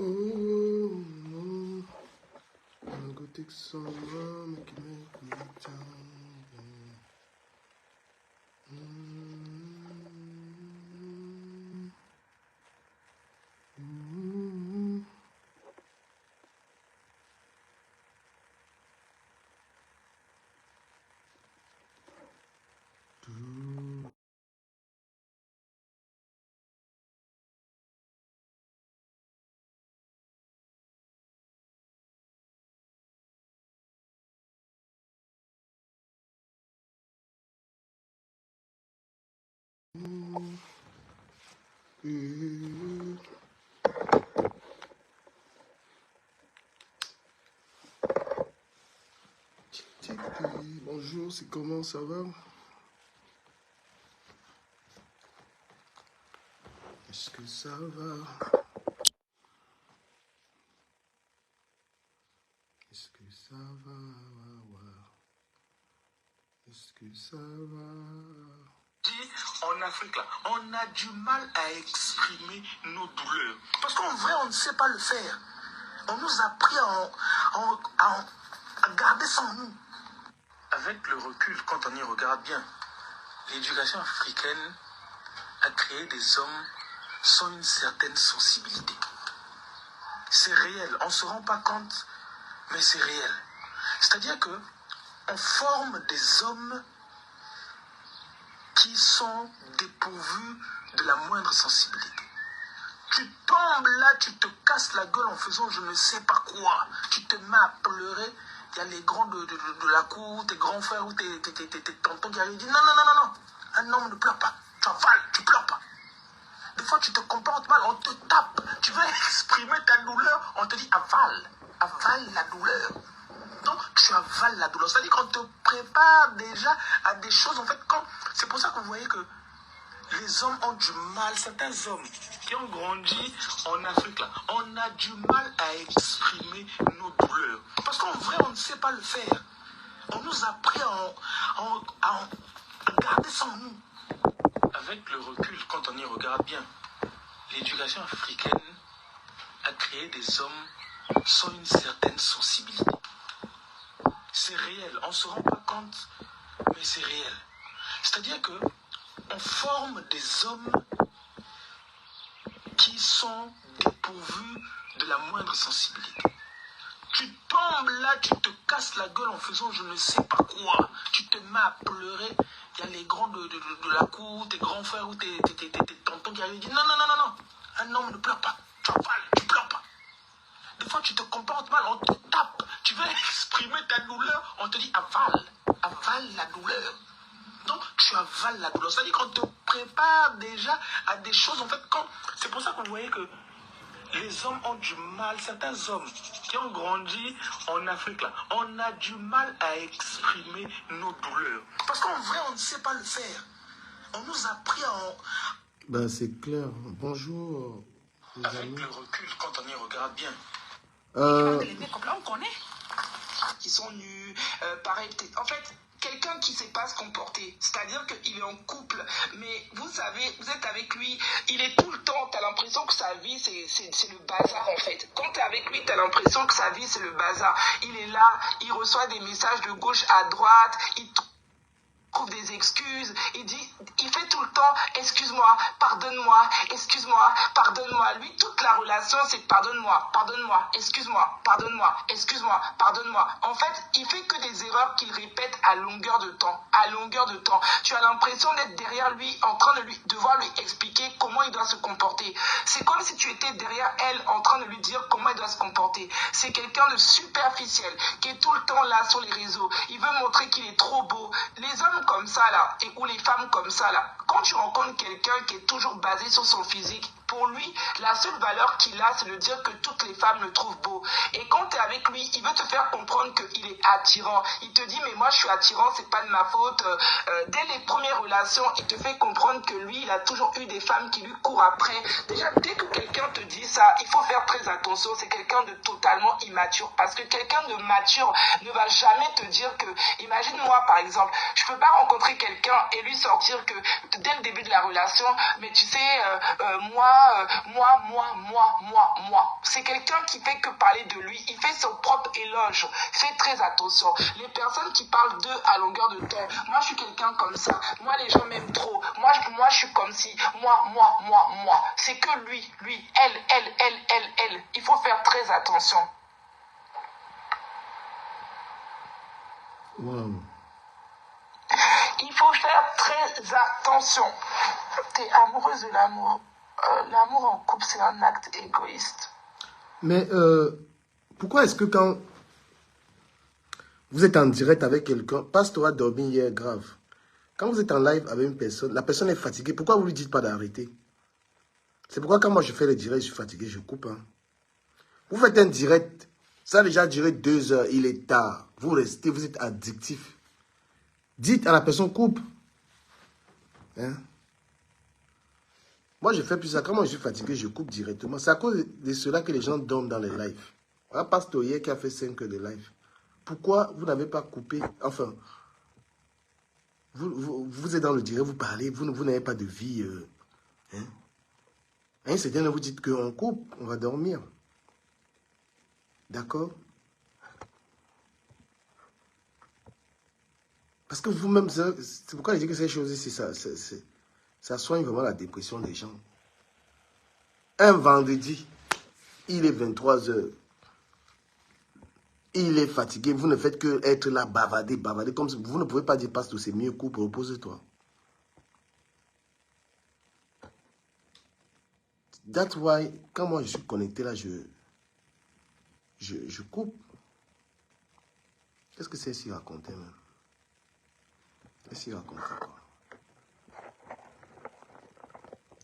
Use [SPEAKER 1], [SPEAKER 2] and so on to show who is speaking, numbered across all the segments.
[SPEAKER 1] Oh, I'm gonna take some rum, make it make me down. Bonjour, c'est comment, ça va? Est-ce que ça va? Est-ce que ça va? Est-ce que ça va? En Afrique, là, on a du mal à exprimer nos douleurs. Parce qu'en vrai, on ne sait pas le faire. On nous a appris à garder ça en nous. Avec le recul, quand on y regarde bien, l'éducation africaine a créé des hommes sans une certaine sensibilité. C'est réel, on ne se rend pas compte, mais c'est réel. C'est-à-dire que on forme des hommes qui sont dépourvus de la moindre sensibilité. Tu tombes là, tu te casses la gueule en faisant je ne sais pas quoi. Tu te mets à pleurer. Il y a les grands de la cour, tes grands frères ou tes tontons qui arrivent et disent non. Un homme ne pleure pas. Tu avales, tu pleures pas. Des fois, tu te comportes mal, on te tape. Tu veux exprimer ta douleur, on te dit avale. Avale la douleur. Donc, tu avales la douleur. C'est-à-dire qu'on te prépare déjà à des choses. En fait, c'est pour ça que vous voyez que les hommes ont du mal. Certains hommes qui ont grandi en Afrique, là, on a du mal à exprimer nos douleurs. Parce qu'en vrai, on ne sait pas le faire. On nous a appris à garder ça en nous. Avec le recul, quand on y regarde bien, l'éducation africaine a créé des hommes sans une certaine sensibilité. C'est réel, on ne se rend pas compte, mais c'est réel. C'est-à-dire que on forme des hommes qui sont dépourvus de la moindre sensibilité. Tu tombes là, tu te casses la gueule en faisant je ne sais pas quoi. Tu te mets à pleurer. Il y a les grands de la cour, tes grands frères ou tes tontons qui arrivent et disent non. Un homme ne pleure pas. Tu avales, tu pleures pas. Des fois, tu te comportes mal, on te tape. Tu veux exprimer ta douleur, on te dit avale. Avale la douleur. Donc, tu avales la douleur. C'est-à-dire qu'on te prépare déjà à des choses. En fait, c'est pour ça que vous voyez que les hommes ont du mal. Certains hommes qui ont grandi en Afrique, là, on a du mal à exprimer nos douleurs. Parce qu'en vrai, on ne sait pas le faire. On nous a appris Ben, c'est clair. Bonjour. Avec le recul, quand on y regarde bien. Les mecs comme là, on connaît. Qui sont nus, pareil. En fait, quelqu'un qui ne sait pas se comporter. C'est-à-dire qu'il est en couple, mais vous savez, vous êtes avec lui, il est tout le temps, tu as l'impression que sa vie, c'est le bazar en fait. Quand tu es avec lui, tu as l'impression que sa vie, c'est le bazar. Il est là, il reçoit des messages de gauche à droite, il trouve des excuses, il fait tout le temps excuse-moi, pardonne-moi, excuse-moi, pardonne-moi. Lui, toute la relation, c'est pardonne-moi, excuse-moi, pardonne-moi. En fait, il fait que des erreurs qu'il répète à longueur de temps. Tu as l'impression d'être derrière lui, en train de devoir lui expliquer comment il doit se comporter. C'est comme si tu étais derrière elle, en train de lui dire comment il doit se comporter. C'est quelqu'un de superficiel, qui est tout le temps là sur les réseaux. Il veut montrer qu'il est trop beau. Les hommes comme ça là, ou les femmes comme ça là, quand tu rencontres quelqu'un qui est toujours basé sur son physique, pour lui, la seule valeur qu'il a, c'est de dire que toutes les femmes le trouvent beau. Et quand tu es avec lui, il veut te faire comprendre qu'il est attirant. Il te dit, mais moi je suis attirant, c'est pas de ma faute. Dès les premières relations, il te fait comprendre que lui, il a toujours eu des femmes qui lui courent après. Déjà, dès que quelqu'un te dit ça, il faut faire très attention. C'est quelqu'un de totalement immature. Parce que quelqu'un de mature ne va jamais te dire que, imagine-moi par exemple, je peux pas rencontrer quelqu'un et lui sortir que dès le début de la relation, mais tu sais, moi, moi. C'est quelqu'un qui fait que parler de lui. Il fait son propre éloge. Fais très attention. Les personnes qui parlent d'eux à longueur de temps. Moi, je suis quelqu'un comme ça. Moi, les gens m'aiment trop. Moi, je suis comme si. Moi. C'est que lui, elle. Il faut faire très attention.
[SPEAKER 2] Wow.
[SPEAKER 1] Il faut faire très attention. Tu es amoureuse de l'amour. L'amour en couple, c'est un acte égoïste.
[SPEAKER 2] Mais pourquoi est-ce que quand vous êtes en direct avec quelqu'un, Pasteur a dormi hier grave. Quand vous êtes en live avec une personne, la personne est fatiguée. Pourquoi vous ne lui dites pas d'arrêter? C'est pourquoi quand moi je fais les directs, je suis fatigué, je coupe. Hein. Vous faites un direct, ça a déjà duré 2 heures, il est tard. Vous restez, vous êtes addictif. Dites à la personne coupe. Hein? Moi, je fais plus ça. Quand moi je suis fatigué, je coupe directement. C'est à cause de cela que les gens dorment dans les lives. Un pasteur hier qui a fait 5 heures de live. Pourquoi vous n'avez pas coupé? Enfin, vous êtes dans le direct, vous parlez, vous n'avez pas de vie. Hein? À un certain moment, vous dites qu'on coupe, on va dormir. D'accord? Parce que vous-même, c'est pourquoi je dis que ces choses ici, ça soigne vraiment la dépression des gens. Un vendredi, il est 23 heures. Il est fatigué. Vous ne faites que être là, bavarder. Comme si vous ne pouvez pas dire, pasteur, c'est mieux, coupe, repose-toi. That's why, quand moi je suis connecté là, je coupe. Qu'est-ce que c'est si raconter, même? Qu'est-ce qu'il raconte quoi?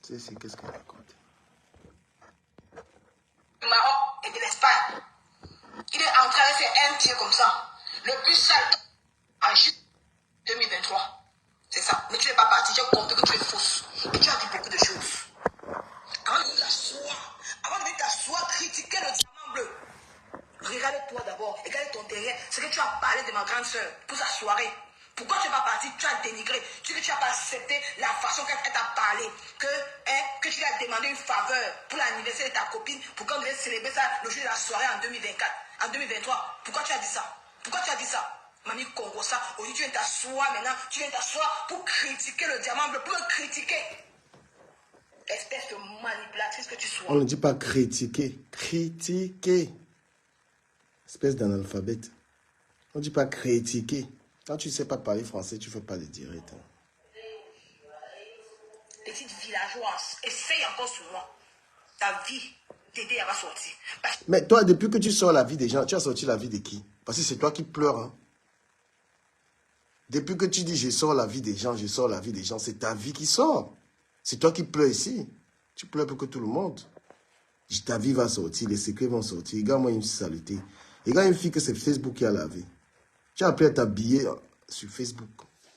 [SPEAKER 2] Qu'est-ce qu'il raconte?
[SPEAKER 1] Du Maroc et de l'Espagne. Il est entré avec un tir comme ça. Le plus sale en juillet 2023. C'est ça. Mais tu n'es pas parti. J'ai compris que tu es fausse. Et tu as dit beaucoup de choses. Avant de venir t'asseoir, critiquer le diamant bleu. Regarde-toi d'abord. Regarde ton derrière. C'est que tu as parlé de ma grande soeur pour sa soirée. Pourquoi tu n'es pas parti? Tu as dénigré. Tu n'as pas accepté la façon qu'elle t'a parlé. Que tu lui as demandé une faveur pour l'anniversaire de ta copine. Pour qu'on devait célébrer ça le jour de la soirée en 2024. En 2023. Pourquoi tu as dit ça? Pourquoi tu as dit ça? Mamie Congo, ça. Aujourd'hui, tu viens t'asseoir maintenant. Tu viens t'asseoir pour critiquer le diamant bleu. Pour le critiquer. Espèce de manipulatrice que tu sois.
[SPEAKER 2] On ne dit pas critiquer. Critiquer. Espèce d'analphabète. On ne dit pas critiquer. Quand tu ne sais pas parler français, tu ne fais pas de direct.
[SPEAKER 1] Petite villageoise, essaye encore sur moi. Ta vie, Dédé, elle va sortir.
[SPEAKER 2] Mais toi, depuis que tu sors la vie des gens, tu as sorti la vie de qui? Parce que c'est toi qui pleures. Hein? Depuis que tu dis je sors la vie des gens, je sors la vie des gens, c'est ta vie qui sort. C'est toi qui pleures ici. Tu pleures pour que tout le monde. Ta vie va sortir, les secrets vont sortir. Regarde-moi une saleté. Regarde une fille que c'est Facebook qui a lavé. Tu as appris à t'habiller sur Facebook.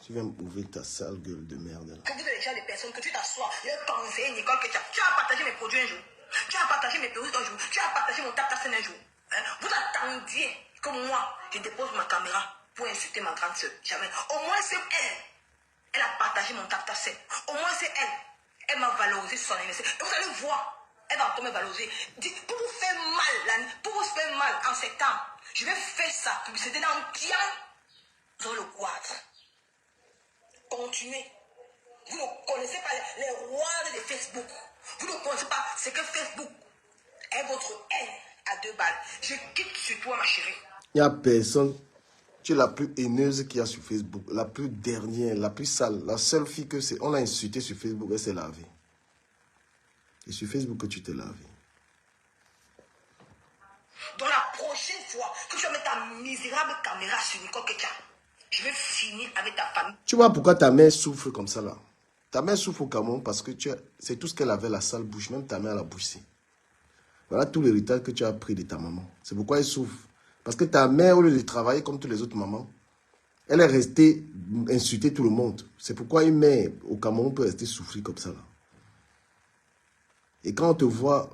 [SPEAKER 2] Tu viens m'ouvrir ta sale gueule de merde. Là.
[SPEAKER 1] Que vous êtes déjà des personnes que tu t'assois. Je vais conseiller Nicole que tu as partagé mes produits un jour. Tu as partagé mes produits un jour. Tu as partagé mon tap un jour. Hein? Vous attendiez que moi, je dépose ma caméra pour insulter ma grande soeur. Jamais. Au moins c'est elle. Elle a partagé mon tap Au moins c'est elle. Elle m'a valorisé son anniversaire. Et vous allez voir. Elle va encore me valoriser. Pour vous faire mal, en septembre, je vais faire ça. Publicité dans le pied. Dans le quadre. Continuez. Vous ne connaissez pas les rois de Facebook. Vous ne connaissez pas ce que Facebook est votre haine à 2 balles. Je quitte sur toi, ma chérie.
[SPEAKER 2] Il n'y a personne. Tu es la plus haineuse qu'il y a sur Facebook. La plus dernière, la plus sale. La seule fille que c'est. On l'a insultée sur Facebook, elle s'est lavée. Et sur Facebook que tu t'es lavé.
[SPEAKER 1] Dans la prochaine fois que tu vas mettre ta misérable caméra sur Nicole Ketia, je vais finir avec ta famille.
[SPEAKER 2] Tu vois pourquoi ta mère souffre comme ça là? Ta mère souffre au Cameroun parce que c'est tout ce qu'elle avait, la sale bouche. Même ta mère, la bouche ici. Voilà tout l'héritage que tu as pris de ta maman. C'est pourquoi elle souffre. Parce que ta mère, au lieu de travailler comme toutes les autres mamans, elle est restée insulter tout le monde. C'est pourquoi une mère au Cameroun peut rester souffrir comme ça là. Et quand on te voit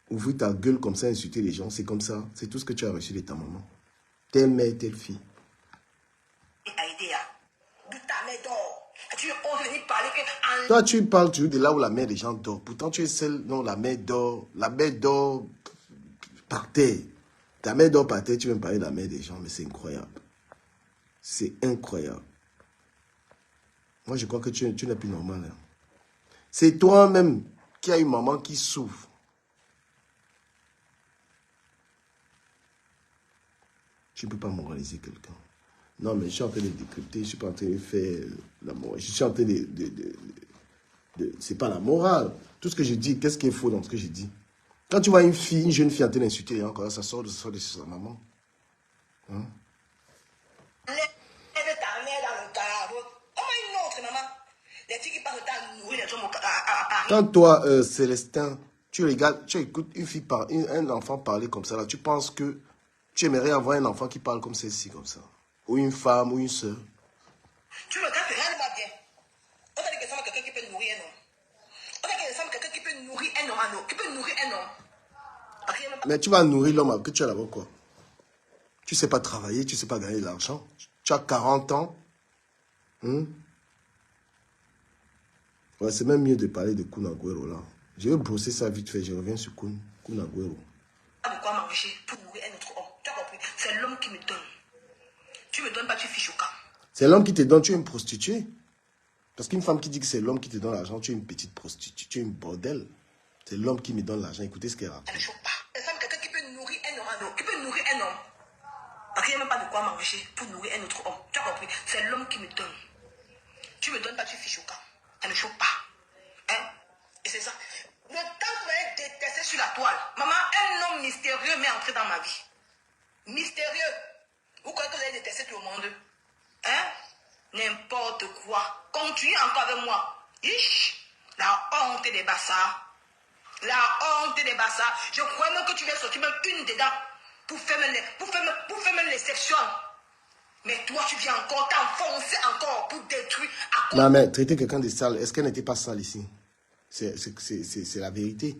[SPEAKER 2] ouvrir ta gueule comme ça, insulter les gens, c'est comme ça. C'est tout ce que tu as reçu de ta maman. Telle mère, telle fille.
[SPEAKER 1] Tu oses venir parler que...
[SPEAKER 2] Toi, tu parles toujours de là où la mère des gens dort. Pourtant, tu es celle dont la mère dort. La mère dort par terre. Ta mère dort par terre, tu veux me parler de la mère des gens, mais c'est incroyable. C'est incroyable. Moi, je crois que tu n'es plus normal. Hein. C'est toi-même qui as une maman qui souffre. Tu ne peux pas moraliser quelqu'un. Non, mais je suis en train de décrypter, je ne suis pas en train de faire la morale. Je suis en train c'est pas la morale. Tout ce que je dis, qu'est-ce qui est faux dans ce que je dis? Quand tu vois une fille, une jeune fille en train d'insulter, encore ça sort de sa maman. Hein?
[SPEAKER 1] Ta mère dans le carreau. Oh, une autre, maman. Les filles qui passent le temps à nourrir les hommes à Paris.
[SPEAKER 2] Quand toi, Célestin, tu regardes, tu écoutes une fille un enfant parler comme ça, là, tu penses que tu aimerais avoir un enfant qui parle comme celle-ci, comme ça. Ou une femme, ou une soeur.
[SPEAKER 1] Tu regardes, rien ne va bien. On a dit que ça quelqu'un qui peut nourrir un homme. On a dit que ça quelqu'un qui peut nourrir un homme, qui peut nourrir un homme.
[SPEAKER 2] Mais tu vas nourrir l'homme que tu as là-bas, quoi. Tu ne sais pas travailler, tu ne sais pas gagner de l'argent. Tu as 40 ans. Ouais, c'est même mieux de parler de Kun Agüero, là. Je vais brosser ça vite fait, je reviens sur Kun Agüero.
[SPEAKER 1] De quoi manger pour nourrir un autre homme. Tu as compris? C'est l'homme qui me donne. Tu me donnes pas, tu fiches au camp.
[SPEAKER 2] C'est l'homme qui te donne, tu es une prostituée. Parce qu'une femme qui dit que c'est l'homme qui te donne l'argent, tu es une petite prostituée, tu es une bordel. C'est l'homme qui me donne l'argent. Écoutez ce qu'elle raconte.
[SPEAKER 1] Elle ne choque pas. C'est quelqu'un qui peut nourrir un homme, qui peut nourrir un homme. Parce qu'il n'y a même pas de quoi manger pour nourrir un autre homme. Tu as compris? C'est l'homme qui me donne. Tu me donnes pas, tu fiches au camp. Elle ne choque pas. Hein? Et c'est ça. Le temps que vous allez détester sur la toile, maman, un homme mystérieux m'est entré dans ma vie. Mystérieux. Vous croyez que vous allez détester tout le monde? Hein? N'importe quoi. Continuez encore avec moi. Ich, la honte des bassards. La honte des bassards. Je crois même que tu vas sortir même une dedans pour faire même les sections. Mais toi, tu viens encore t'enfoncer encore pour détruire.
[SPEAKER 2] Non, mais traiter quelqu'un de sale, est-ce qu'elle n'était pas sale ici? C'est la vérité.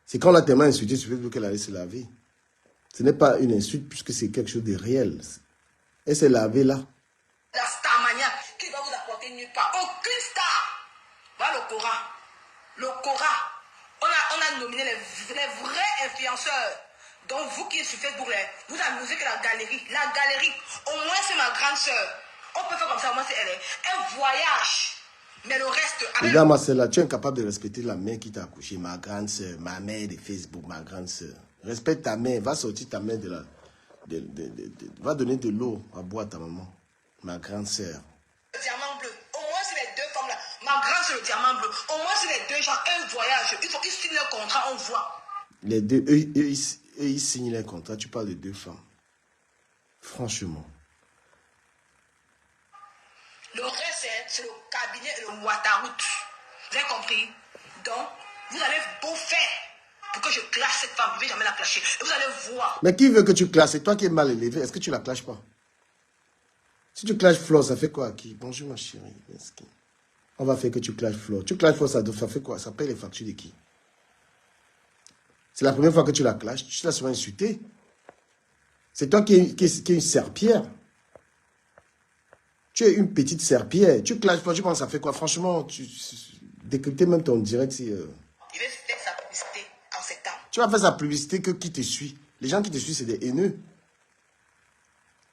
[SPEAKER 2] C'est quand on l'a tellement insulté sur Facebook qu'elle allait se laver. Ce n'est pas une insulte puisque c'est quelque chose de réel. Elle s'est lavée là.
[SPEAKER 1] La star mania qui doit vous apporter nulle part. Aucune star. Voilà le Coran. Le Coran. On a nominé les vrais influenceurs. Donc vous qui êtes sur Facebook, vous amusez que la galerie. La galerie, au moins c'est ma grande soeur. On peut faire comme ça, au moins c'est elle. Un voyage. Mais le reste...
[SPEAKER 2] Regarde Marcella, tu es incapable de respecter la mère qui t'a accouché. Ma grande soeur, ma mère de Facebook, ma grande soeur. Respecte ta mère, va sortir ta mère de la... va donner de l'eau à boire à ta maman. Ma grande soeur.
[SPEAKER 1] Le diamant bleu. Au moins c'est les deux femmes là. Ma grande soeur, le diamant bleu. Au moins c'est les deux gens. Un voyage. Il faut qu'ils signent leur contrat, on voit.
[SPEAKER 2] Les deux, eux, ils signent leur contrat. Tu parles de deux femmes. Franchement.
[SPEAKER 1] Le reste, c'est le cabinet et le Ouattaraout. Vous avez compris? Donc, vous allez beau faire pour que je classe cette femme. Je ne vais jamais la clasher. Et vous allez voir.
[SPEAKER 2] Mais qui veut que tu classes? C'est toi qui es mal élevé. Est-ce que tu la clashes pas? Si tu clashes Flo, ça fait quoi à qui? Bonjour ma chérie. On va faire que tu clashes Flo. Tu clashes Flo, ça fait quoi? Ça paye les factures de qui? C'est la première fois que tu la clashes. Tu l'as souvent insulté. C'est toi qui es une serpillère. Tu es une petite serpillère. Tu clashes Flo, tu penses ça fait quoi? Franchement, tu décrypter même ton direct. Si,
[SPEAKER 1] Il va faire sa publicité en septembre.
[SPEAKER 2] Tu vas faire sa publicité que qui te suit. Les gens qui te suivent, c'est des haineux.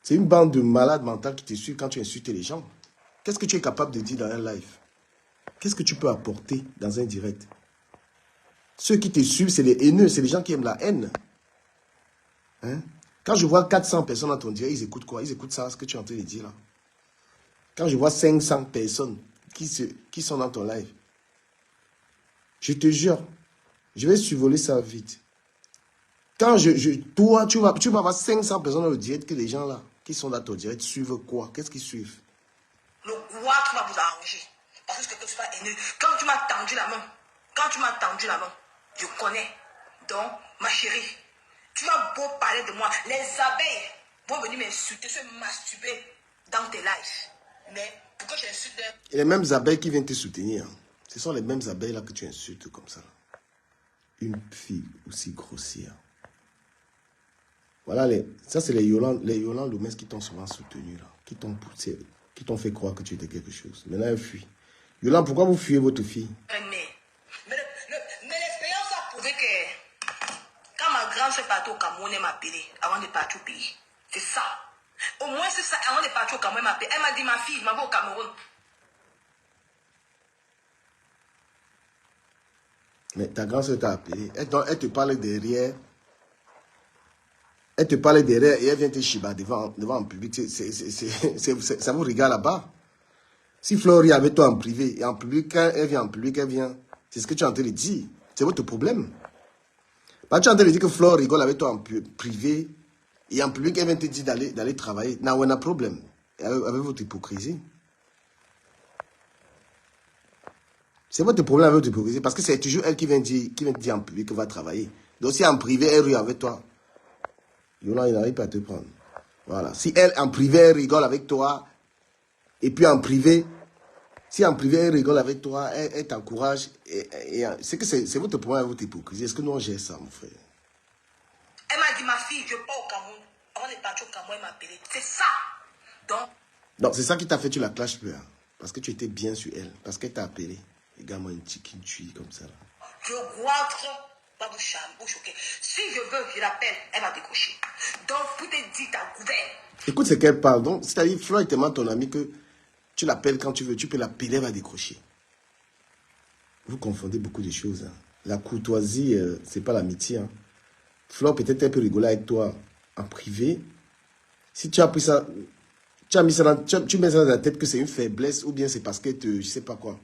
[SPEAKER 2] C'est une bande de malades mentales qui te suivent quand tu insultes les gens. Qu'est-ce que tu es capable de dire dans un live? Qu'est-ce que tu peux apporter dans un direct? Ceux qui te suivent, c'est les haineux, c'est les gens qui aiment la haine. Hein? Quand je vois 400 personnes dans ton direct, ils écoutent quoi? Ils écoutent ça, ce que tu es en train de dire là. Quand je vois 500 personnes qui sont dans ton live, je te jure, je vais survoler ça vite. Quand toi, tu vas avoir 500 personnes dans le direct que les gens là, qui sont dans ton direct, suivent quoi? Qu'est-ce qu'ils suivent?
[SPEAKER 1] Le goitre va vous arranger. Parce que tu vas haineux. Quand tu m'as tendu la main, je connais. Donc, ma chérie, tu vas beau parler de moi. Les abeilles vont venir m'insulter, se masturber dans tes lives. Mais pourquoi j'insulte
[SPEAKER 2] Et les mêmes abeilles qui viennent te soutenir, ce sont les mêmes abeilles là que tu insultes comme ça. Une fille aussi grossière. Voilà, ça c'est les Yolande Lomès qui t'ont souvent soutenu là, qui t'ont poussé. qui t'ont fait croire que tu étais quelque chose. Maintenant, elle fuit. Yolande, pourquoi vous fuyez votre fille?
[SPEAKER 1] Mais l'expérience a prouvé que quand ma grande soeur partait au Cameroun, elle m'a appelé avant de partir au pays. C'est ça. Au moins, c'est ça. Avant de partir au Cameroun, elle m'a appelé. Elle m'a dit, ma fille, je m'en vais au Cameroun.
[SPEAKER 2] Mais ta grande soeur t'a appelé. Elle te parle derrière. Elle te parle derrière et elle vient te chiba devant un public. Ça vous regarde là-bas. Si Flori est avec toi en privé, et en public, quand elle vient en public, elle vient. C'est ce que tu es en train de dire. C'est votre problème. Bah, tu es en train de dire que Flore rigole avec toi en privé, et en public, elle vient te dire d'aller travailler. Now, on a un problème avec votre hypocrisie. C'est votre problème avec votre hypocrisie, parce que c'est toujours elle qui vient te dire en public qu'elle va travailler. Donc, si en privé, elle rit avec toi, Yola, il n'arrive pas à te prendre. Voilà. Si elle, en privé, elle rigole avec toi, et puis en privé, si en privé, elle rigole avec toi, elle t'encourage, c'est que c'est votre problème avec votre hypocrisie. Est-ce que nous, on gère ça, mon frère? Elle m'a dit, ma fille, je pars au Cameroun. Avant de partir au Cameroun, elle m'a appelé. C'est ça. Donc, c'est ça qui t'a fait, tu la clashes plus. Hein? Parce que tu étais bien sur elle. Parce qu'elle t'a appelé. Regarde-moi une chicken tue comme ça. Là.
[SPEAKER 1] Je rentre. Pas vous charmer, vous choquer. Si je veux, je l'appelle, elle va décrocher. Donc, pour te dire, t'as couvert. Écoute ce qu'elle parle. Donc, c'est-à-dire, Flore est tellement ton ami que tu l'appelles quand tu veux. Tu peux l'appeler, elle va décrocher. Vous confondez beaucoup de choses. Hein. La courtoisie, c'est pas l'amitié. Hein. Flore, peut-être, elle peut rigoler avec toi en privé. Si tu as pris ça, tu mets ça dans la tête que c'est une faiblesse ou bien c'est parce que je sais pas quoi.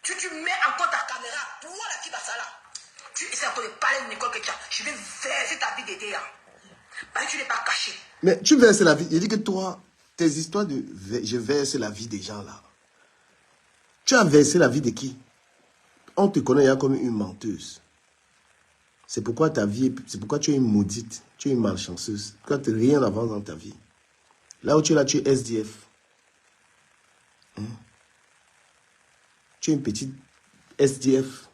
[SPEAKER 1] Tu mets encore ta caméra, toi là qui va ça là. Tu essaies encore de parler de Nicole Ketia. Je vais verser ta vie d'été. Parce que tu n'es pas caché. Mais tu verses la vie. Il dit que toi, tes histoires de je verse la vie des gens là. Tu as versé la vie de qui? On te connaît comme une menteuse. C'est pourquoi ta vie, c'est pourquoi tu es une maudite, tu es une malchanceuse. Quand tu n'as rien d'avance dans ta vie. Là où tu es là, tu es SDF. Hein? Tu es une petite SDF.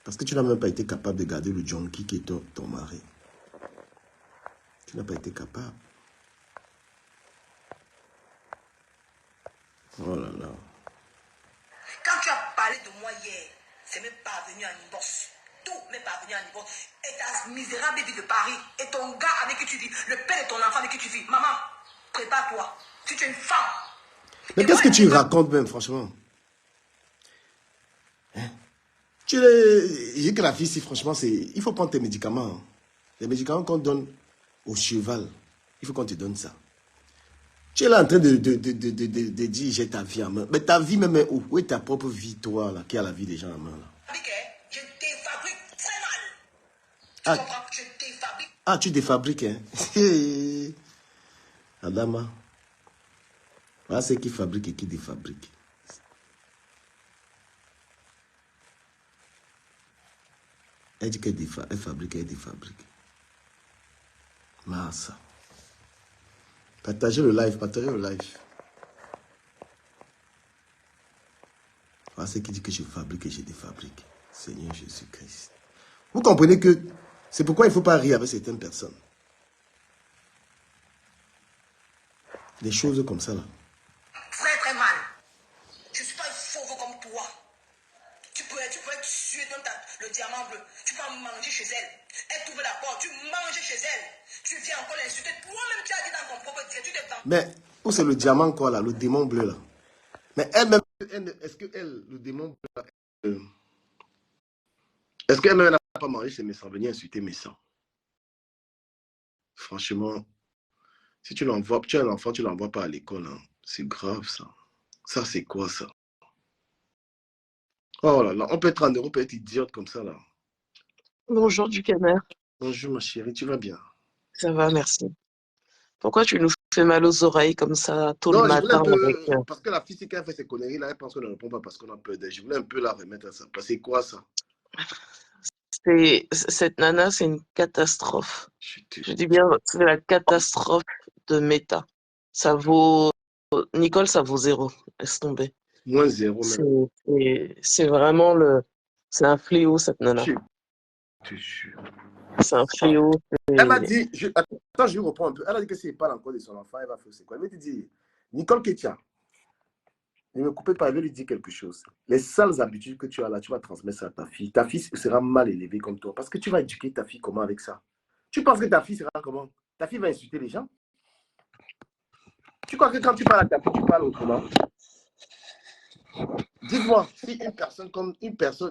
[SPEAKER 1] Parce que tu n'as même pas été capable de garder le junkie qui est ton mari. Tu n'as pas été capable. Oh là là. Quand tu as parlé de moi hier, c'est même pas venu à Nibos. Tout m'est parvenu à Nibos. Et ta misérable vie de Paris. Et ton gars avec qui tu vis. Le père de ton enfant avec qui tu vis. Maman, prépare-toi. Si tu es une femme. Mais qu'est-ce que tu racontes même, franchement? Hein? J'ai que la fille, si franchement, il faut prendre tes médicaments. Hein. Les médicaments qu'on donne au cheval, il faut qu'on te donne ça. Tu es là en train de dire j'ai ta vie en main. Mais ta vie même est où? Où est ta propre vie, toi, là, qui a la vie des gens en main, là? Je défabrique très mal. Tu comprends? Je défabrique. Ah, tu défabriques, hein? Adama. Voilà, c'est qui fabrique et qui défabrique. Elle dit qu'elle fabrique, elle défabrique. Massa. Partagez le live, partagez le live. Voilà, c'est qui dit que je fabrique et je défabrique. Seigneur Jésus-Christ. Vous comprenez que c'est pourquoi il ne faut pas rire avec certaines personnes. Des choses comme ça là. Très très mal. Je ne suis pas fauve comme toi. Tu peux tuer dans le diamant bleu. Tu vas manger chez elle. Elle t'ouvre la porte. Tu manges chez elle. Tu viens encore l'insulter. Toi-même, tu as dit dans ton propre dire. Tu te vends. Mais où c'est le diamant quoi là? Le démon bleu là. Mais elle-même, est-ce qu'elle, le démon bleu là, est-ce qu'elle-même n'a pas mangé ses médecins, venir insulter mes sangs? Franchement, si tu l'envoies, tu as un enfant, tu ne l'envoies pas à l'école. Hein. C'est grave ça. Ça, c'est quoi ça? Oh là là, on peut être en Europe, on peut être idiote comme ça là.
[SPEAKER 3] Bonjour du Camer.
[SPEAKER 2] Bonjour ma chérie, tu vas bien?
[SPEAKER 3] Ça va, merci. Pourquoi tu nous fais mal aux oreilles comme ça tôt
[SPEAKER 2] non,
[SPEAKER 3] le matin
[SPEAKER 2] je voulais un peu,
[SPEAKER 3] avec...
[SPEAKER 2] parce que la fille, qui a fait ces conneries là, elle pense qu'on ne répond pas parce qu'on a peur d'elle. Je voulais un peu la remettre à ça. C'est quoi ça?
[SPEAKER 3] Cette nana, c'est une catastrophe.
[SPEAKER 2] Je
[SPEAKER 3] Je dis bien, c'est la catastrophe de méta. Ça vaut... Nicole, ça vaut 0. Laisse tomber.
[SPEAKER 2] Moins 0 même.
[SPEAKER 3] C'est vraiment le... C'est un fléau, cette nana.
[SPEAKER 2] Je te jure.
[SPEAKER 3] C'est un fléau.
[SPEAKER 2] Elle m'a dit, attends, je lui reprends un peu. Elle a dit que s'il parle encore de son enfant, elle va faire c'est quoi? Elle va te dire, Nicole Ketia, ne me coupez pas, je vais lui dire quelque chose. Les sales habitudes que tu as là, tu vas transmettre ça à ta fille. Ta fille sera mal élevée comme toi. Parce que tu vas éduquer ta fille comment avec ça? Tu penses que ta fille sera comment? Ta fille va insulter les gens? Tu crois que quand tu parles à ta fille, tu parles autrement? Dites-moi, si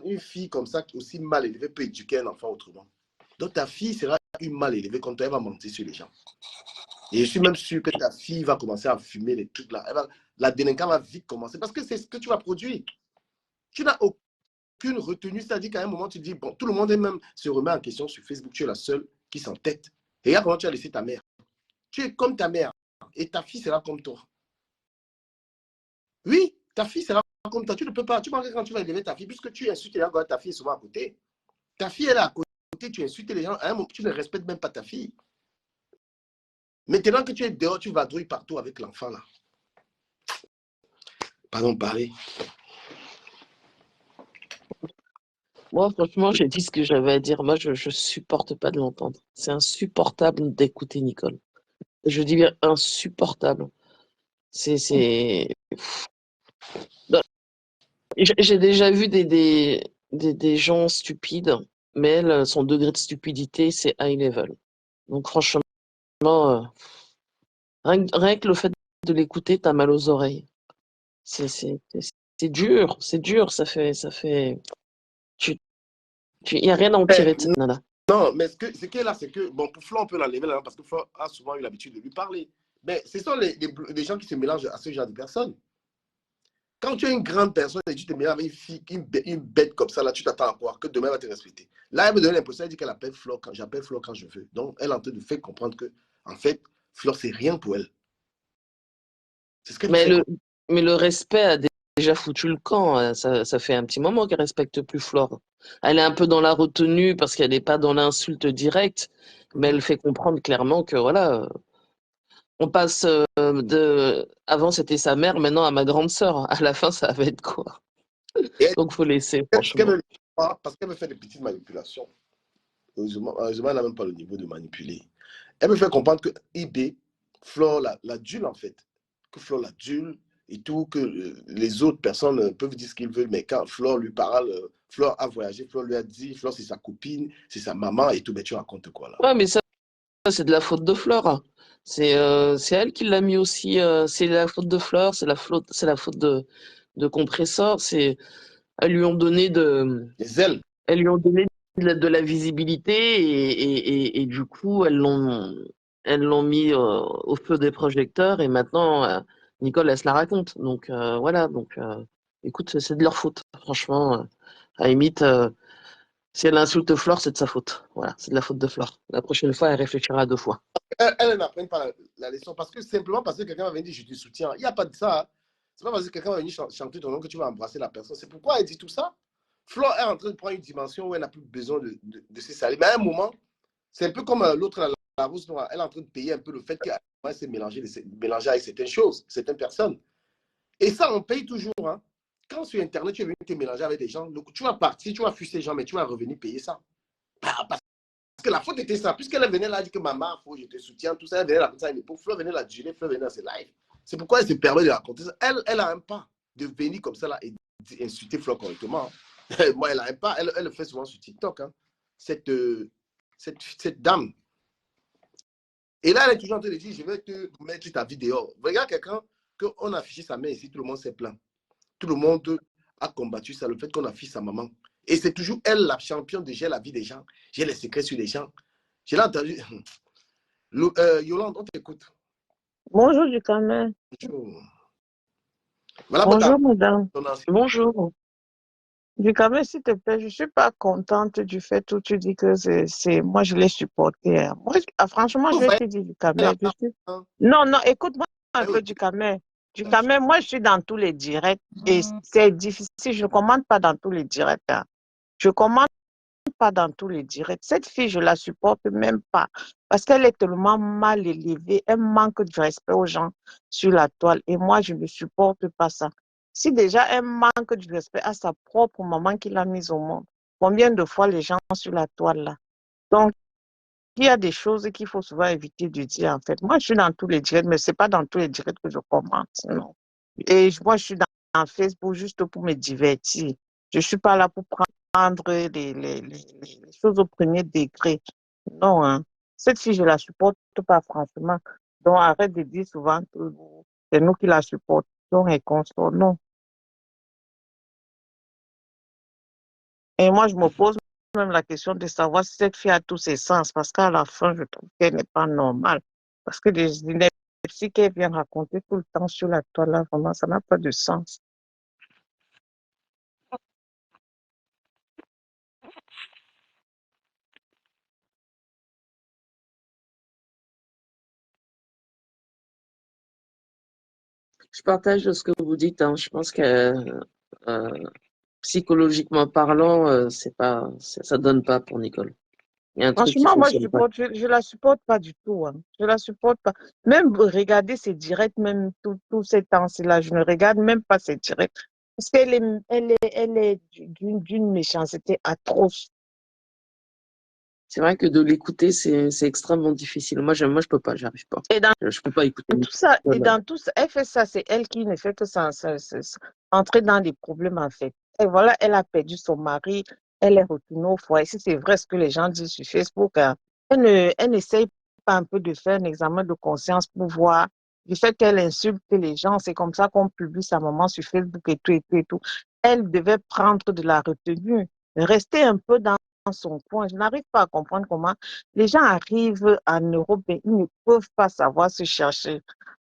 [SPEAKER 2] une fille comme ça, qui est aussi mal élevée, peut éduquer un enfant autrement. Donc ta fille sera une mal élevée comme toi, elle va mentir sur les gens. Et je suis même sûr que ta fille va commencer à fumer les trucs là. La délinquance va vite commencer parce que c'est ce que tu vas produire. Tu n'as aucune retenue, c'est-à-dire qu'à un moment, tu dis, bon, tout le monde est même se remet en question sur Facebook, tu es la seule qui s'entête. Et regarde comment tu as laissé ta mère. Tu es comme ta mère et ta fille sera comme toi. Oui, ta fille sera comme toi. Tu ne peux pas. Tu penses que quand tu vas élever ta fille, puisque tu insultes les gens, ta fille est souvent à côté. Ta fille, elle est à côté, tu insultes les gens, à un moment, tu ne respectes même pas ta fille. Maintenant que tu es dehors, tu vas vadrouilles partout avec l'enfant là. Pardon, parler.
[SPEAKER 3] Moi, franchement, j'ai dit ce que j'avais à dire. Moi, je supporte pas de l'entendre. C'est insupportable d'écouter Nicole. Je dis bien insupportable. C'est... J'ai déjà vu des gens stupides, mais elle, son degré de stupidité, c'est high level. Donc franchement, rien que le fait de l'écouter, t'as mal aux oreilles. C'est dur, ça fait. Il n'y a rien à en tirer de cette nana.
[SPEAKER 2] Non, mais ce qu'elle est là, c'est que, bon, pour Flo, on peut l'enlever là, parce que Flo a souvent eu l'habitude de lui parler. Mais ce sont les gens qui se mélangent à ce genre de personnes. Quand tu es une grande personne et tu te mélanges avec une fille, une bête comme ça, là, tu t'attends à quoi? Que demain elle va te respecter. Là, elle me donne l'impression, elle dit qu'elle appelle Flo quand j'appelle Flo quand je veux. Donc, elle est en train de faire comprendre que, en fait, Flo, c'est rien pour elle. C'est ce qu'elle me
[SPEAKER 3] Mais
[SPEAKER 2] fait
[SPEAKER 3] le,
[SPEAKER 2] comprendre.
[SPEAKER 3] mais le respect a déjà foutu le camp. Ça fait un petit moment qu'elle respecte plus Flore. Elle est un peu dans la retenue parce qu'elle n'est pas dans l'insulte directe, mais elle fait comprendre clairement que voilà, on passe avant c'était sa mère, maintenant à ma grande sœur. À la fin, ça va être quoi?
[SPEAKER 2] Et
[SPEAKER 3] Donc faut laisser,
[SPEAKER 2] ce qu'elle
[SPEAKER 3] franchement.
[SPEAKER 2] veut pas, parce qu'elle me fait des petites manipulations. Heureusement, elle n'a même pas le niveau de manipuler. Elle me fait comprendre que IB, Flore l'adule en fait. Que Flore l'adule et tout, que les autres personnes peuvent dire ce qu'ils veulent, mais quand Flore lui parle, Flore a voyagé, Flore lui a dit, Flore c'est sa copine, c'est sa maman et tout, mais tu racontes quoi là?
[SPEAKER 3] Ouais, mais ça, c'est de la faute de Flore. C'est elle qui l'a mis aussi. C'est la faute de Flore, c'est la faute de Compressor. Elles lui ont donné
[SPEAKER 2] Les ailes.
[SPEAKER 3] elles lui ont donné de la visibilité et du coup elles l'ont mis au feu des projecteurs et maintenant Nicole elle se la raconte. Donc voilà. Donc écoute, c'est de leur faute. Franchement, à la limite, si elle insulte Flore, c'est de sa faute. Voilà, c'est de la faute de Flore. La prochaine fois, elle réfléchira 2 fois.
[SPEAKER 2] Elles n'apprennent pas la leçon parce que simplement parce que quelqu'un va venir dire je te soutiens. Il n'y a pas de ça. Hein. C'est pas parce que quelqu'un va venir chanter ton nom que tu vas embrasser la personne. C'est pourquoi elle dit tout ça. Flo est en train de prendre une dimension où elle n'a plus besoin de se salir. Mais à un moment, c'est un peu comme l'autre, la rousse noire. Elle est en train de payer un peu le fait qu'elle s'est mélangée avec certaines choses, certaines personnes. Et ça, on paye toujours. Hein. Quand sur Internet, tu es venu te mélanger avec des gens, tu vas partir, tu vas fuir ces gens, mais tu vas revenir payer ça. Parce que la faute était ça. Puisqu'elle venait là, dit que maman, faut, je te soutiens, tout ça, elle venait là, comme ça, mais pour Flo venait la durer, Flo venait dans ses lives. C'est pourquoi elle se permet de raconter ça. Elle a un pas de venir comme ça là et insulter Flo correctement. Moi, elle a un pas. Elle le fait souvent sur TikTok. Hein. Cette dame. Et là, elle est toujours en train de dire, je vais te mettre ta vidéo. Regarde quelqu'un qu'on a affiché sa main ici, tout le monde s'est plaint. Tout le monde a combattu ça, le fait qu'on affiche sa maman. Et c'est toujours elle, la championne de j'ai la vie des gens, j'ai les secrets sur les gens. Je l'ai entendu. Yolande, on t'écoute.
[SPEAKER 4] Bonjour du Cameroun.
[SPEAKER 2] Bonjour. Voilà pour
[SPEAKER 4] Bonjour madame.
[SPEAKER 2] ton ancien.
[SPEAKER 3] Bonjour.
[SPEAKER 4] Du Cameroun, s'il te plaît, je ne suis pas contente du fait où tu dis que moi je l'ai supporté. Hein. Moi, franchement, je
[SPEAKER 2] Vous
[SPEAKER 4] vais
[SPEAKER 2] voyez
[SPEAKER 4] te dire du
[SPEAKER 2] la
[SPEAKER 4] Cameroun.
[SPEAKER 2] femme.
[SPEAKER 4] Non, non, écoute-moi un
[SPEAKER 2] Eh oui,
[SPEAKER 4] peu du Cameroun. Du Cameroun, moi je suis dans tous les directs et c'est difficile. Je ne commande pas dans tous les directs. Hein. Je commande pas dans tous les directs. Cette fille, je la supporte même pas parce qu'elle est tellement mal élevée. Elle manque de respect aux gens sur la toile et moi, je ne supporte pas ça. Si déjà elle manque de respect à sa propre maman qui l'a mise au monde, combien de fois les gens sur la toile là? Donc, il y a des choses qu'il faut souvent éviter de dire, en fait. Moi, je suis dans tous les directs, mais c'est pas dans tous les directs que je commente, non. Et moi, je suis dans Facebook juste pour me divertir. Je suis pas là pour prendre les choses au premier degré. Non, hein. Cette fille, je la supporte pas, franchement. Donc, arrête de dire souvent que c'est nous qui la supportons et qu'on soit. Non. Et moi, je me pose même la question de savoir si cette fille a tous ses sens, parce qu'à la fin, je trouve qu'elle n'est pas normale. Parce que des inepties qu'elle vient raconter tout le temps sur la toile, là, vraiment, ça n'a pas de sens.
[SPEAKER 3] Je partage ce que vous dites, hein. Je pense que psychologiquement parlant, ça donne pas pour Nicole. Il y a un truc qui
[SPEAKER 4] Franchement, moi,
[SPEAKER 3] fonctionne pas.
[SPEAKER 4] je la supporte pas du tout, hein. Je la supporte pas. Même regarder ses directs, même tous ces temps-là, je ne regarde même pas ses directs. Parce elle est d'une méchanceté atroce.
[SPEAKER 3] C'est vrai que de l'écouter, c'est extrêmement difficile. Moi, je peux pas, j'arrive pas.
[SPEAKER 4] Et dans
[SPEAKER 3] Je peux pas écouter
[SPEAKER 4] tout ça, et
[SPEAKER 3] Nicole.
[SPEAKER 4] dans tout ça, elle fait ça, c'est elle qui ne fait que entrer dans des problèmes, en fait. Et voilà, elle a perdu son mari, elle est retournée au foyer. Si c'est vrai ce que les gens disent sur Facebook, hein, elle n'essaye pas un peu de faire un examen de conscience pour voir du fait qu'elle insulte les gens. C'est comme ça qu'on publie sa maman sur Facebook et tout, et tout, et tout. Elle devait prendre de la retenue, rester un peu dans son coin. Je n'arrive pas à comprendre comment les gens arrivent en Europe et ils ne peuvent pas savoir se chercher.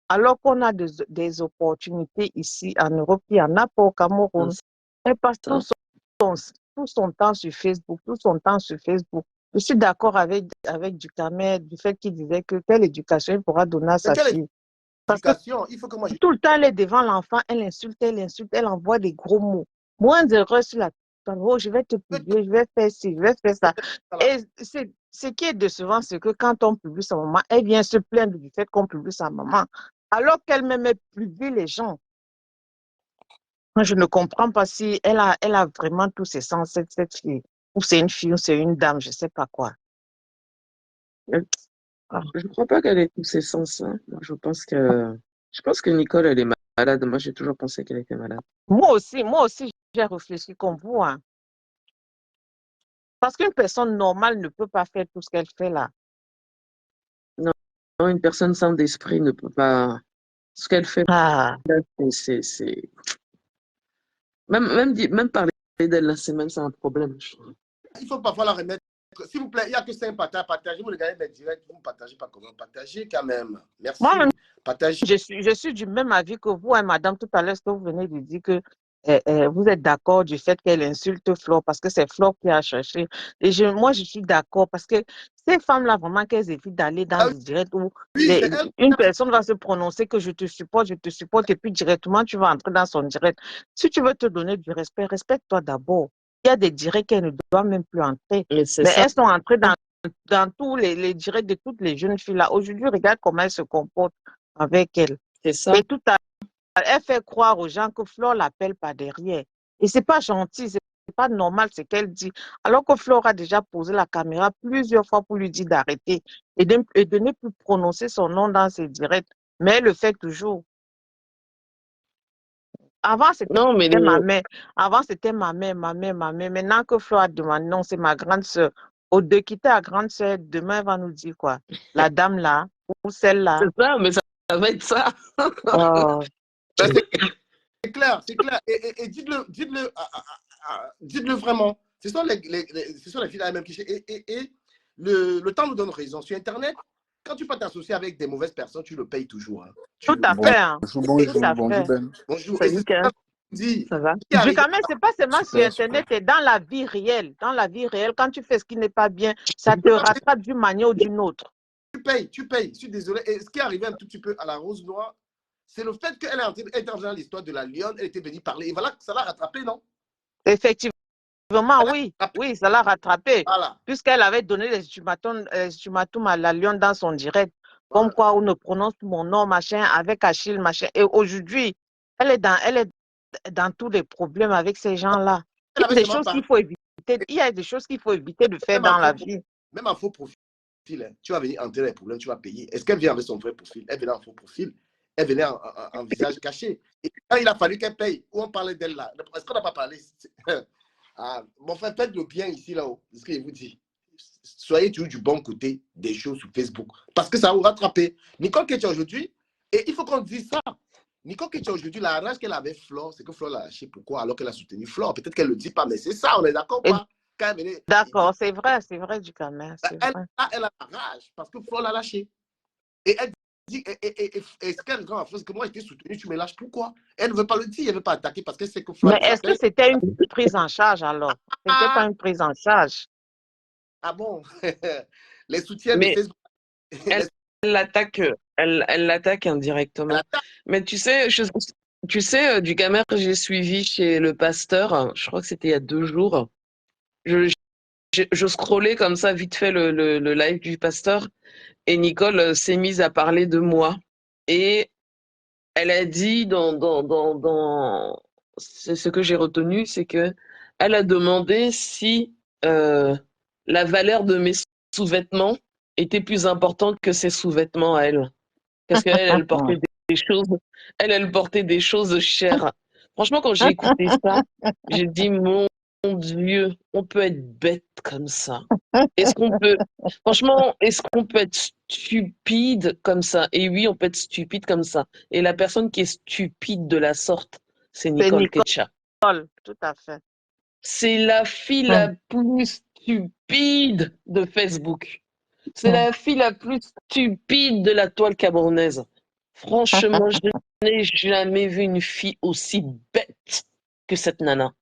[SPEAKER 4] Alors qu'on a des opportunités ici en Europe, il n'y en a pas au Cameroun. Elle passe tout son temps sur Facebook, tout son temps sur Facebook. Je suis d'accord avec Ducamet du fait qu'il disait que quelle éducation il pourra donner à
[SPEAKER 2] Mais
[SPEAKER 4] sa
[SPEAKER 2] quelle
[SPEAKER 4] fille. Parce que
[SPEAKER 2] éducation? Il faut que moi je...
[SPEAKER 4] tout le temps, elle est devant l'enfant, elle insulte, elle envoie des gros mots. Moins d'erreurs sur la oh, je vais te publier, je vais faire ci, je vais faire ça. Et ce qui est décevant, c'est que quand on publie sa maman, elle vient se plaindre du fait qu'on publie sa maman, alors qu'elle-même publie les gens. Moi, je ne comprends pas si elle a vraiment tous ses sens, cette fille. Ou c'est une fille, ou c'est une dame, je ne sais pas quoi.
[SPEAKER 3] Je crois pas qu'elle ait tous ses sens, hein. Moi, je pense que Nicole, elle est malade. Moi, j'ai toujours pensé qu'elle était malade.
[SPEAKER 4] Moi aussi, j'ai réfléchi comme vous, hein. Parce qu'une personne normale ne peut pas faire tout ce qu'elle fait là.
[SPEAKER 3] Non, une personne sans d'esprit ne peut pas. Ce qu'elle fait,
[SPEAKER 4] Ah,
[SPEAKER 3] là, c'est. Même parler d'elle, là, c'est même ça un problème, je trouve.
[SPEAKER 2] Il faut parfois la remettre. S'il vous plaît, il n'y a que 5 partages. Partagez, vous regardez mes directs, vous ne partagez pas comment. Partagez quand même. Merci.
[SPEAKER 4] moi-même,
[SPEAKER 2] Partagez.
[SPEAKER 4] je suis du même avis que vous, hein, madame, tout à l'heure, ce que vous venez de dire que vous êtes d'accord du fait qu'elle insulte Flore parce que c'est Flore qui a cherché. Et moi, je suis d'accord parce que ces femmes-là, vraiment, qu'elles évitent d'aller dans
[SPEAKER 2] Ah
[SPEAKER 4] des directs où
[SPEAKER 2] oui, c'est elle.
[SPEAKER 4] une personne va se prononcer que je te supporte, et puis directement, tu vas entrer dans son direct. Si tu veux te donner du respect, respecte-toi d'abord. Il y a des directs qu'elles ne doivent même plus entrer.
[SPEAKER 3] Mais c'est
[SPEAKER 4] Mais
[SPEAKER 3] ça,
[SPEAKER 4] elles sont entrées dans tous les directs de toutes les jeunes filles là. Aujourd'hui, regarde comment elles se comportent avec elle.
[SPEAKER 3] c'est ça.
[SPEAKER 4] Et tout à l'heure, elle fait croire aux gens que Flore l'appelle par derrière. Et c'est pas gentil, c'est pas normal ce qu'elle dit. Alors que Flore a déjà posé la caméra plusieurs fois pour lui dire d'arrêter et de ne plus prononcer son nom dans ses directs. Mais elle le fait toujours. Avant, c'était
[SPEAKER 3] Non, mais
[SPEAKER 4] ma mère. Avant, c'était ma mère, ma mère, ma mère. Maintenant que Flore a demandé, non, c'est ma grande sœur. Au de quitter la grande sœur, demain, elle va nous dire quoi? La dame là, ou celle-là.
[SPEAKER 3] c'est ça, mais ça va être ça.
[SPEAKER 4] Oh.
[SPEAKER 2] Ben, c'est clair, c'est clair. Et dites-le vraiment. Ce sont ce sont les filles là-même qui... Et le temps nous donne raison. Sur Internet, quand tu peux t'associer avec des mauvaises personnes, tu le payes toujours. Hein.
[SPEAKER 4] Tout à fait. Hein.
[SPEAKER 5] Bonjour,
[SPEAKER 4] Tout à
[SPEAKER 5] bonjour
[SPEAKER 4] fait.
[SPEAKER 5] Ben.
[SPEAKER 2] Bonjour. Et
[SPEAKER 3] Salut,
[SPEAKER 2] c'est
[SPEAKER 3] Ken.
[SPEAKER 2] ça que je dis.
[SPEAKER 3] Ça va?
[SPEAKER 4] Du quand même, c'est pas seulement sur
[SPEAKER 5] Super,
[SPEAKER 4] Internet, c'est dans la vie réelle. Dans la vie réelle, quand tu fais ce qui n'est pas bien, ça te rattrape d'une manière ou d'une autre.
[SPEAKER 2] Tu payes. Je suis désolé. Et ce qui est arrivé un tout petit peu à la Rose Noire, c'est le fait qu'elle est entrée dans l'histoire de la lionne, elle était venue parler. Et voilà, ça l'a rattrapé, non?
[SPEAKER 4] Effectivement, oui. Oui, ça l'a rattrapé.
[SPEAKER 2] Voilà.
[SPEAKER 4] Puisqu'elle avait donné les ultimatums à la lionne dans son direct. Comme quoi, on ne prononce mon nom, machin, avec Achille, machin. Et aujourd'hui, elle est dans tous les problèmes avec ces gens-là. Il y a des choses qu'il faut éviter. Il y a des choses qu'il faut éviter de faire dans la vie.
[SPEAKER 2] Même en faux profil. profil. Hein. Tu vas venir entrer les problèmes, tu vas payer. Est-ce qu'elle vient avec son vrai profil? Elle venait en faux profil. Elle venait en visage caché. Et quand il a fallu qu'elle paye, où on parlait d'elle là? Est-ce qu'on n'a pas parlé? Mon frère, faites le bien ici, là-haut. C'est ce que je vous dis. Soyez toujours du bon côté des choses sur Facebook. Parce que ça va vous rattraper. Nicole Ketcha aujourd'hui, et il faut qu'on dise ça. Nicole Ketcha aujourd'hui, la rage qu'elle avait Flore, c'est que Flore l'a lâché. Pourquoi? Alors qu'elle a soutenu Flore. Peut-être qu'elle ne le dit pas, mais c'est ça, on est d'accord ou pas?
[SPEAKER 4] D'accord, c'est vrai, du Camer, c'est vrai.
[SPEAKER 2] Elle a la rage parce que Flore l'a lâché. Et elle dit, et ce qu'elle a fait, c'est que moi, j'étais soutenu, tu me lâches. Pourquoi? Elle ne veut pas le dire, elle ne veut pas attaquer parce qu'elle sait que Flore.
[SPEAKER 4] Mais est-ce que c'était une prise en charge alors? C'était pas une prise en charge?
[SPEAKER 2] Ah bon? Les soutiens de
[SPEAKER 3] Mais
[SPEAKER 2] Facebook.
[SPEAKER 3] elle l'attaque, elle l'attaque indirectement. Mais tu sais, du Camer que j'ai suivi chez le pasteur, je crois que c'était il y a 2 jours. Je scrollais comme ça vite fait le live du pasteur et Nicole s'est mise à parler de moi et elle a dit c'est ce que j'ai retenu, c'est que elle a demandé si la valeur de mes sous-vêtements était plus importante que ses sous-vêtements à elle. Parce qu'elle, elle portait des choses, elle portait des choses chères. Franchement, quand j'ai écouté ça, j'ai dit, mon Dieu, on peut être bête comme ça. Franchement, est-ce qu'on peut être stupide comme ça? Et oui, on peut être stupide comme ça. Et la personne qui est stupide de la sorte, c'est
[SPEAKER 4] C'est
[SPEAKER 3] Nicole Ketcha.
[SPEAKER 4] tout à fait.
[SPEAKER 3] C'est la fille la plus stupide de Facebook. C'est la fille la plus stupide de la toile camerounaise. Franchement, je n'ai jamais vu une fille aussi bête que cette nana.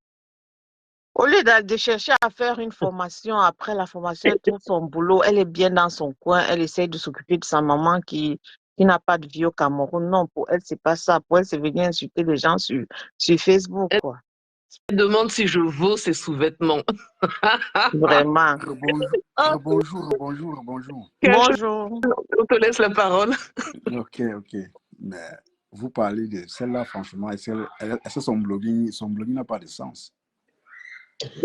[SPEAKER 4] Au lieu de chercher à faire une formation, après la formation, elle trouve son boulot, elle est bien dans son coin, elle essaie de s'occuper de sa maman qui n'a pas de vie au Cameroun. Non, pour elle, c'est pas ça. Pour elle, c'est venir insulter les gens sur Facebook, quoi.
[SPEAKER 3] Elle demande si je vaux ses sous-vêtements.
[SPEAKER 4] Vraiment.
[SPEAKER 5] Bonjour.
[SPEAKER 4] Bonjour.
[SPEAKER 3] On te laisse la parole.
[SPEAKER 5] Ok. Mais vous parlez de celle-là, franchement, son blogging n'a pas de sens.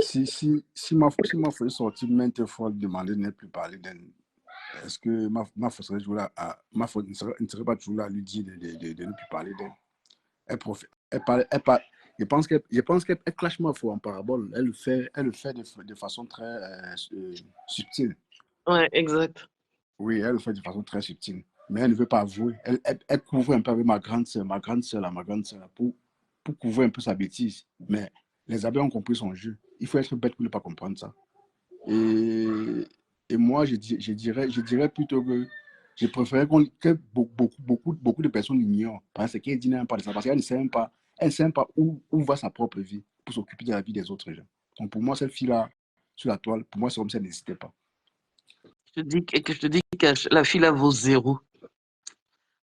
[SPEAKER 5] Si ma faisait sortir maintes fois demander de ne plus parler d'elle, est-ce que ma faute serait toujours là ne serait pas toujours là à lui dire de ne plus parler d'elle? Elle parle, je pense qu'elle clash ma foi en parabole. Elle le fait de façon très subtile.
[SPEAKER 3] Ouais, exact.
[SPEAKER 5] Oui, elle le fait de façon très subtile. Mais elle ne veut pas avouer. Elle couvre un peu avec ma grande sœur, pour couvrir un peu sa bêtise. Mais les abeilles ont compris son jeu. Il faut être bête pour ne pas comprendre ça. Et moi, je dirais plutôt que je préférais que beaucoup de personnes l'ignorent. Parce qu'elle dit n'importe pas de ça. Parce qu'elle ne sait même pas où va sa propre vie pour s'occuper de la vie des autres gens. Donc pour moi, cette fille-là, sur la toile, pour moi, c'est comme si elle n'existait pas.
[SPEAKER 3] Je te dis que la fille là vaut 0.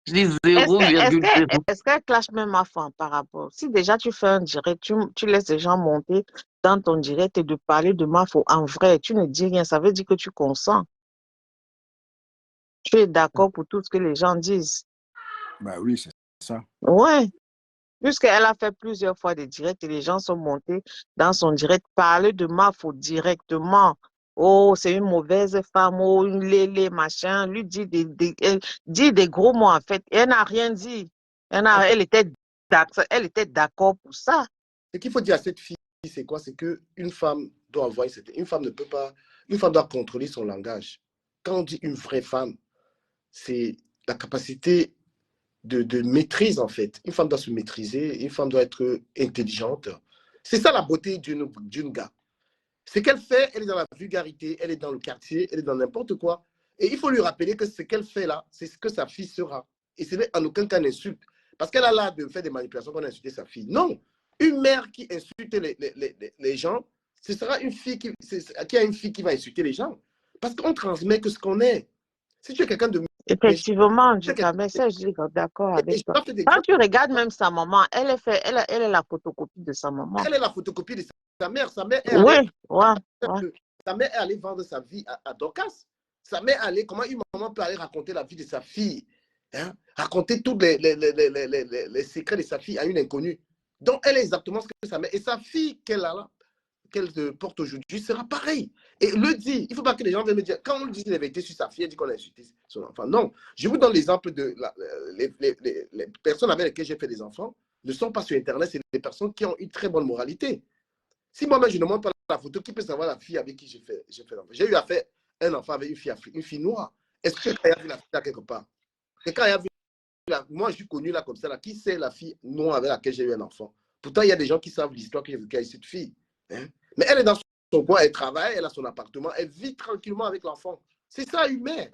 [SPEAKER 3] Je dis 0,0.
[SPEAKER 4] Est-ce qu'elle clash même ma foi par rapport? Si déjà tu fais un direct, tu laisses les gens monter dans ton direct et de parler de ma foi en vrai, tu ne dis rien, ça veut dire que tu consens. Tu es d'accord pour tout ce que les gens disent.
[SPEAKER 5] Bah oui, c'est ça.
[SPEAKER 4] Ouais. Puisqu'elle a fait plusieurs fois des directs et les gens sont montés dans son direct, parler de ma faute directement. Oh, c'est une mauvaise femme, oh, une lélé, machin. Lui dit elle dit des gros mots en fait. Elle n'a rien dit. Elle était d'accord pour ça.
[SPEAKER 2] Ce qu'il faut dire à cette fille, c'est quoi? C'est qu'une femme doit avoir une femme ne peut pas, une femme doit contrôler son langage. Quand on dit une vraie femme, c'est la capacité de maîtrise en fait. Une femme doit se maîtriser, une femme doit être intelligente. C'est ça la beauté d'une gars. Ce qu'elle fait, elle est dans la vulgarité, elle est dans le quartier, elle est dans n'importe quoi. Et il faut lui rappeler que ce qu'elle fait là, c'est ce que sa fille sera. Et ce n'est en aucun cas une insulte. Parce qu'elle a l'air de faire des manipulations pour insulter sa fille. Non. Une mère qui insulte les gens, ce sera une fille qui a une fille qui va insulter les gens. Parce qu'on transmet que ce qu'on est. Si tu es quelqu'un de...
[SPEAKER 4] Effectivement, je suis d'accord avec toi. Quand tu regardes même sa maman, elle est la photocopie de sa maman.
[SPEAKER 2] Elle est la photocopie de sa mère. Sa mère est allée vendre sa vie à Dorcas. Sa mère est allée, comment une maman peut aller raconter la vie de sa fille, hein? Raconter tous les secrets de sa fille à une inconnue. Donc, elle est exactement ce que sa mère. Et sa fille qu'elle a là, qu'elle porte aujourd'hui sera pareil. Et le dit, il ne faut pas que les gens viennent me dire, quand on dit la vérité sur sa fille, elle dit qu'on a insulté son enfant. Non, je vous donne l'exemple de les personnes avec lesquelles j'ai fait des enfants ne sont pas sur Internet, c'est des personnes qui ont une très bonne moralité. Si moi-même je ne montre pas la photo, qui peut savoir la fille avec qui j'ai fait l'enfant? J'ai eu à faire un enfant avec une fille noire. Est-ce que quelqu'un a vu la fille là quelque part? Quelqu'un a vu moi, je suis connu là comme ça. Là. Qui c'est la fille noire avec laquelle j'ai eu un enfant? Pourtant, il y a des gens qui savent l'histoire qu'il y a cette fille. Hein? Mais elle est dans son coin, elle travaille, elle a son appartement, elle vit tranquillement avec l'enfant. C'est ça, humain.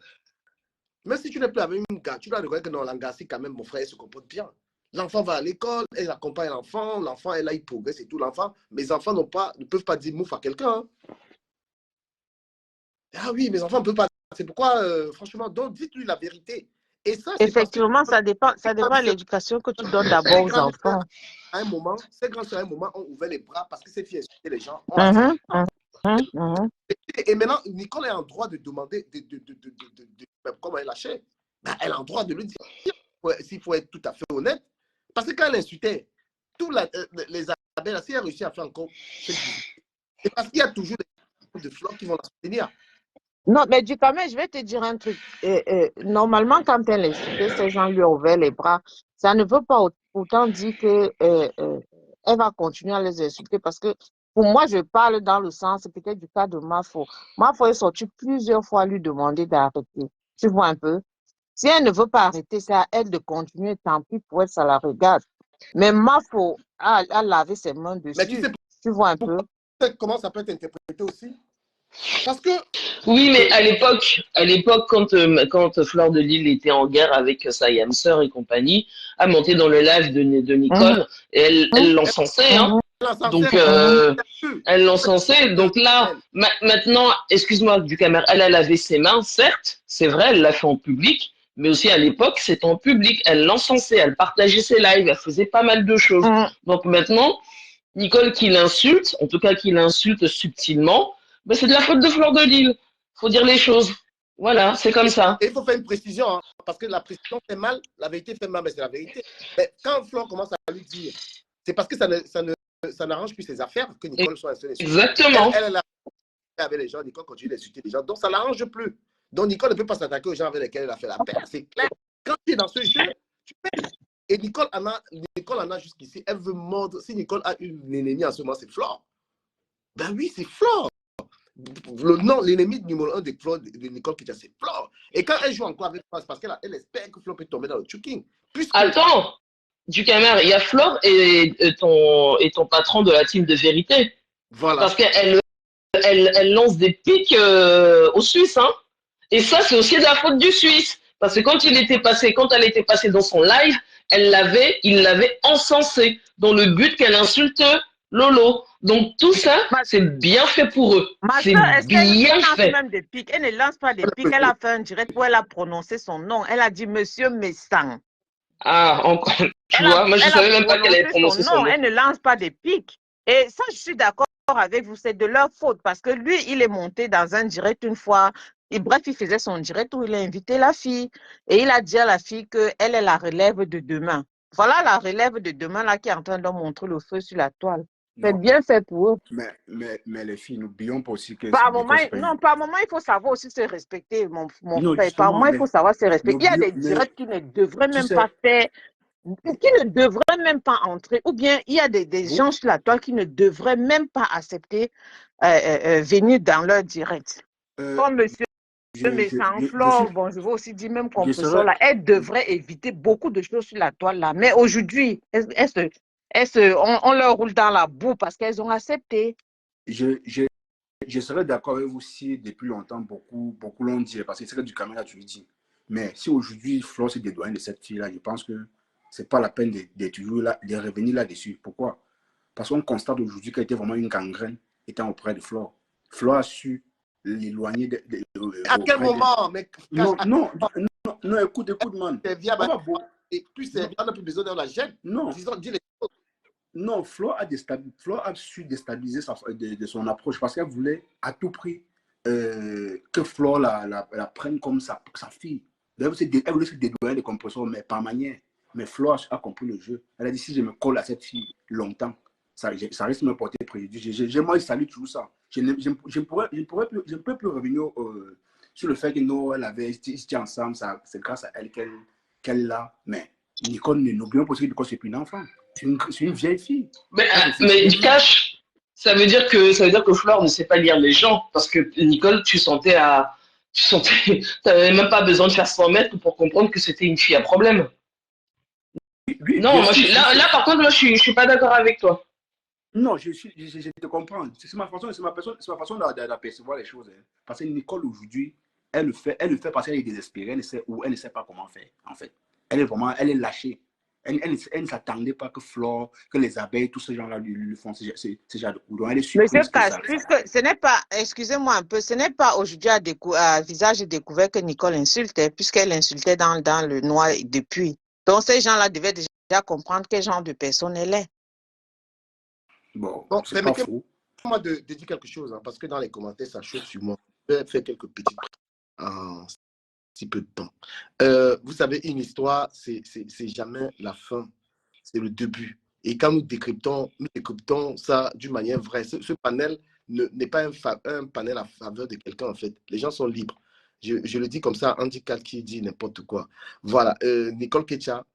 [SPEAKER 2] Même si tu n'es plus avec une gars, tu dois reconnaître que non, l'angassi, quand même, mon frère, il se comporte bien. L'enfant va à l'école, elle accompagne l'enfant est là, il progresse et tout. L'enfant, mes enfants ne peuvent pas dire mouf à quelqu'un. Hein. Ah oui, mes enfants ne peuvent pas. C'est pourquoi, franchement, donc dites-lui la vérité. Et ça,
[SPEAKER 4] effectivement, ça dépend de l'éducation que tu donnes d'abord aux enfants.
[SPEAKER 2] À un moment, ces grands-sœurs, à un moment, ont ouvert les bras parce que ces filles insultaient les gens. Et maintenant, Nicole est en droit de demander comment elle achète. Ben, elle a en droit de le dire, s'il faut être tout à fait honnête. Parce que quand elle insultait, les abeilles, si elle réussit à faire encore, c'est parce qu'il y a toujours des de fleurs qui vont la soutenir.
[SPEAKER 4] Non, mais du coup, je vais te dire un truc. Normalement, quand elle est citée, ces gens lui ont ouvert les bras. Ça ne veut pas autant dire que elle va continuer à les insulter parce que pour moi, je parle dans le sens peut-être du cas de Mafo. Mafo est sorti plusieurs fois lui demander d'arrêter. Tu vois un peu? Si elle ne veut pas arrêter, c'est à elle de continuer. Tant pis pour elle, ça la regarde. Mais Mafo a lavé ses mains dessus.
[SPEAKER 2] Mais tu sais,
[SPEAKER 4] tu vois un peu?
[SPEAKER 2] Comment ça peut être interprété aussi? Parce que
[SPEAKER 3] oui, mais à l'époque, quand Fleur de Lille était en guerre avec sa Yam Sœur et compagnie, a monté dans le live de Nicole et elle l'encensait, hein. Donc elle l'encensait. Donc là, maintenant, excuse-moi, du caméra, elle a lavé ses mains, certes, c'est vrai, elle l'a fait en public, mais aussi à l'époque, c'était en public. Elle l'encensait, elle partageait ses lives, elle faisait pas mal de choses. Donc maintenant, Nicole qui l'insulte, en tout cas qui l'insulte subtilement, ben c'est de la faute de Fleur de Lille. Faut dire les choses. Voilà, c'est comme ça.
[SPEAKER 2] Et il faut faire une précision, hein, parce que la précision fait mal, la vérité fait mal, mais c'est la vérité. Mais quand Fleur commence à lui dire, c'est parce que ça n'arrange plus ses affaires que Nicole soit insultée.
[SPEAKER 3] Exactement.
[SPEAKER 2] Elle avec les gens, Nicole continue d'insulter les gens, donc ça ne l'arrange plus. Donc Nicole ne peut pas s'attaquer aux gens avec lesquels elle a fait la paix. C'est clair. Quand tu es dans ce jeu, tu paies. Et Nicole en a jusqu'ici. Elle veut mordre. Si Nicole a une ennemie en ce moment, c'est Fleur. Ben oui, c'est Fleur. L'ennemi numéro 1 de Nicole Kidja, c'est Fleur. Et quand elle joue encore avec Fleur, c'est parce qu'elle espère que Fleur peut tomber dans le choking.
[SPEAKER 3] Attends, du caméra, il y a Fleur et ton patron de la team de vérité.
[SPEAKER 2] Voilà.
[SPEAKER 3] Parce qu'elle elle lance des pics aux Suisses, hein. Et ça, c'est aussi de la faute du Suisse. Parce que quand elle était passée dans son live, il l'avait encensé dans le but qu'elle insulte Lolo. Donc tout ça, c'est bien fait pour eux. C'est bien fait.
[SPEAKER 4] Même des pics. Elle ne lance pas des pics. Elle a fait un direct où elle a prononcé son nom. Elle a dit Monsieur Messang.
[SPEAKER 3] Ah, encore. Tu vois, moi je ne savais même pas qu'elle avait prononcé son nom.
[SPEAKER 4] Elle ne lance pas des pics. Et ça, je suis d'accord avec vous. C'est de leur faute parce que lui, il est monté dans un direct une fois. Et bref, il faisait son direct où il a invité la fille. Et il a dit à la fille qu'elle est la relève de demain. Voilà la relève de demain là qui est en train de montrer le feu sur la toile. C'est bien fait pour eux.
[SPEAKER 5] Mais les filles, n'oublions pas aussi que...
[SPEAKER 4] Par moment, il faut savoir aussi se respecter, mon frère. Par moment, il faut savoir se respecter. Il y a des directs qui ne devraient même pas faire, qui ne devraient même pas entrer. Ou bien, il y a des gens sur la toile qui ne devraient même pas accepter venir dans leur direct. Comme monsieur Messang-Flore, bon, je veux aussi dire même comme ça, là, elle devrait éviter beaucoup de choses sur la toile là. Mais aujourd'hui, on leur roule dans la boue parce qu'elles ont accepté.
[SPEAKER 5] Je serais d'accord avec vous si depuis longtemps, beaucoup l'ont dit, parce que c'est que du caméra, tu le dis. Mais si aujourd'hui, Flore s'est dédouanée de cette fille-là, je pense que ce n'est pas la peine de revenir là-dessus. Pourquoi? Parce qu'on constate aujourd'hui qu'elle était vraiment une gangrène étant auprès de Flore. Flore a su l'éloigner
[SPEAKER 2] à quel moment?
[SPEAKER 5] Non, écoute, man.
[SPEAKER 2] Et plus on n'a plus besoin de la gêne.
[SPEAKER 5] Non. Non, Flore a su déstabiliser de son approche parce qu'elle voulait à tout prix que Flore la prenne comme sa fille. Elle voulait se dédouaner des compresseurs, mais par manière. Mais Flore a compris le jeu. Elle a dit, si je me colle à cette fille longtemps, ça risque de me porter préjudice. Moi, je salue toujours ça. Je ne peux plus revenir sur le fait que nous, elle avait été ensemble, c'est grâce à elle qu'elle l'a. Mais Nicole, n'oublions pas que Nicole, c'est plus une enfant. C'est une vieille fille.
[SPEAKER 3] Mais Cash, ça veut dire que Flore ne sait pas lire les gens. Parce que Nicole, t'avais même pas besoin de faire 100 mètres pour comprendre que c'était une fille à problème.
[SPEAKER 5] Oui,
[SPEAKER 3] non, moi, là, par contre, moi, je suis pas d'accord avec toi.
[SPEAKER 5] Non, je te comprends. C'est ma façon d'apercevoir les choses. Hein. Parce que Nicole, aujourd'hui, elle le fait parce qu'elle est désespérée, elle ne sait pas comment faire, en fait. Elle est lâchée. Elle ne s'attendait pas que Flore, que les abeilles, tous ces gens-là lui font ce genre de coups. Donc, elle est surprise.
[SPEAKER 4] Monsieur Cash, puisque ce n'est pas, excusez-moi un peu, ce n'est pas aujourd'hui à visage découvert que Nicole insultait, puisqu'elle insultait dans le noir depuis. Donc, ces gens-là devaient déjà comprendre quel genre de personne elle est.
[SPEAKER 5] Bon, permettez-moi
[SPEAKER 2] de dire quelque chose, hein, parce que dans les commentaires, ça chauffe sur moi. Je vais faire quelques petites en si peu de temps. Vous savez, une histoire, c'est jamais la fin, c'est le début. Et quand nous décryptons ça d'une manière vraie. Ce panel n'est pas un panel à faveur de quelqu'un, en fait. Les gens sont libres. Je le dis comme ça, Andy qui dit n'importe quoi. Voilà, Nicole Ketcha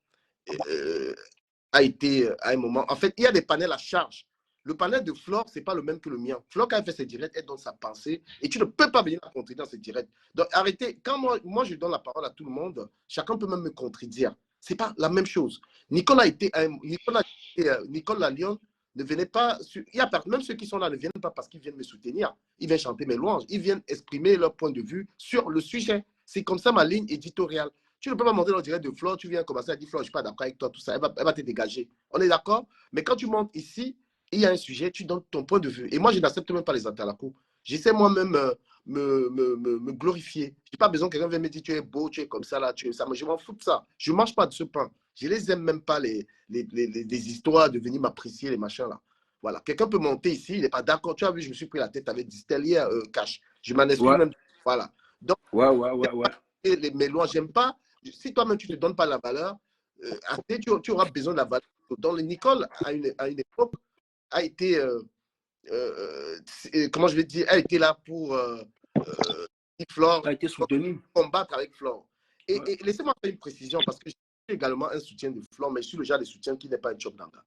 [SPEAKER 2] a été à un moment... En fait, il y a des panels à charge. Le panel de Flore, ce n'est pas le même que le mien. Flore, quand elle fait ses directs, elle donne sa pensée et tu ne peux pas venir la contredire dans ses directs. Donc, arrêtez. Quand moi, je donne la parole à tout le monde, chacun peut même me contredire. Ce n'est pas la même chose. Nicole Lalion ne venait pas... Même ceux qui sont là ne viennent pas parce qu'ils viennent me soutenir. Ils viennent chanter mes louanges. Ils viennent exprimer leur point de vue sur le sujet. C'est comme ça ma ligne éditoriale. Tu ne peux pas monter dans le direct de Flore, tu viens commencer à dire Flore, je ne suis pas d'accord avec toi, tout ça. Elle va te dégager. On est d'accord? Mais quand tu montes ici, il y a un sujet, tu donnes ton point de vue. Et moi, je n'accepte même pas les interlacos. J'essaie moi-même me glorifier. Je n'ai pas besoin que quelqu'un vienne me dire tu es beau, tu es comme ça, là, tu es ça. Mais je m'en fous de ça. Je ne mange pas de ce pain. Je les aime même pas, les histoires de venir m'apprécier, les machins là. Voilà. Quelqu'un peut monter ici, il n'est pas d'accord. Tu as vu, je me suis pris la tête avec Distel hier, Cash. Je m'en excuse même. Voilà. Donc, mes lois, j'aime pas. Si toi-même, tu ne te donnes pas la valeur, tu auras besoin de la valeur. Donc, Nicole, à une époque, a été, comment je vais dire, a été là pour Flore,
[SPEAKER 5] a été soutenue.
[SPEAKER 2] Combattre avec Flore. Et laissez-moi faire une précision, parce que je suis également un soutien de Flore, mais je suis le genre de soutien qui n'est pas un job d'anga.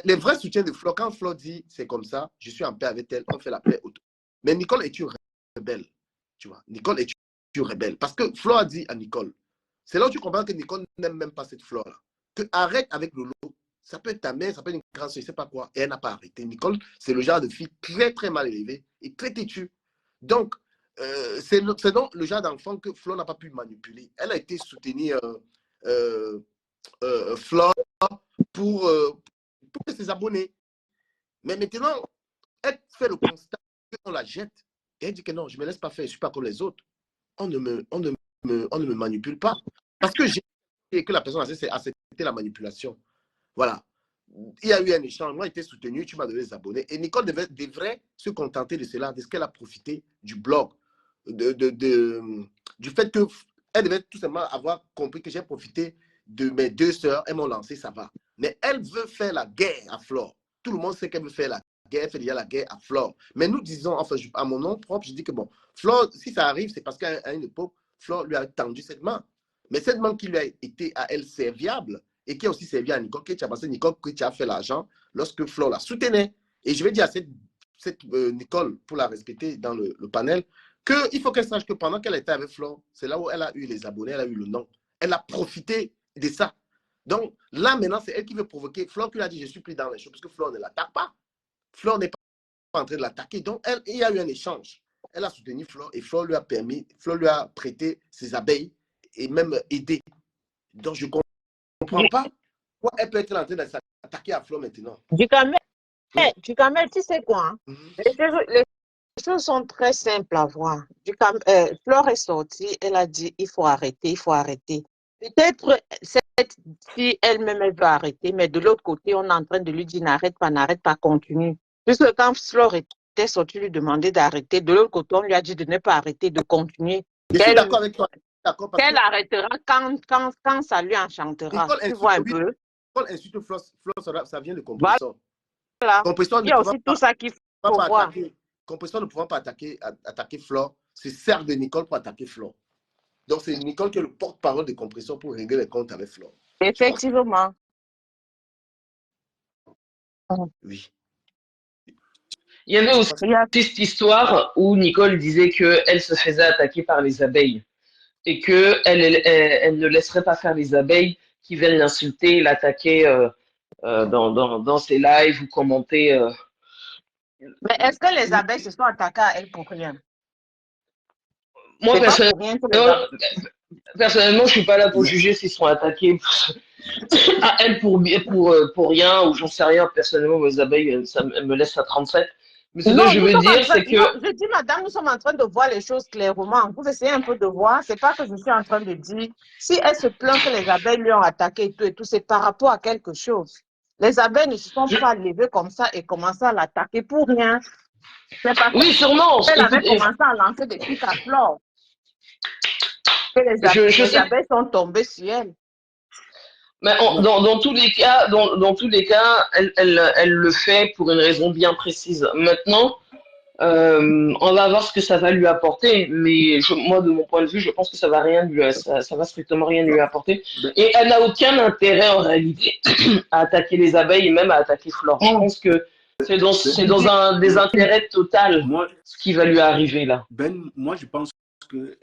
[SPEAKER 2] Les vrais soutiens de Flore, quand Flore dit c'est comme ça, je suis en paix avec elle, on fait la paix autour. Mais Nicole est une rebelle, tu vois. Nicole est une rebelle. Parce que Flore a dit à Nicole, c'est là où tu comprends que Nicole n'aime même pas cette Flore-là. Que arrête avec Lolo. Ça peut être ta mère, ça peut être une grande soeur, je ne sais pas quoi. Et elle n'a pas arrêté. Nicole, c'est le genre de fille très, très mal élevée et très têtue. Donc, c'est donc le genre d'enfant que Flo n'a pas pu manipuler. Elle a été soutenue Flo pour ses abonnés. Mais maintenant, elle fait le constat qu'on la jette. Et elle dit que non, je ne me laisse pas faire, je ne suis pas comme les autres. On ne me manipule pas. Parce que j'ai dit que la personne a accepté la manipulation. Voilà. Il y a eu un échange. Moi, j'ai été soutenu, tu m'as donné des abonnés. Et Nicole devrait se contenter de cela, de ce qu'elle a profité du blog, du fait qu'elle devait tout simplement avoir compris que j'ai profité de mes deux sœurs. Elles m'ont lancé, ça va. Mais elle veut faire la guerre à Flore. Tout le monde sait qu'elle veut faire la guerre, elle fait déjà la guerre à Flore. Mais nous disons, enfin, à mon nom propre, je dis que bon, Flore, si ça arrive, c'est parce qu'à une époque, Flore lui a tendu cette main. Mais cette main qui lui a été à elle serviable, et qui a aussi servi à Nicole Ketcha, parce que Nicole Ketcha a fait l'argent lorsque Flore la soutenait. Et je vais dire à cette Nicole, pour la respecter dans le panel, qu'il faut qu'elle sache que pendant qu'elle était avec Flore, c'est là où elle a eu les abonnés, elle a eu le nom. Elle a profité de ça. Donc là, maintenant, c'est elle qui veut provoquer. Flore qui lui a dit, je suis plus dans les choses, parce que Flore ne l'attaque pas. Flore n'est pas en train de l'attaquer. Donc, il y a eu un échange. Elle a soutenu Flore et Flore lui a prêté ses abeilles et même aidé. Donc, je comprends pas pourquoi elle peut être en train de s'attaquer à Flore maintenant.
[SPEAKER 4] Du Camel, tu sais quoi? Hein? Les choses sont très simples à voir. Flore est sortie, elle a dit il faut arrêter, il faut arrêter. Peut-être cette fille elle-même, elle veut arrêter, mais de l'autre côté, on est en train de lui dire n'arrête pas, continue. Puisque quand Flore était sortie lui demander d'arrêter, de l'autre côté, on lui a dit de ne pas arrêter, de continuer.
[SPEAKER 2] Je suis d'accord avec toi.
[SPEAKER 4] Qu'elle arrêtera quand ça lui enchantera. Tu vois un peu.
[SPEAKER 2] Nicole insulte Flore, ça vient de comprendre ça.
[SPEAKER 4] là.
[SPEAKER 2] Compresseur
[SPEAKER 4] Il
[SPEAKER 2] ne
[SPEAKER 4] y a
[SPEAKER 2] pouvant
[SPEAKER 4] aussi tout ça qu'il faut
[SPEAKER 2] pas
[SPEAKER 4] voir.
[SPEAKER 2] attaquer, Compresseur ne pouvant pas attaquer Flore, se sert de Nicole pour attaquer Flore. Donc, c'est Nicole qui est le porte-parole des compresseurs pour régler les comptes avec Flore.
[SPEAKER 4] Effectivement.
[SPEAKER 2] Oui.
[SPEAKER 3] Il y avait aussi
[SPEAKER 4] Il y a-
[SPEAKER 3] cette histoire où Nicole disait qu'elle se faisait attaquer par les abeilles et qu'elle ne laisserait pas faire les abeilles qui viennent l'insulter, l'attaquer dans ses lives ou commenter.
[SPEAKER 4] Mais est-ce que les abeilles se sont attaquées à elle pour rien?
[SPEAKER 3] Moi,
[SPEAKER 4] C'est pas pour rien que les abeilles.
[SPEAKER 3] personnellement, je suis pas là pour juger s'ils sont attaqués à elle pour rien ou j'en sais rien. Personnellement, mes abeilles, ça me laisse à 37. Mais ce que
[SPEAKER 4] Non,
[SPEAKER 3] je
[SPEAKER 4] nous
[SPEAKER 3] veux
[SPEAKER 4] sommes en
[SPEAKER 3] dire,
[SPEAKER 4] train.
[SPEAKER 3] c'est que
[SPEAKER 4] Non, je dis, madame, nous sommes en train de voir les choses clairement. Vous essayez un peu de voir. C'est pas que je suis en train de dire. Si elle se plaint que les abeilles lui ont attaqué et tout, c'est par rapport à quelque chose. Les abeilles ne se sont
[SPEAKER 3] je-
[SPEAKER 4] pas levées comme ça et commencé à l'attaquer pour rien. C'est parce
[SPEAKER 3] oui, sûrement.
[SPEAKER 4] qu'elle
[SPEAKER 3] Écoute,
[SPEAKER 4] avait commencé à lancer des pics à flore que
[SPEAKER 3] je
[SPEAKER 4] les
[SPEAKER 3] sais.
[SPEAKER 4] abeilles sont tombées sur elle.
[SPEAKER 3] Mais dans tous les cas, dans tous les cas, elle le fait pour une raison bien précise. Maintenant, on va voir ce que ça va lui apporter, mais moi, de mon point de vue, je pense que ça va strictement rien lui apporter. Et elle n'a aucun intérêt en réalité à attaquer les abeilles et même à attaquer Flore. Je pense que c'est dans un désintérêt total
[SPEAKER 5] Moi,
[SPEAKER 3] ce qui va lui arriver là.
[SPEAKER 5] moi, je pense que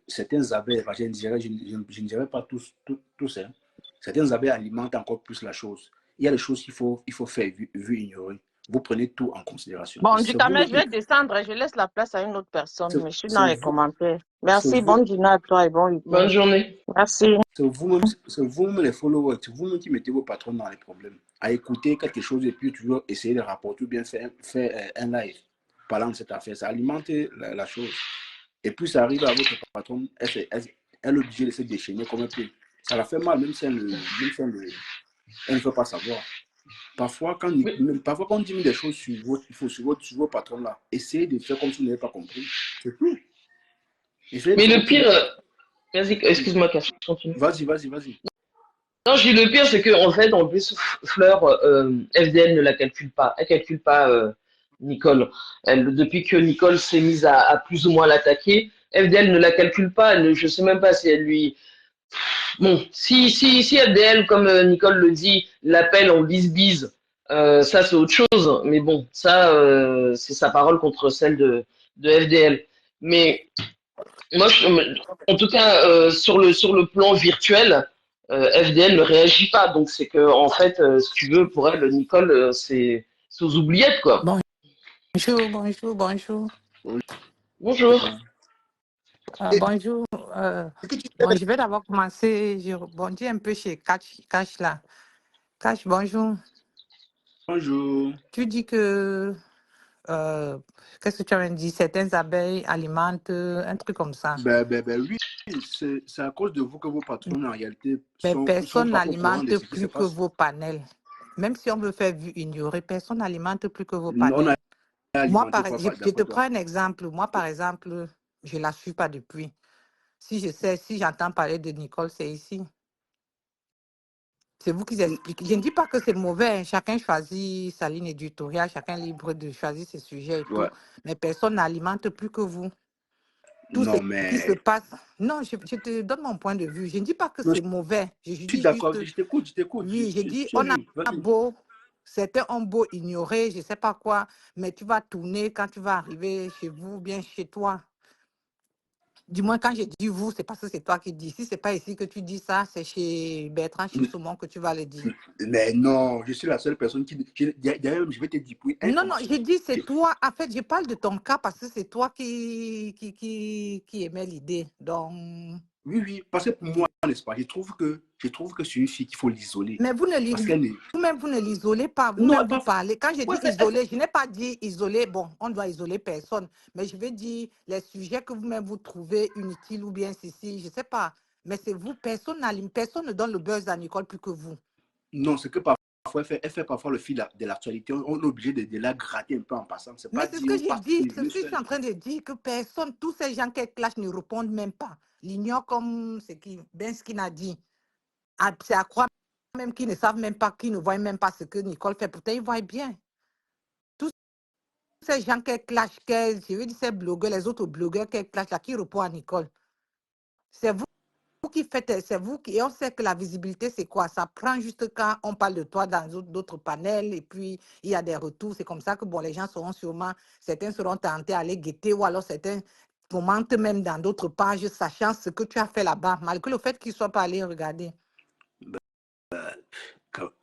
[SPEAKER 5] certains abeilles, enfin, je ne dirais pas tous, hein. Certains abeilles alimentent encore plus la chose. Il y a des choses il faut faire, vu ignorer. Vous prenez tout en considération.
[SPEAKER 4] Bon,
[SPEAKER 5] C'est
[SPEAKER 4] Dikame,
[SPEAKER 5] vous-même
[SPEAKER 4] je vais descendre et je laisse la place à une autre personne, mais je suis
[SPEAKER 5] c'est
[SPEAKER 4] dans les
[SPEAKER 5] vous,
[SPEAKER 4] commentaires.
[SPEAKER 5] c'est
[SPEAKER 4] Merci,
[SPEAKER 5] vous,
[SPEAKER 4] bonne journée à toi et bon
[SPEAKER 3] Bonne
[SPEAKER 4] week-end.
[SPEAKER 3] journée.
[SPEAKER 4] Merci.
[SPEAKER 5] c'est vous-même les followers, c'est vous-même qui mettez vos patrons dans les problèmes. À écouter quelque chose et puis toujours essayer de rapporter ou bien faire un live parlant de cette affaire. Ça alimente la chose. Et puis ça arrive à votre patron, elle est obligée de se déchaîner comme un peu. Ça la fait mal, même si elle ne veut pas savoir. Parfois, quand on dit des choses sur vos patrons là, essayez de faire comme si vous n'avez pas compris. C'est tout. Essayez de
[SPEAKER 3] Mais
[SPEAKER 5] faire
[SPEAKER 3] le
[SPEAKER 5] comme si...
[SPEAKER 3] pire, vas-y, excuse-moi, Cash, continue.
[SPEAKER 5] Vas-y.
[SPEAKER 3] Non, je dis le pire, c'est qu'en fait, en plus, Fleur, FDL ne la calcule pas. Elle calcule pas Nicole. Depuis que Nicole s'est mise à plus ou moins l'attaquer, FDL ne la calcule pas. Je sais même pas si elle lui. Bon, si FDL, comme Nicole le dit, l'appelle en bise-bise, ça c'est autre chose. Mais bon, ça, c'est sa parole contre celle de FDL. Mais moi, en tout cas, sur le plan virtuel, FDL ne réagit pas. Donc, c'est que, en fait, si tu veux, pour elle, Nicole, c'est aux oubliettes, quoi.
[SPEAKER 6] Bonjour.
[SPEAKER 3] Bonjour.
[SPEAKER 2] Et
[SPEAKER 6] Bonjour.
[SPEAKER 2] ce que tu
[SPEAKER 6] Bon,
[SPEAKER 2] fais,
[SPEAKER 6] je vais d'abord commencer. Je rebondis un peu chez Cash là. Cash, bonjour.
[SPEAKER 5] Bonjour.
[SPEAKER 6] Tu dis que, qu'est-ce que tu avais dit? Certaines abeilles alimentent un truc comme ça.
[SPEAKER 5] Oui, c'est à cause de vous que vos patrons, en réalité,
[SPEAKER 6] Mais
[SPEAKER 5] sont
[SPEAKER 6] personne
[SPEAKER 5] pas au courant de
[SPEAKER 6] n'alimente
[SPEAKER 5] ce qui se
[SPEAKER 6] plus que
[SPEAKER 5] passe.
[SPEAKER 6] vos panels. Même si on veut faire vue ignorer, personne n'alimente plus que vos
[SPEAKER 5] On a
[SPEAKER 6] panels. Moi,
[SPEAKER 5] alimenté quoi,
[SPEAKER 6] je te
[SPEAKER 5] d'après
[SPEAKER 6] prends
[SPEAKER 5] toi?
[SPEAKER 6] un exemple. Moi, par exemple, je ne la suis pas depuis. Si j'entends parler de Nicole, c'est ici. C'est vous qui expliquez. Je ne dis pas que c'est mauvais, hein. Chacun choisit sa ligne éditoriale, chacun est libre de choisir ses sujets et tout.
[SPEAKER 5] Ouais.
[SPEAKER 6] Mais personne n'alimente plus que vous. Tout ce
[SPEAKER 5] Non,
[SPEAKER 6] qui se
[SPEAKER 5] mais...
[SPEAKER 6] passe. Non, je te donne mon point de vue. Je ne dis pas que
[SPEAKER 5] Non,
[SPEAKER 6] c'est mauvais. Je
[SPEAKER 5] je suis
[SPEAKER 6] dis
[SPEAKER 5] d'accord.
[SPEAKER 6] juste,
[SPEAKER 5] Je t'écoute.
[SPEAKER 6] oui, je dis,
[SPEAKER 5] Tu es
[SPEAKER 6] on
[SPEAKER 5] libre.
[SPEAKER 6] a
[SPEAKER 5] Vas-y.
[SPEAKER 6] beau, certains ont beau ignorer, je ne sais pas quoi, mais tu vas tourner quand tu vas arriver chez vous, ou bien chez toi. Du moins, quand je dis vous, c'est parce que c'est toi qui dis. Si ce n'est pas ici que tu dis ça, c'est chez Bertrand, chez Saumon que tu vas le dire.
[SPEAKER 5] Mais non, je suis la seule personne qui... D'ailleurs, je vais te dire, puis,
[SPEAKER 6] Non, non,
[SPEAKER 5] information.
[SPEAKER 6] j'ai dit c'est toi. En fait, je parle de ton cas parce que c'est toi qui aimais l'idée. Donc,
[SPEAKER 5] Oui, parce que pour moi, n'est-ce pas, je trouve que c'est une fille qu'il faut l'isoler.
[SPEAKER 6] mais
[SPEAKER 5] Parce qu'elle est...
[SPEAKER 6] vous-même, vous ne l'isolez pas.
[SPEAKER 5] Non,
[SPEAKER 6] Vous-même, vous parlez. Quand je dis
[SPEAKER 5] ouais,
[SPEAKER 6] isoler, je n'ai pas dit isoler. Bon, on doit isoler personne. Mais je veux dire les sujets que vous-même vous trouvez inutiles ou bien ceci, je ne sais pas. Mais c'est vous, personne ne donne le buzz à Nicole plus que vous.
[SPEAKER 5] Non, c'est que parfois, elle fait parfois le fil de l'actualité. On est obligé de la gratter un peu en passant. C'est
[SPEAKER 6] Mais
[SPEAKER 5] pas
[SPEAKER 6] c'est ce
[SPEAKER 5] dit,
[SPEAKER 6] que
[SPEAKER 5] on
[SPEAKER 6] j'ai
[SPEAKER 5] passe
[SPEAKER 6] dit,
[SPEAKER 5] une
[SPEAKER 6] c'est ce que je suis
[SPEAKER 5] semaine.
[SPEAKER 6] en train de dire, que personne, tous ces gens qui clashent ne répondent même pas. L'ignorent comme ce qui Benskin a dit. C'est à croire même qui ne savent même pas, qui ne voient même pas ce que Nicole fait. Pourtant, ils voient bien. Tous ces gens qui clashent, je veux dire, ces blogueurs, les autres blogueurs qui clashent, là, qui répondent à Nicole. C'est vous qui faites, c'est vous qui, et on sait que la visibilité, c'est quoi? Ça prend juste quand on parle de toi dans d'autres panels et puis il y a des retours. C'est comme ça que, bon, les gens seront sûrement, certains seront tentés à aller guetter ou alors certains commentent même dans d'autres pages, sachant ce que tu as fait là-bas, malgré le fait qu'ils ne soient pas allés regarder.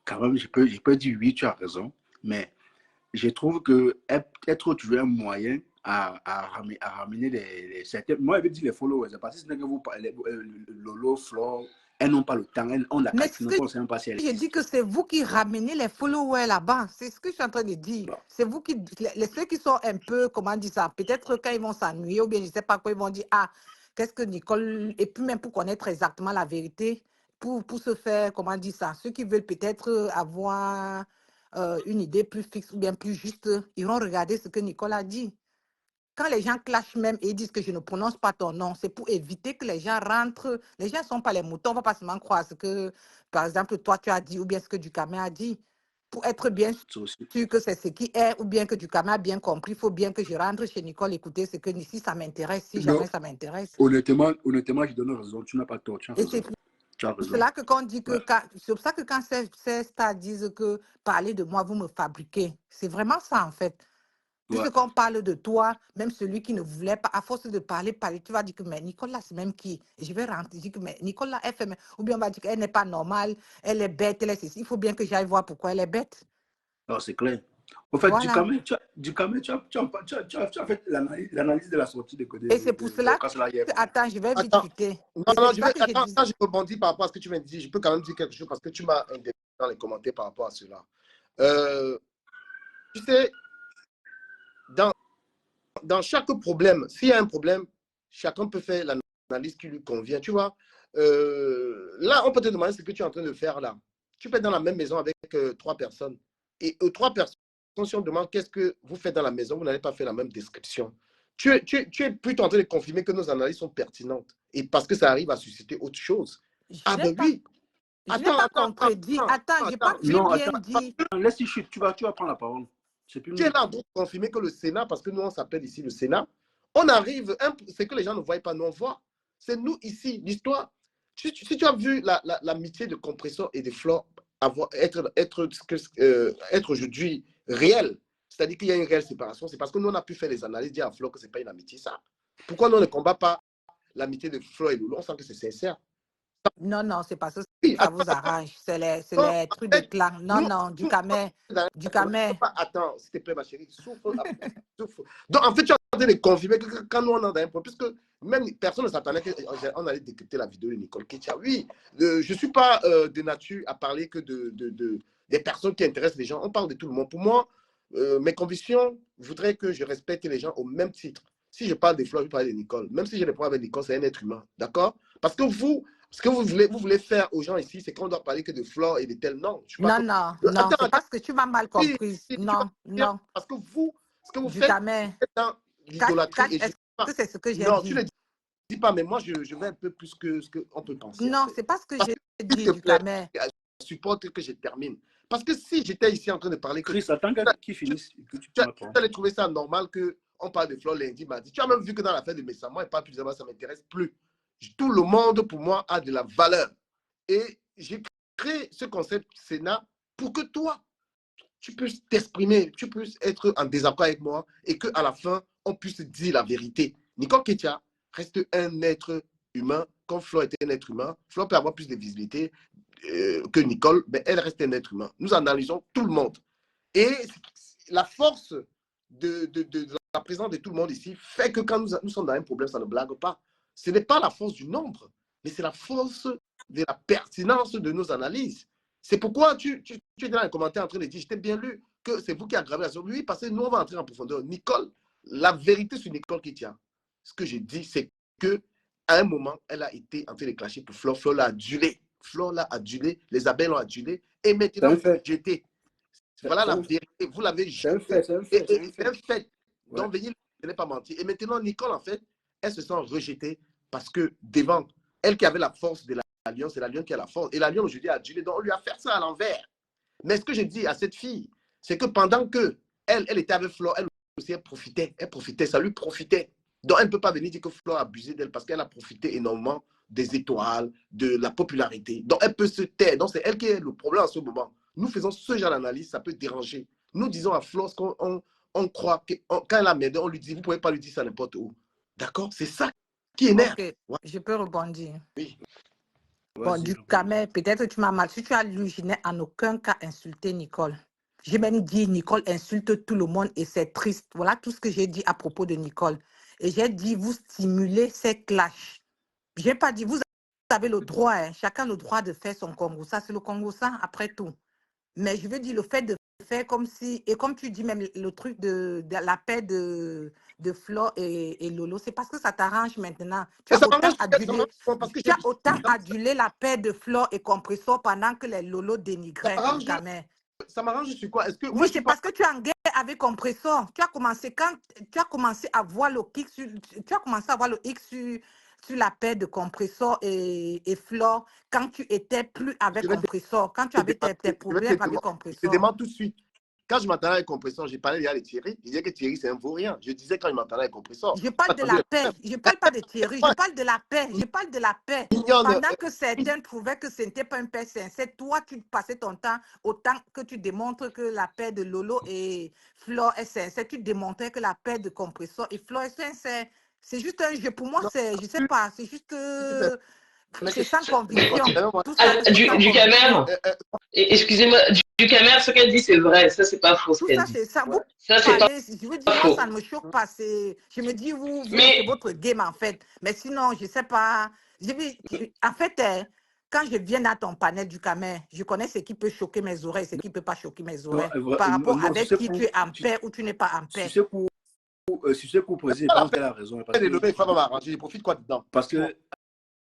[SPEAKER 5] Quand même, je peux dire oui, tu as raison, mais je trouve que être trouvé un moyen à ramener certains. Moi, je veux dire les followers, parce que c'est que vous parlez, Lolo, Flore, elles n'ont pas le temps, on l'a
[SPEAKER 6] Mais
[SPEAKER 5] calculé, on ne sait même pas si elles
[SPEAKER 6] je dis
[SPEAKER 5] existent.
[SPEAKER 6] que c'est vous qui ramenez les followers là-bas. C'est ce que je suis en train de dire.
[SPEAKER 5] Bon.
[SPEAKER 6] C'est vous qui, ceux qui sont un peu, comment dire ça, peut-être quand ils vont s'ennuyer ou bien je ne sais pas quoi, ils vont dire, ah, qu'est-ce que Nicole, et puis même pour connaître exactement la vérité, pour se faire, comment dire ça, ceux qui veulent peut-être avoir une idée plus fixe ou bien plus juste, ils vont regarder ce que Nicole a dit. Quand les gens clashent même et disent que je ne prononce pas ton nom, c'est pour éviter que les gens rentrent. Les gens ne sont pas les moutons, on ne va pas seulement croire ce que, par exemple, toi tu as dit ou bien ce que Ducamé a dit. Pour être bien sûr que c'est ce qui est ou bien que Ducamé a bien compris, il faut bien que je rentre chez Nicole écouter ce que si ça m'intéresse, si
[SPEAKER 5] Non,
[SPEAKER 6] jamais ça m'intéresse.
[SPEAKER 5] honnêtement, je donne raison, tu n'as pas tort, tu as
[SPEAKER 6] Et
[SPEAKER 5] raison.
[SPEAKER 6] c'est
[SPEAKER 5] Tu as
[SPEAKER 6] pour
[SPEAKER 5] raison.
[SPEAKER 6] cela que quand on dit que,
[SPEAKER 5] Ouais.
[SPEAKER 6] c'est pour ça que quand ces stars disent que parler de moi, vous me fabriquez, c'est vraiment ça en fait. Puisque
[SPEAKER 5] Ouais.
[SPEAKER 6] quand on parle de toi, même celui qui ne voulait pas, à force de parler, tu vas dire que mais Nicolas, c'est même qui? Et je vais rentrer, dire que mais Nicolas, elle fait, ou bien on va dire qu'elle n'est pas normale, elle est bête, elle est ceci. Il faut bien que j'aille voir pourquoi elle est bête.
[SPEAKER 5] Alors, c'est clair. En fait,
[SPEAKER 6] Voilà.
[SPEAKER 5] tu as fait l'analyse de la sortie de
[SPEAKER 6] Et c'est pour cela
[SPEAKER 5] Dorcas là hier.
[SPEAKER 6] que, attends, je vais vite
[SPEAKER 2] Attends,
[SPEAKER 6] chuter.
[SPEAKER 2] non,
[SPEAKER 6] Et c'est
[SPEAKER 2] non,
[SPEAKER 6] pour ça que je
[SPEAKER 2] attends,
[SPEAKER 6] dis,
[SPEAKER 2] je rebondis par rapport à ce que tu viens de dire. Je peux quand même dire quelque chose parce que tu m'as interrompu dans les commentaires par rapport à cela. Tu sais, dans chaque problème, s'il y a un problème, chacun peut faire l'analyse qui lui convient. Tu vois, là, on peut te demander ce que tu es en train de faire là. Tu peux être dans la même maison avec 3 personnes. Et aux 3 personnes, si on demande qu'est-ce que vous faites dans la maison, vous n'allez pas faire la même description. Tu es plutôt en train de confirmer que nos analyses sont pertinentes. Et parce que ça arrive à susciter autre chose.
[SPEAKER 6] je
[SPEAKER 2] Ah
[SPEAKER 6] n'ai
[SPEAKER 2] ben oui.
[SPEAKER 6] pas contredit. Attends, je pense que j'ai
[SPEAKER 5] Non,
[SPEAKER 6] bien
[SPEAKER 5] attends,
[SPEAKER 6] dit.
[SPEAKER 5] laisse-y chute, tu vas prendre la parole. C'est plus
[SPEAKER 2] Tu es là en train de confirmer que le Sénat, parce que nous on s'appelle ici le Sénat, on arrive, c'est que les gens ne voient pas, nous on voit. C'est nous ici, l'histoire. Si tu as vu l'amitié de Compressor et de Flore être aujourd'hui réelle, c'est-à-dire qu'il y a une réelle séparation, c'est parce que nous on a pu faire les analyses, dire à Flore que ce n'est pas une amitié ça. Pourquoi nous on ne combat pas l'amitié de Flore et Loulou? On sent que c'est sincère.
[SPEAKER 6] Non, non, c'est pas ça.
[SPEAKER 2] Oui,
[SPEAKER 6] Ça vous arrange. C'est
[SPEAKER 2] attends,
[SPEAKER 6] les trucs de clan. Non,
[SPEAKER 2] nous,
[SPEAKER 6] non, du camé.
[SPEAKER 2] attends, s'il te plaît, ma chérie, souffre. Souffre. Donc, en fait, tu es en train de confirmer que quand nous, on a un problème, puisque même personne ne s'attendait qu'on allait décrypter la vidéo de Nicole Ketia. Oui, je ne suis pas de nature à parler que des personnes qui intéressent les gens. On parle de tout le monde. Pour moi, mes convictions voudraient que je respecte les gens au même titre. Si je parle des Fleurs, je parle de Nicole. Même si j'ai des problèmes avec Nicole, c'est un être humain. D'accord? Parce que vous, ce que vous voulez faire aux gens ici, c'est qu'on doit parler que de Flore et de tels. Non, je suis pas
[SPEAKER 6] Non,
[SPEAKER 2] comme...
[SPEAKER 6] non, non, c'est parce que tu m'as mal
[SPEAKER 2] Oui,
[SPEAKER 6] comprise.
[SPEAKER 2] tu vas
[SPEAKER 6] Non,
[SPEAKER 2] dire,
[SPEAKER 6] non,
[SPEAKER 2] parce que vous, ce que vous
[SPEAKER 6] du
[SPEAKER 2] faites,
[SPEAKER 6] camé.
[SPEAKER 2] c'est dans l'idolâtrie. Et je
[SPEAKER 6] Est-ce
[SPEAKER 2] dis pas,
[SPEAKER 6] que c'est ce que j'ai
[SPEAKER 2] non, tu ne
[SPEAKER 6] dit?
[SPEAKER 2] le dis pas, mais moi, je vais un peu plus que ce qu'on peut penser, en
[SPEAKER 6] Non,
[SPEAKER 2] fait.
[SPEAKER 6] c'est pas ce que
[SPEAKER 2] Parce
[SPEAKER 6] j'ai
[SPEAKER 2] que, s'il
[SPEAKER 6] dit,
[SPEAKER 2] te
[SPEAKER 6] du
[SPEAKER 2] plaît,
[SPEAKER 6] camé.
[SPEAKER 2] supporte que je termine. Parce que si j'étais ici en train de parler que
[SPEAKER 5] Chris, attends qu'il finisse.
[SPEAKER 2] tu allais trouver ça normal qu'on parle de Flore lundi, mardi. Tu as même vu que dans l'affaire de Messa, moi, il parle plus de ça ne m'intéresse plus. Tout le monde, pour moi, a de la valeur. Et j'ai créé ce concept Sénat pour que toi, tu puisses t'exprimer, tu puisses être en désaccord avec moi et qu'à la fin, on puisse dire la vérité. Nicole Ketia reste un être humain, comme Flo était un être humain. Flo peut avoir plus de visibilité que Nicole, mais elle reste un être humain. Nous analysons tout le monde. Et la force de la présence de tout le monde ici fait que quand nous sommes dans un problème, ça ne blague pas. Ce n'est pas la force du nombre, mais c'est la force de la pertinence de nos analyses. C'est pourquoi tu es dans les commentaires en train de dire, je t'ai bien lu, que c'est vous qui aggravez la chose. Oui, parce que nous, on va entrer en profondeur. Nicole, la vérité sur Nicole qui tient, ce que j'ai dit, c'est que à un moment, elle a été en train de clasher pour Flore. Flore l'a adulé. Flore l'a adulé, les abeilles l'ont adulé. Et maintenant, j'étais. Voilà la vérité. Vous l'avez jeté. C'est un fait. Donc, venez, ne pas mentir. Et maintenant, Nicole, en fait, elle se sent rejetée parce que devant elle qui avait la force de la lion, c'est la lion qui a la force. Et la lion, aujourd'hui, a adulé, donc on lui a fait ça à l'envers. Mais ce que je dis à cette fille, c'est que pendant que elle était avec Flo, elle aussi, elle profitait, ça lui profitait. Donc, elle ne peut pas venir dire que Flo a abusé d'elle parce qu'elle a profité énormément des étoiles, de la popularité. Donc, elle peut se taire. Donc, c'est elle qui est le problème en ce moment. Nous faisons ce genre d'analyse, ça peut déranger. Nous disons à Flo, on croit que quand elle a merdé, on lui dit, vous ne pouvez pas lui dire ça n'importe où. D'accord? C'est ça qui énerve.
[SPEAKER 6] Ok,
[SPEAKER 2] Ouais.
[SPEAKER 6] je peux rebondir.
[SPEAKER 2] Oui.
[SPEAKER 6] Bon,
[SPEAKER 5] Vas-y,
[SPEAKER 6] du
[SPEAKER 5] rebondis.
[SPEAKER 6] Camet, peut-être tu m'as mal. Si tu as lu, je n'ai en aucun cas insulté Nicole. J'ai même dit, Nicole insulte tout le monde et c'est triste. Voilà tout ce que j'ai dit à propos de Nicole. Et j'ai dit, vous stimulez ces clashs. Je n'ai pas dit, vous avez le droit, hein, chacun le droit de faire son Congo. Ça, c'est le Congo, ça, après tout. Mais je veux dire, le fait de faire comme si, et comme tu dis même le truc de la paix de Flo et Lolo, c'est parce que ça t'arrange maintenant. Tu
[SPEAKER 2] Et
[SPEAKER 6] as
[SPEAKER 2] ça
[SPEAKER 6] autant
[SPEAKER 2] m'arrange
[SPEAKER 6] adulé,
[SPEAKER 2] parce que
[SPEAKER 6] tu as autant adulé la paix de Flo et Compressor pendant que les Lolo dénigraient du gamin.
[SPEAKER 2] ça m'arrange sur quoi? Est-ce que moi
[SPEAKER 6] Oui,
[SPEAKER 2] je suis
[SPEAKER 6] c'est
[SPEAKER 2] pas.
[SPEAKER 6] parce que tu es en guerre avec Compressor. Tu as commencé quand tu as commencé à voir le X sur, tu as commencé à voir le X sur la paix de Compressor et Flore quand tu étais plus avec
[SPEAKER 2] Je vais te
[SPEAKER 6] Compressor, quand tu
[SPEAKER 2] je
[SPEAKER 6] avais tes problèmes avec
[SPEAKER 2] te
[SPEAKER 6] Compressor.
[SPEAKER 2] demande tout de suite. Quand je m'entendais avec compresseur, j'ai parlé déjà de Thierry. Je disais que Thierry, c'est un vaurien. Je disais quand je m'entendais avec compresseur.
[SPEAKER 6] Je parle de la paix. Je ne parle pas de Thierry. Je parle de la paix. Je parle de la paix. Pendant que certains trouvaient que ce n'était pas un paix sincère, toi, tu passais ton temps autant que tu démontres que la paix de Lolo et Flo est sincère. Tu démontrais que la paix de Compressor et Flo est sincère. C'est juste un jeu. Pour moi, c'est, je ne sais pas, c'est juste, c'est sans conviction. Tout ça, c'est sans
[SPEAKER 3] Du
[SPEAKER 6] conviction.
[SPEAKER 3] Camer, excusez-moi, du Camer, ce qu'elle dit, c'est vrai. Ça, c'est pas faux ce
[SPEAKER 6] Tout
[SPEAKER 3] qu'elle
[SPEAKER 6] ça,
[SPEAKER 3] dit.
[SPEAKER 6] c'est ça. Vous
[SPEAKER 3] Ça, c'est pas
[SPEAKER 6] parlez, je veux dire, moi,
[SPEAKER 3] faux.
[SPEAKER 6] ça ne me choque pas. Je me dis, vous, c'est
[SPEAKER 3] Mais,
[SPEAKER 6] votre game, en fait. Mais sinon, je ne sais pas. En fait, quand je viens dans ton panel du Camer, je connais ce qui peut choquer mes oreilles, ce qui ne peut pas choquer mes oreilles. Par rapport
[SPEAKER 5] Non,
[SPEAKER 6] avec qui tu es en paix ou tu n'es pas en paix.
[SPEAKER 5] Sur ce coup précis, je pense qu'elle a raison.
[SPEAKER 2] Je profite quoi dedans?
[SPEAKER 5] Parce que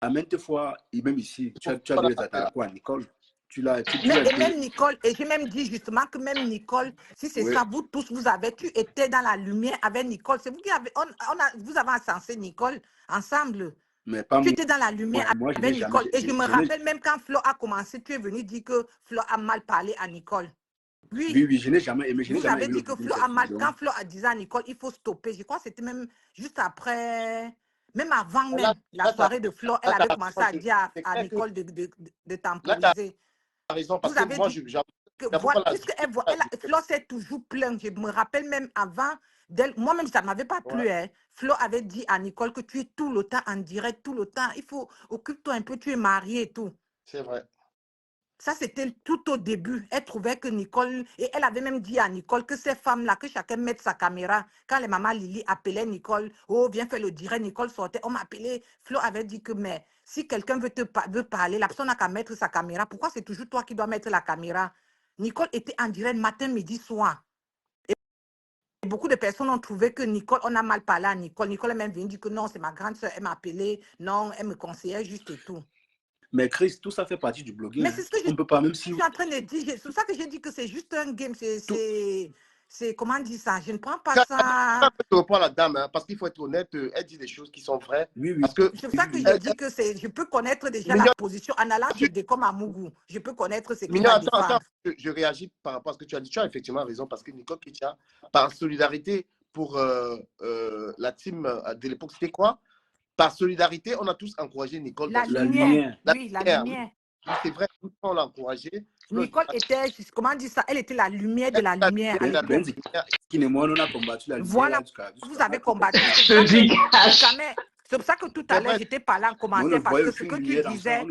[SPEAKER 5] à maintes fois, et même ici, tu as dit les attaques quoi, Nicole. Tu l'as
[SPEAKER 6] Et même Nicole, et j'ai même dit justement que même Nicole, si c'est
[SPEAKER 5] oui.
[SPEAKER 6] ça, vous tous, tu étais dans la lumière avec Nicole. C'est vous qui avez, vous avez encensé Nicole ensemble.
[SPEAKER 5] Mais pas
[SPEAKER 6] Tu
[SPEAKER 5] moi.
[SPEAKER 6] étais dans la lumière
[SPEAKER 5] Moi, je
[SPEAKER 6] avec
[SPEAKER 5] n'ai jamais.
[SPEAKER 6] Nicole. Et je me rappelle même quand Flo a commencé, tu es venu dire que Flo a mal parlé à Nicole.
[SPEAKER 5] Oui, oui, je n'ai jamais aimé.
[SPEAKER 6] Vous avez
[SPEAKER 5] Le
[SPEAKER 6] dit que
[SPEAKER 5] blogging
[SPEAKER 6] Flo
[SPEAKER 5] cette
[SPEAKER 6] a mal.
[SPEAKER 5] saison.
[SPEAKER 6] Quand Flo a dit à Nicole, il faut stopper. Je crois que c'était même juste après, même avant même la soirée de Flo, elle avait commencé à dire à Nicole de
[SPEAKER 2] Là, tu as
[SPEAKER 6] temporiser.
[SPEAKER 2] raison parce
[SPEAKER 6] Vous
[SPEAKER 2] que
[SPEAKER 6] avez
[SPEAKER 2] moi,
[SPEAKER 6] dit que
[SPEAKER 2] j'avoue
[SPEAKER 6] voilà,
[SPEAKER 2] pas
[SPEAKER 6] puisque Flo s'est toujours plaint. Je me rappelle même avant, moi-même, ça ne m'avait pas plu. Hein. Flo avait dit à Nicole que tu es tout le temps en direct, tout le temps. Il faut occupe-toi un peu, tu es mariée et tout.
[SPEAKER 2] C'est vrai.
[SPEAKER 6] Ça, c'était tout au début. Elle trouvait que Nicole, et elle avait même dit à Nicole que ces femmes-là, que chacun mette sa caméra. Quand les mamans Lily appelaient Nicole, oh, viens faire le direct, Nicole sortait. On m'appelait. Flo avait dit que, mais si quelqu'un veut parler, la personne n'a qu'à mettre sa caméra. Pourquoi c'est toujours toi qui dois mettre la caméra? Nicole était en direct matin, midi, soir. Et beaucoup de personnes ont trouvé que Nicole, on a mal parlé à Nicole. Nicole est même venue dire que non, c'est ma grande soeur, elle m'a appelé. Non, elle me conseillait juste et tout.
[SPEAKER 5] Mais Chris, tout ça fait partie du blogging.
[SPEAKER 6] Mais c'est ce que
[SPEAKER 5] on peut pas, même
[SPEAKER 6] je
[SPEAKER 5] si.
[SPEAKER 6] suis en train de dire. C'est pour ça que j'ai dit que c'est juste un game. C'est comment dire ça? Je ne prends pas ça.
[SPEAKER 2] Je reprends la dame, hein, parce qu'il faut être honnête, elle dit des choses qui sont vraies.
[SPEAKER 5] Oui, oui.
[SPEAKER 2] Parce que
[SPEAKER 6] C'est pour ça que je dis que je peux connaître déjà la position. En allant chez Décom à Mougou, je peux connaître ce qu'il va défendre.
[SPEAKER 2] Je réagis par rapport à ce que tu as dit. Tu as effectivement raison, parce que Nicole Kitia, par solidarité pour la team de l'époque, c'était quoi? Par solidarité, on a tous encouragé Nicole.
[SPEAKER 6] La lumière. Oui, la lumière.
[SPEAKER 2] C'est vrai, on l'a encouragée.
[SPEAKER 6] Nicole était, comment dire ça? Elle était la lumière de la lumière à l'époque.
[SPEAKER 5] On a combattu la lumière.
[SPEAKER 6] Voilà, vous avez combattu. C'est pour ça que tout à l'heure, j'étais parlé en commentaire parce que ce que tu disais,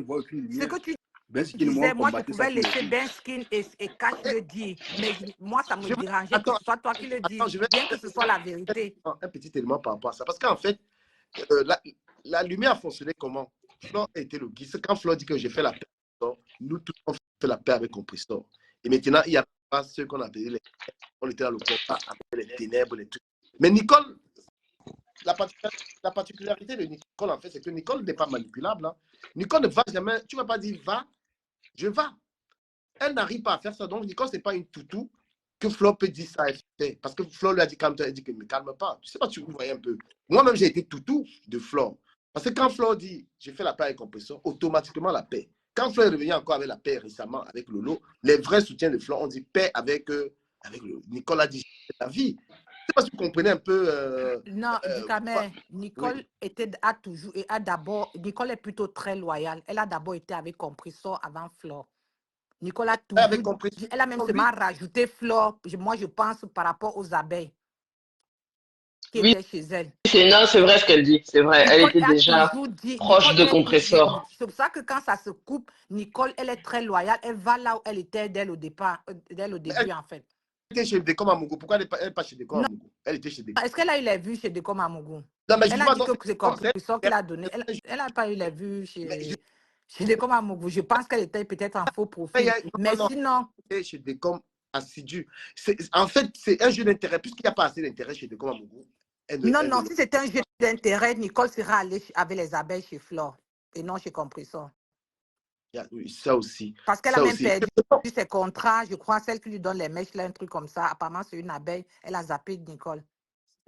[SPEAKER 6] moi, je pouvais laisser Ben Skin et Cash le dire. Mais moi, ça me dérangeait que ce soit toi qui le dises, bien que ce soit la vérité.
[SPEAKER 2] Un petit élément par rapport à ça. Parce qu'en fait, la lumière a fonctionné comment? Flo était le guide. Quand Flo dit que j'ai fait la paix, nous tous on fait la paix avec Compressor. Et maintenant, il n'y a pas ceux qu'on appelait les. On était dans le combat avec les ténèbres, les trucs. Mais Nicole, la particularité de Nicole, en fait, c'est que Nicole n'est pas manipulable. Hein. Nicole ne va jamais. Tu ne vas pas dire va, je vais. Elle n'arrive pas à faire ça. Donc, Nicole, ce n'est pas une toutou que Flo peut dire ça. Parce que Flo lui a dit calme-toi, elle dit que ne me calme pas. Je ne sais pas si vous voyez un peu. Moi-même, j'ai été toutou de Flo. Parce que quand Flore dit, j'ai fait la paix avec Compressor, automatiquement la paix. Quand Flore est revenu encore avec la paix récemment, avec Lolo, les vrais soutiens de Flore ont dit paix avec Nicole a dit la vie. C'est parce que vous comprenez un peu.
[SPEAKER 6] Non, Dukame,
[SPEAKER 2] Oui.
[SPEAKER 6] Nicole a toujours et a d'abord. Nicole est plutôt très loyale. Elle a d'abord été avec Compressor avant Flore. Nicole a
[SPEAKER 2] Avec
[SPEAKER 6] toujours.
[SPEAKER 2] Compressor,
[SPEAKER 6] Elle a même
[SPEAKER 2] lui,
[SPEAKER 6] seulement rajouté Flore. Moi, je pense par rapport aux abeilles qui
[SPEAKER 3] Oui,
[SPEAKER 6] étaient chez elle.
[SPEAKER 3] non, c'est vrai ce qu'elle dit. C'est vrai. Elle
[SPEAKER 6] Nicole
[SPEAKER 3] était
[SPEAKER 6] a
[SPEAKER 3] déjà
[SPEAKER 6] toujours dit,
[SPEAKER 3] proche de
[SPEAKER 6] oui,
[SPEAKER 3] Compressor.
[SPEAKER 6] c'est pour ça que quand ça se coupe, Nicole, elle est très loyale. Elle va là où elle était dès le départ, dès le
[SPEAKER 2] mais elle
[SPEAKER 6] début, en fait.
[SPEAKER 2] était chez Decom à Mougou. Pourquoi elle n'est pas chez Decom à
[SPEAKER 6] Non,
[SPEAKER 2] Mougou? Elle était chez Decom.
[SPEAKER 6] est-ce qu'elle a eu les vues chez Decom Amougou?
[SPEAKER 2] Non, mais
[SPEAKER 6] Elle a
[SPEAKER 2] justement,
[SPEAKER 6] dit
[SPEAKER 2] donc,
[SPEAKER 6] que c'est
[SPEAKER 2] comme c'est
[SPEAKER 6] Compressor qui l'a donné. Elle n'a pas eu les vues
[SPEAKER 2] mais
[SPEAKER 6] chez Decom Amougou. Je pense qu'elle était peut-être en faux profil.
[SPEAKER 2] non,
[SPEAKER 6] Mais
[SPEAKER 2] non,
[SPEAKER 6] sinon,
[SPEAKER 2] elle était chez Decom assidu. En fait, c'est un jeu d'intérêt. Puisqu'il n'y a pas assez d'intérêt chez Decom à Mougou,
[SPEAKER 6] non,
[SPEAKER 2] elle ne
[SPEAKER 6] non,
[SPEAKER 2] le.
[SPEAKER 6] si c'était un jeu d'intérêt, Nicole serait allée avec les abeilles chez Flore et non chez Compressor.
[SPEAKER 2] Oui, ça aussi.
[SPEAKER 6] Parce qu'elle a
[SPEAKER 2] Ça
[SPEAKER 6] même
[SPEAKER 2] aussi.
[SPEAKER 6] perdu ses contrats, je crois, celle qui lui donne les mèches, là, un truc comme ça. Apparemment, c'est une abeille. Elle a zappé de Nicole.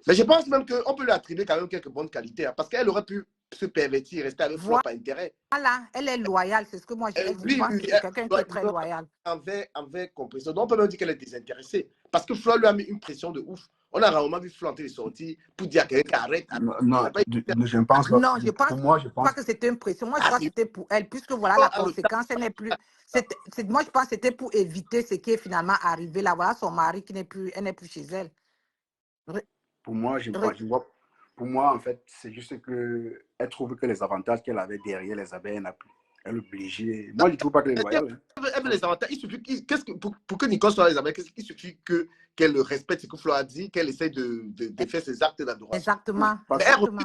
[SPEAKER 2] Mais je pense même qu'on peut lui attribuer quand même quelques bonnes qualités. Parce qu'elle aurait pu se pervertir, rester avec Flore par intérêt.
[SPEAKER 6] Voilà, elle est loyale. C'est ce que moi, je
[SPEAKER 2] Oui,
[SPEAKER 6] pense
[SPEAKER 2] oui,
[SPEAKER 6] que c'est quelqu'un qui est très
[SPEAKER 2] non,
[SPEAKER 6] loyal.
[SPEAKER 2] envers Compressor. Donc, on peut même dire qu'elle est désintéressée. Parce que Flore lui a mis une pression de ouf. On a rarement vu Flore en train de sortir pour dire à quelqu'un qui arrête.
[SPEAKER 5] Non, je ne pense pas.
[SPEAKER 6] Non, je pense
[SPEAKER 5] Pour moi, je
[SPEAKER 6] pas
[SPEAKER 5] pense.
[SPEAKER 6] que c'était une pression. Moi, je
[SPEAKER 2] Ah,
[SPEAKER 6] crois que
[SPEAKER 2] c'est
[SPEAKER 6] c'était pour elle, puisque voilà la conséquence, elle n'est plus. Moi, je pense que c'était pour éviter ce qui est finalement arrivé là. Voilà son mari qui n'est plus, elle n'est plus chez elle.
[SPEAKER 5] Pour moi, je vois. Pour moi, en fait, c'est juste que elle trouve que les avantages qu'elle avait derrière les abeilles, elle n'a plus. Elle est obligée. Moi, je ne trouve pas qu'elle est loyale.
[SPEAKER 2] elle veut les avantages. Il suffit pour que Nicole soit les amis, il suffit qu'elle respecte ce que Flore a dit, qu'elle essaie de faire ses actes d'adoration.
[SPEAKER 6] Exactement,
[SPEAKER 2] Mais
[SPEAKER 6] exactement.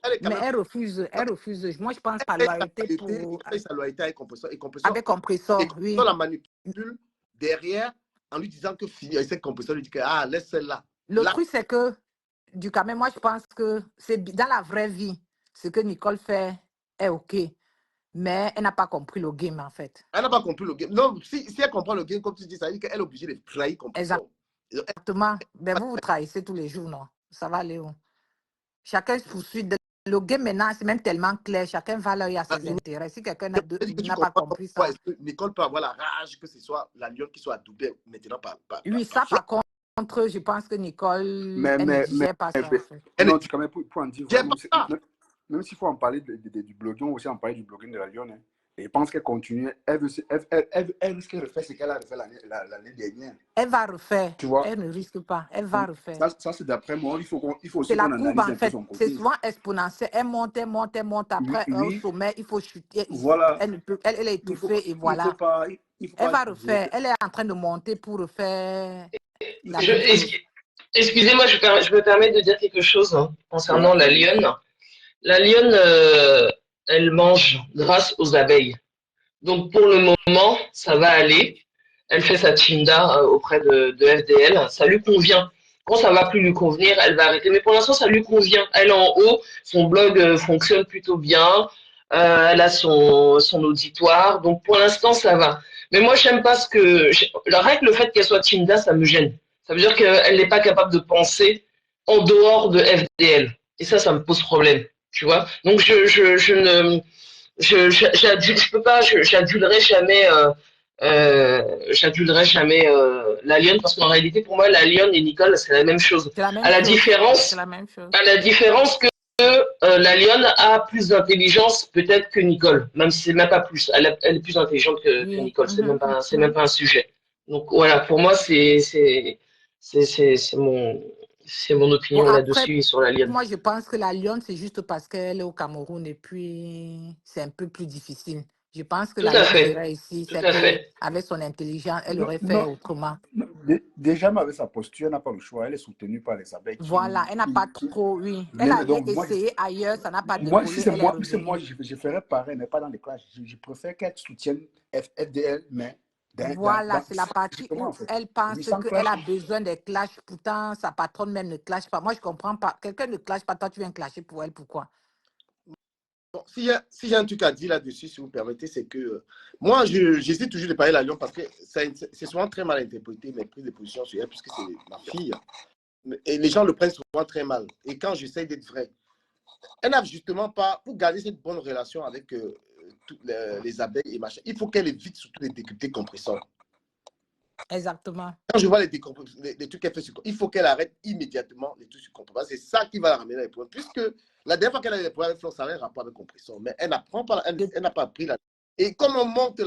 [SPEAKER 2] elle est quand
[SPEAKER 6] Mais
[SPEAKER 2] même.
[SPEAKER 6] elle refuse, elle refuse. Moi, je pense par
[SPEAKER 2] Elle
[SPEAKER 6] loyauté pour.
[SPEAKER 2] fait sa loyauté avec Compressor. Et
[SPEAKER 6] Avec
[SPEAKER 2] et
[SPEAKER 6] Compressor, oui.
[SPEAKER 2] Compressor la manipule derrière en lui disant que c'est Compressor lui dit que laisse celle-là.
[SPEAKER 6] Le truc, c'est que, du quand même, moi, je pense que c'est dans la vraie vie, ce que Nicole fait est OK. Mais elle n'a pas compris le game, en fait.
[SPEAKER 2] Elle n'a pas compris le game. Non, si elle comprend le game, comme tu dis, ça veut dire qu'elle est obligée de trahir Compressor.
[SPEAKER 6] Exactement. Ben, vous trahissez tous les jours, non? Ça va aller où? Chacun poursuit. Le game maintenant, c'est même tellement clair. Chacun va là où il a ses intérêts. Si quelqu'un n'a pas compris ça.
[SPEAKER 2] Est-ce que Nicole peut avoir la rage que ce soit la lionne qui soit adoubée maintenant
[SPEAKER 6] Oui, ça, par contre, je pense que Nicole, elle ne digère pas ça, en fait.
[SPEAKER 5] Non, tu quand même pour en dire
[SPEAKER 2] J'aime pas.
[SPEAKER 5] même s'il faut en parler du blogging, aussi en parler du blogging de la lionne. Hein. Et je pense qu'elle continue. Elle risque de refaire ce qu'elle a refait l'année dernière.
[SPEAKER 6] Elle va refaire.
[SPEAKER 5] Tu vois?
[SPEAKER 6] Elle ne risque pas. Elle va refaire.
[SPEAKER 5] Ça c'est d'après moi. Il faut aussi
[SPEAKER 6] C'est la
[SPEAKER 5] qu'on
[SPEAKER 6] courbe,
[SPEAKER 5] analyse
[SPEAKER 6] en
[SPEAKER 5] un peu
[SPEAKER 6] fait.
[SPEAKER 5] son côté.
[SPEAKER 6] C'est souvent exponentiel. Elle monte, elle monte, elle monte. Après, au sommet, il faut chuter.
[SPEAKER 5] Voilà.
[SPEAKER 6] Elle est étouffée et voilà. Elle va refaire. Elle est en train de monter pour refaire la même chose.
[SPEAKER 3] Excusez-moi, je me permets de dire quelque chose concernant la lionne. La lionne, elle mange grâce aux abeilles. Donc pour le moment, ça va aller. Elle fait sa chinda auprès de FDL. Ça lui convient. Quand ça va plus lui convenir, elle va arrêter. Mais pour l'instant, ça lui convient. Elle est en haut. Son blog fonctionne plutôt bien. Elle a son auditoire. Donc pour l'instant, ça va. Mais moi, j'aime pas le fait qu'elle soit chinda, ça me gêne. Ça veut dire qu'elle n'est pas capable de penser en dehors de FDL. Et ça me pose problème. Tu vois? Donc je peux pas, j'adulerai jamais la lionne parce qu'en réalité pour moi la lionne et Nicole c'est la même chose.
[SPEAKER 6] C'est la même
[SPEAKER 3] À la
[SPEAKER 6] chose.
[SPEAKER 3] différence,
[SPEAKER 6] C'est la même chose.
[SPEAKER 3] à la différence que la lionne a plus d'intelligence peut-être que Nicole, même si c'est même pas plus. Elle est plus intelligente que Nicole. C'est même pas un sujet. Donc voilà, pour moi c'est mon opinion là-dessus sur la lionne.
[SPEAKER 6] Moi, je pense que la lionne, c'est juste parce qu'elle est au Cameroun et puis c'est un peu plus difficile. Je pense que la lionne serait ici. C'est qu'avec son intelligence, elle aurait fait autrement.
[SPEAKER 5] Déjà, mais avec sa posture, elle n'a pas le choix. Elle est soutenue par les abeilles.
[SPEAKER 6] Voilà, elle n'a pas trop, oui. Elle a essayé ailleurs, ça n'a pas décollé.
[SPEAKER 5] Si c'est moi, je ferais pareil, mais pas dans les classes. Je préfère qu'elle soutienne FDL, mais
[SPEAKER 6] voilà, c'est la partie où elle pense qu'elle a besoin des clashs. Pourtant, sa patronne même ne clash pas. Moi, je ne comprends pas. Quelqu'un ne clash pas, toi, tu viens clasher pour elle. Pourquoi?
[SPEAKER 2] Bon, si j'ai un truc à dire là-dessus, si vous permettez, c'est que moi, j'hésite toujours de parler de la Lyon parce que c'est souvent très mal interprété, mes prises de position sur elle, puisque c'est ma fille. Et les gens le prennent souvent très mal. Et quand j'essaie d'être vrai, elle n'a justement pas, pour garder cette bonne relation avec toutes les abeilles et machin, il faut qu'elle évite surtout les décryptés compresseurs.
[SPEAKER 6] Exactement.
[SPEAKER 2] Quand je vois les trucs qu'elle fait sur il faut qu'elle arrête immédiatement les trucs sur compresseur. C'est ça qui va la ramener à les problèmes. Puisque la dernière fois qu'elle a eu des problèmes avec Flore, ça avait un rapport avec compresseur. Mais elle n'apprend pas, elle n'a pas appris la. Et comme on monte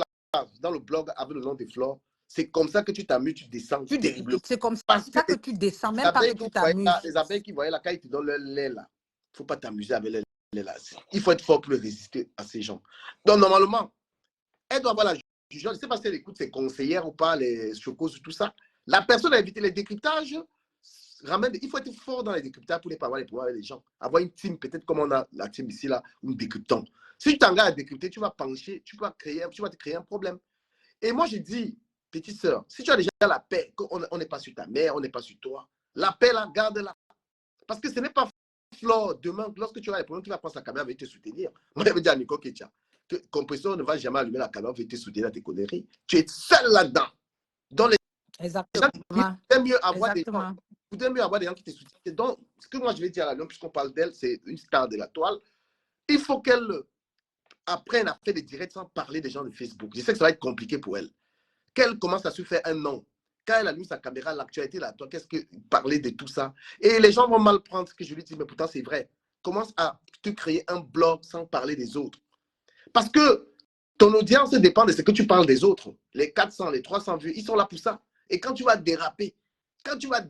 [SPEAKER 2] dans le blog avec le nom de Flore, c'est comme ça que tu t'amuses, tu descends terriblement.
[SPEAKER 6] C'est comme
[SPEAKER 2] Parce
[SPEAKER 6] ça que
[SPEAKER 2] les
[SPEAKER 6] tu descends, même pas
[SPEAKER 2] abeilles
[SPEAKER 6] que tu
[SPEAKER 2] voyaient
[SPEAKER 6] t'amuses.
[SPEAKER 2] là, les abeilles qui voyaient là, quand ils te donnent leur lait là, il ne faut pas t'amuser avec leur lait là. Il faut être fort pour résister à ces gens. Donc normalement, elle doit avoir la jugeote. Je ne sais pas si elle écoute ses conseillères ou pas, les chocos ou tout ça. La personne a évité les décryptages. Il faut être fort dans les décryptages pour ne pas avoir les problèmes avec les gens. Avoir une team, peut-être comme on a la team ici, là, ou une décryptant. Si tu t'engages à décrypter, tu vas pencher, tu vas te créer un problème. Et moi, je dis, petite sœur, si tu as déjà la paix, on n'est pas sur ta mère, on n'est pas sur toi, la paix, là, garde-la. Parce que ce n'est pas Flore. Demain, lorsque tu auras les problèmes, tu vas prendre sa caméra, elle va te soutenir. Moi, je vais dire à Nico Ketia que compresseur ne va jamais allumer la caméra, va te soutenir à tes conneries. Tu es seul là-dedans. Dans les
[SPEAKER 6] Exactement.
[SPEAKER 2] gens, il mieux avoir
[SPEAKER 6] Exactement.
[SPEAKER 2] mieux avoir des gens qui te soutiennent. Donc, ce que moi, je vais dire à la Lyon, puisqu'on parle d'elle, c'est une star de la toile. Il faut qu'elle apprenne à faire des directs sans parler des gens de Facebook. Je sais que ça va être compliqué pour elle. Qu'elle commence à se faire un nom. Quand elle allume sa caméra, l'actualité là, toi, qu'est-ce que parler de tout ça? Et les gens vont mal prendre ce que je lui dis, mais pourtant c'est vrai. Commence à te créer un blog sans parler des autres. Parce que ton audience dépend de ce que tu parles des autres. Les 400, les 300 vues, ils sont là pour ça. Et quand tu vas déraper, tu vas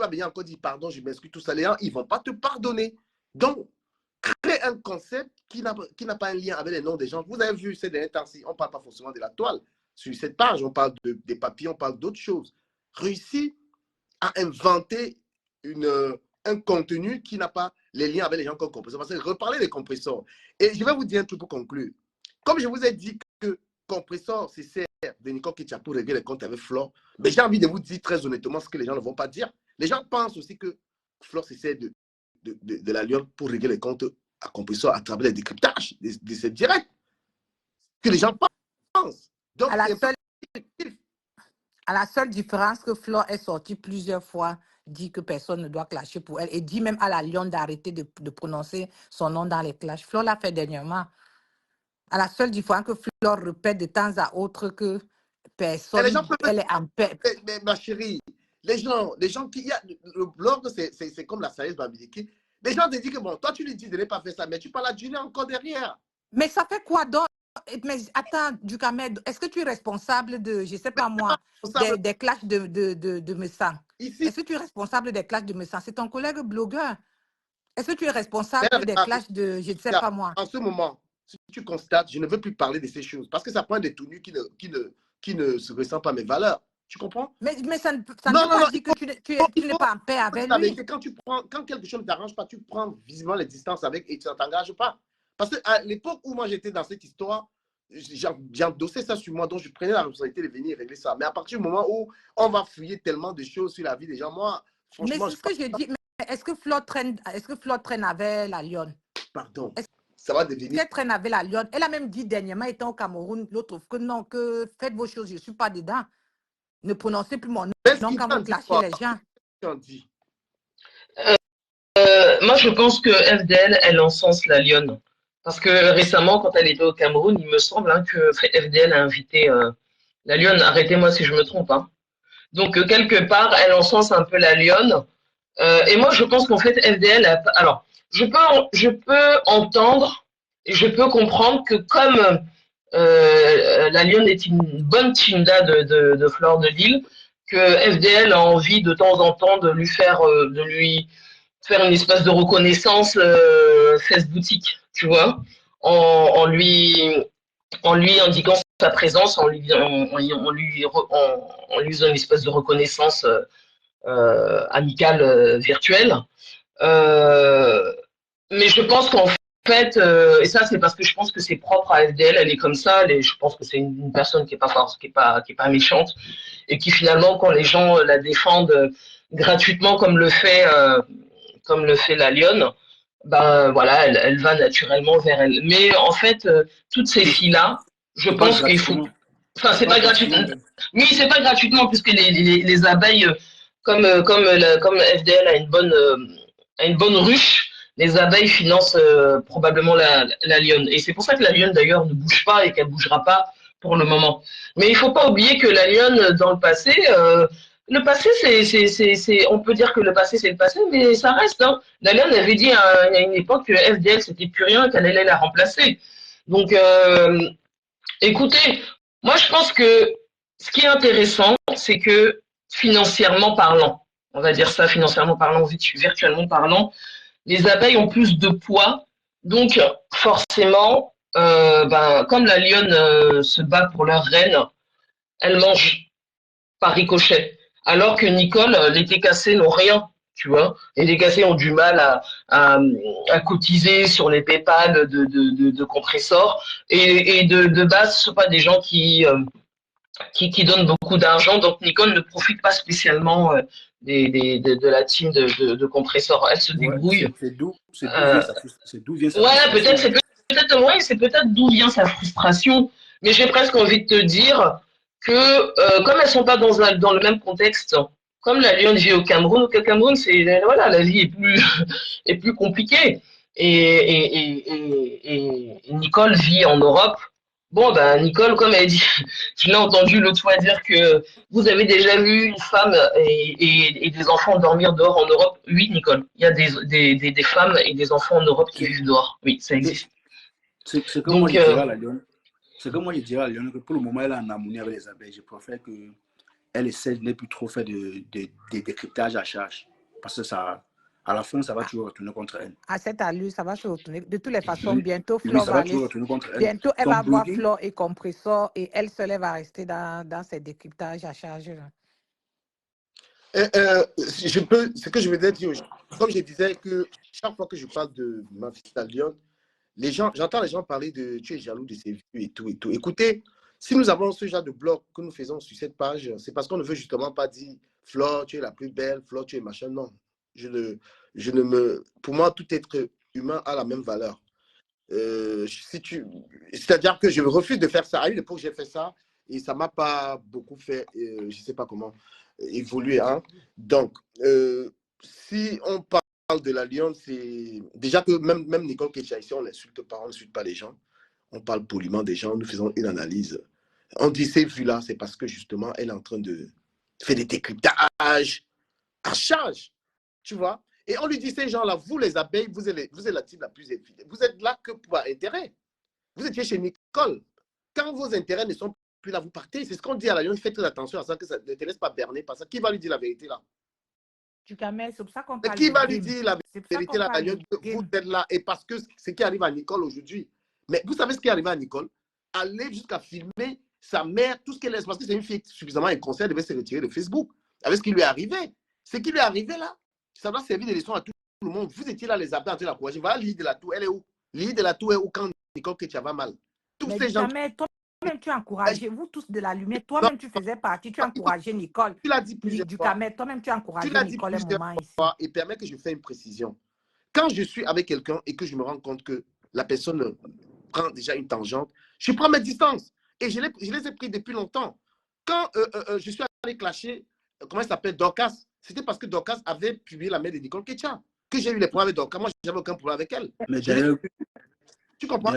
[SPEAKER 2] venir encore dire pardon, je m'excuse, tout ça, les gens, ils ne vont pas te pardonner. Donc, crée un concept qui n'a pas un lien avec les noms des gens. Vous avez vu ces derniers temps-ci, on ne parle pas forcément de la toile. Sur cette page, on parle des papiers, on parle d'autres choses. Réussis à inventer un contenu qui n'a pas les liens avec les gens comme compresseurs. Parce que reparler des compresseurs. Et je vais vous dire un truc pour conclure. Comme je vous ai dit que compresseur, c'est sert de Nico Ketia pour régler les comptes avec Flore, mais j'ai envie de vous dire très honnêtement ce que les gens ne vont pas dire. Les gens pensent aussi que Flore, c'est sert de la Lyon pour régler les comptes à compresseur à travers les décryptages de ces directs. Que les gens pensent. Donc,
[SPEAKER 6] À la seule différence que Flore est sortie plusieurs fois, dit que personne ne doit clasher pour elle et dit même à la Lyon d'arrêter de prononcer son nom dans les clashs. Flore l'a fait dernièrement. À la seule différence que Flore répète de temps à autre que personne, elle est en paix.
[SPEAKER 2] Mais ma chérie, les gens qui... Le blog, c'est comme la sagesse Babiliki. Les gens te disent que bon, toi tu lui dis de ne pas faire ça, mais tu parles à Julien encore derrière.
[SPEAKER 6] Mais ça fait quoi donc? Mais attends, Dukamed, est-ce que tu es responsable de, je ne sais pas moi, des clashs de Messang? Est-ce que tu es responsable des clashs de Messang? C'est ton collègue blogueur. Est-ce que tu es responsable des clashs de, je ne sais pas moi?
[SPEAKER 2] En ce moment, si tu constates, je ne veux plus parler de ces choses parce que ça prend des tenues qui ne se ressentent pas à mes valeurs. Tu comprends?
[SPEAKER 6] Mais ça ne veut pas dire que tu n'es pas en paix avec lui.
[SPEAKER 2] Quand quelque chose ne t'arrange pas, tu prends visiblement les distances avec et tu ne t'engages pas. Parce qu'à l'époque où moi j'étais dans cette histoire, j'ai endossé ça sur moi, donc je prenais la responsabilité de venir régler ça. Mais à partir du moment où on va fouiller tellement de choses sur la vie des gens, moi, franchement...
[SPEAKER 6] Mais c'est ce que je dis, mais est-ce que Flore traîne avec la Lyon?
[SPEAKER 2] Pardon, ça va devenir...
[SPEAKER 6] Elle traîne avec la Lyon. Elle a même dit dernièrement, étant au Cameroun, l'autre, que non, que faites vos choses, je ne suis pas dedans. Ne prononcez plus mon nom quand vous clashez les gens.
[SPEAKER 3] Moi, je pense que FDL, elle encense la Lyon. Parce que récemment, quand elle était au Cameroun, il me semble que FDL a invité la Lyon. Arrêtez-moi si je me trompe. Donc, quelque part, elle encense un peu la Lyon. Et moi, je pense qu'en fait, FDL... Alors, je peux entendre et je peux comprendre que comme la Lyon est une bonne teamda de Flore de Lille, que FDL a envie de temps en temps de lui faire une espèce de reconnaissance Facebook, tu vois, en lui indiquant sa présence, en lui faisant une espèce de reconnaissance amicale virtuelle. Mais je pense qu'en fait, et ça c'est parce que je pense que c'est propre à FDL, elle est comme ça, je pense que c'est une personne qui est pas méchante, et qui finalement, quand les gens la défendent gratuitement comme le fait la Lyon, ben voilà, elle va naturellement vers elle. Mais en fait, toutes ces filles-là, je pense qu'il faut... Enfin, c'est pas gratuitement. Oui, c'est pas gratuitement, puisque les abeilles, comme FDL a une bonne ruche,
[SPEAKER 7] les abeilles financent probablement la lionne. Et c'est pour ça que la lionne, d'ailleurs, ne bouge pas et qu'elle bougera pas pour le moment. Mais il faut pas oublier que la lionne, dans le passé, on peut dire que le passé, c'est le passé, mais ça reste. Hein. La lionne avait dit à une époque que FDL, c'était plus rien, qu'elle allait la remplacer. Donc, écoutez, moi, je pense que ce qui est intéressant, c'est que financièrement parlant, on va dire ça, financièrement parlant, virtuellement parlant, les abeilles ont plus de poids. Donc, forcément, comme la lionne se bat pour leur reine, elle mange par ricochet. Alors que Nicole, les TKC n'ont rien, tu vois. Les TKC ont du mal à cotiser sur les PayPal de compresseurs. Et de base, ce ne sont pas des gens qui donnent beaucoup d'argent. Donc, Nicole ne profite pas spécialement de la team de compresseurs. Elle se
[SPEAKER 5] Ouais,
[SPEAKER 7] débrouille.
[SPEAKER 5] c'est d'où vient sa
[SPEAKER 7] Ouais,
[SPEAKER 5] frustration.
[SPEAKER 7] c'est peut-être d'où vient sa frustration. Mais j'ai presque envie de te dire que comme elles sont pas dans le même contexte, comme la Lyon vit au Cameroun, voilà, la vie est plus est plus compliquée. Et Nicole vit en Europe. Bon, ben Nicole, comme elle dit, je l'ai entendu l'autre fois dire que vous avez déjà vu une femme et des enfants dormir dehors en Europe. Oui, Nicole, il y a des femmes et des enfants en Europe qui vivent dehors. Oui, ça existe.
[SPEAKER 5] Ce que moi
[SPEAKER 7] Donc,
[SPEAKER 5] je dirais à la lionne, c'est que moi je dirais à la lionne que pour le moment elle est en harmonie avec les abeilles. Je préfère qu'elle essaie de ne plus trop faire de décryptage à charge. Parce que ça, à la fin, ça va toujours retourner contre elle.
[SPEAKER 6] À cette allure, ça va se retourner. De toutes les façons,
[SPEAKER 5] Oui,
[SPEAKER 6] bientôt,
[SPEAKER 5] oui,
[SPEAKER 6] Flore
[SPEAKER 5] ça
[SPEAKER 6] va
[SPEAKER 5] va
[SPEAKER 6] aller.
[SPEAKER 5] toujours retourner contre elle.
[SPEAKER 6] Bientôt, elle
[SPEAKER 5] Son
[SPEAKER 6] va avoir
[SPEAKER 5] blogging,
[SPEAKER 6] Flore et compresseur et elle seule elle va rester dans ses décryptages à charge.
[SPEAKER 2] Ce que je voulais dire, comme je disais que chaque fois que je parle de ma fille à Lyon, j'entends les gens parler de tu es jaloux de ses vues et tout et tout. Écoutez, si nous avons ce genre de blog que nous faisons sur cette page, c'est parce qu'on ne veut justement pas dire Flore, tu es la plus belle, Flore, tu es machin. Non. Pour moi, tout être humain a la même valeur. C'est-à-dire que je refuse de faire ça. À une époque, j'ai fait ça et ça ne m'a pas beaucoup fait, je ne sais pas comment, évoluer. Hein. Donc, si on parle de la Lyon, c'est déjà que même Nicole Ketcha ici, on n'insulte pas, on n'insulte pas les gens. On parle poliment des gens, nous faisons une analyse. On dit ces vues-là, c'est parce que justement, elle est en train de faire des décryptages à charge. Tu vois? Et on lui dit, ces gens-là, vous les abeilles, vous êtes la team la plus efficace. Vous êtes là que pour intérêt. Vous étiez chez Nicole. Quand vos intérêts ne sont plus là, vous partez. C'est ce qu'on dit à la Lyon. Faites très attention à ça, que ça ne te laisse pas berner par ça. Qui va lui dire la vérité là?
[SPEAKER 6] C'est pour ça qu'on
[SPEAKER 2] Mais
[SPEAKER 6] parle
[SPEAKER 2] qui
[SPEAKER 6] de
[SPEAKER 2] va lui
[SPEAKER 6] game.
[SPEAKER 2] dire la
[SPEAKER 6] C'est pour ça
[SPEAKER 2] vérité
[SPEAKER 6] qu'on
[SPEAKER 2] là, la
[SPEAKER 6] parle
[SPEAKER 2] Lyon,
[SPEAKER 6] de
[SPEAKER 2] que vous
[SPEAKER 6] game.
[SPEAKER 2] êtes là? Et parce que ce qui arrive à Nicole aujourd'hui. Mais vous savez ce qui est arrivé à Nicole? Aller jusqu'à filmer sa mère, tout ce qu'elle laisse. Parce que c'est une fille suffisamment inconsciente, elle devait se retirer de Facebook. Avec ce qui lui est arrivé. Ce qui lui est arrivé là, ça doit servir de leçon à tout le monde. Vous étiez là, les abeilles, en train de la courager. Voilà l'île de la Tour. Elle est où? L'île de la Tour est où quand Nicole Ketcha va mal? Tous
[SPEAKER 6] Mais
[SPEAKER 2] ces gens.
[SPEAKER 6] jamais, toi-même, tu as encouragé, vous tous de la lumière,
[SPEAKER 2] Non,
[SPEAKER 6] toi-même, tu faisais partie, tu as encouragé Nicole.
[SPEAKER 2] tu l'as dit plusieurs
[SPEAKER 6] Du
[SPEAKER 2] fois.
[SPEAKER 6] Camet, toi-même, tu as
[SPEAKER 2] Tu
[SPEAKER 6] encouragé
[SPEAKER 2] l'as dit
[SPEAKER 6] Nicole un
[SPEAKER 2] plusieurs
[SPEAKER 6] moment ici.
[SPEAKER 2] fois et permets que je fasse une précision. Quand je suis avec quelqu'un et que je me rends compte que la personne prend déjà une tangente, je prends mes distances. Et je les ai pris depuis longtemps. Quand je suis allé clasher, comment elle s'appelle, Dorcas, c'était parce que Dorcas avait publié la mère de Nicole Ketcha. Que j'ai eu les problèmes avec Dorcas. Moi, je n'avais aucun problème avec elle.
[SPEAKER 5] mais d'ailleurs,
[SPEAKER 2] Tu comprends?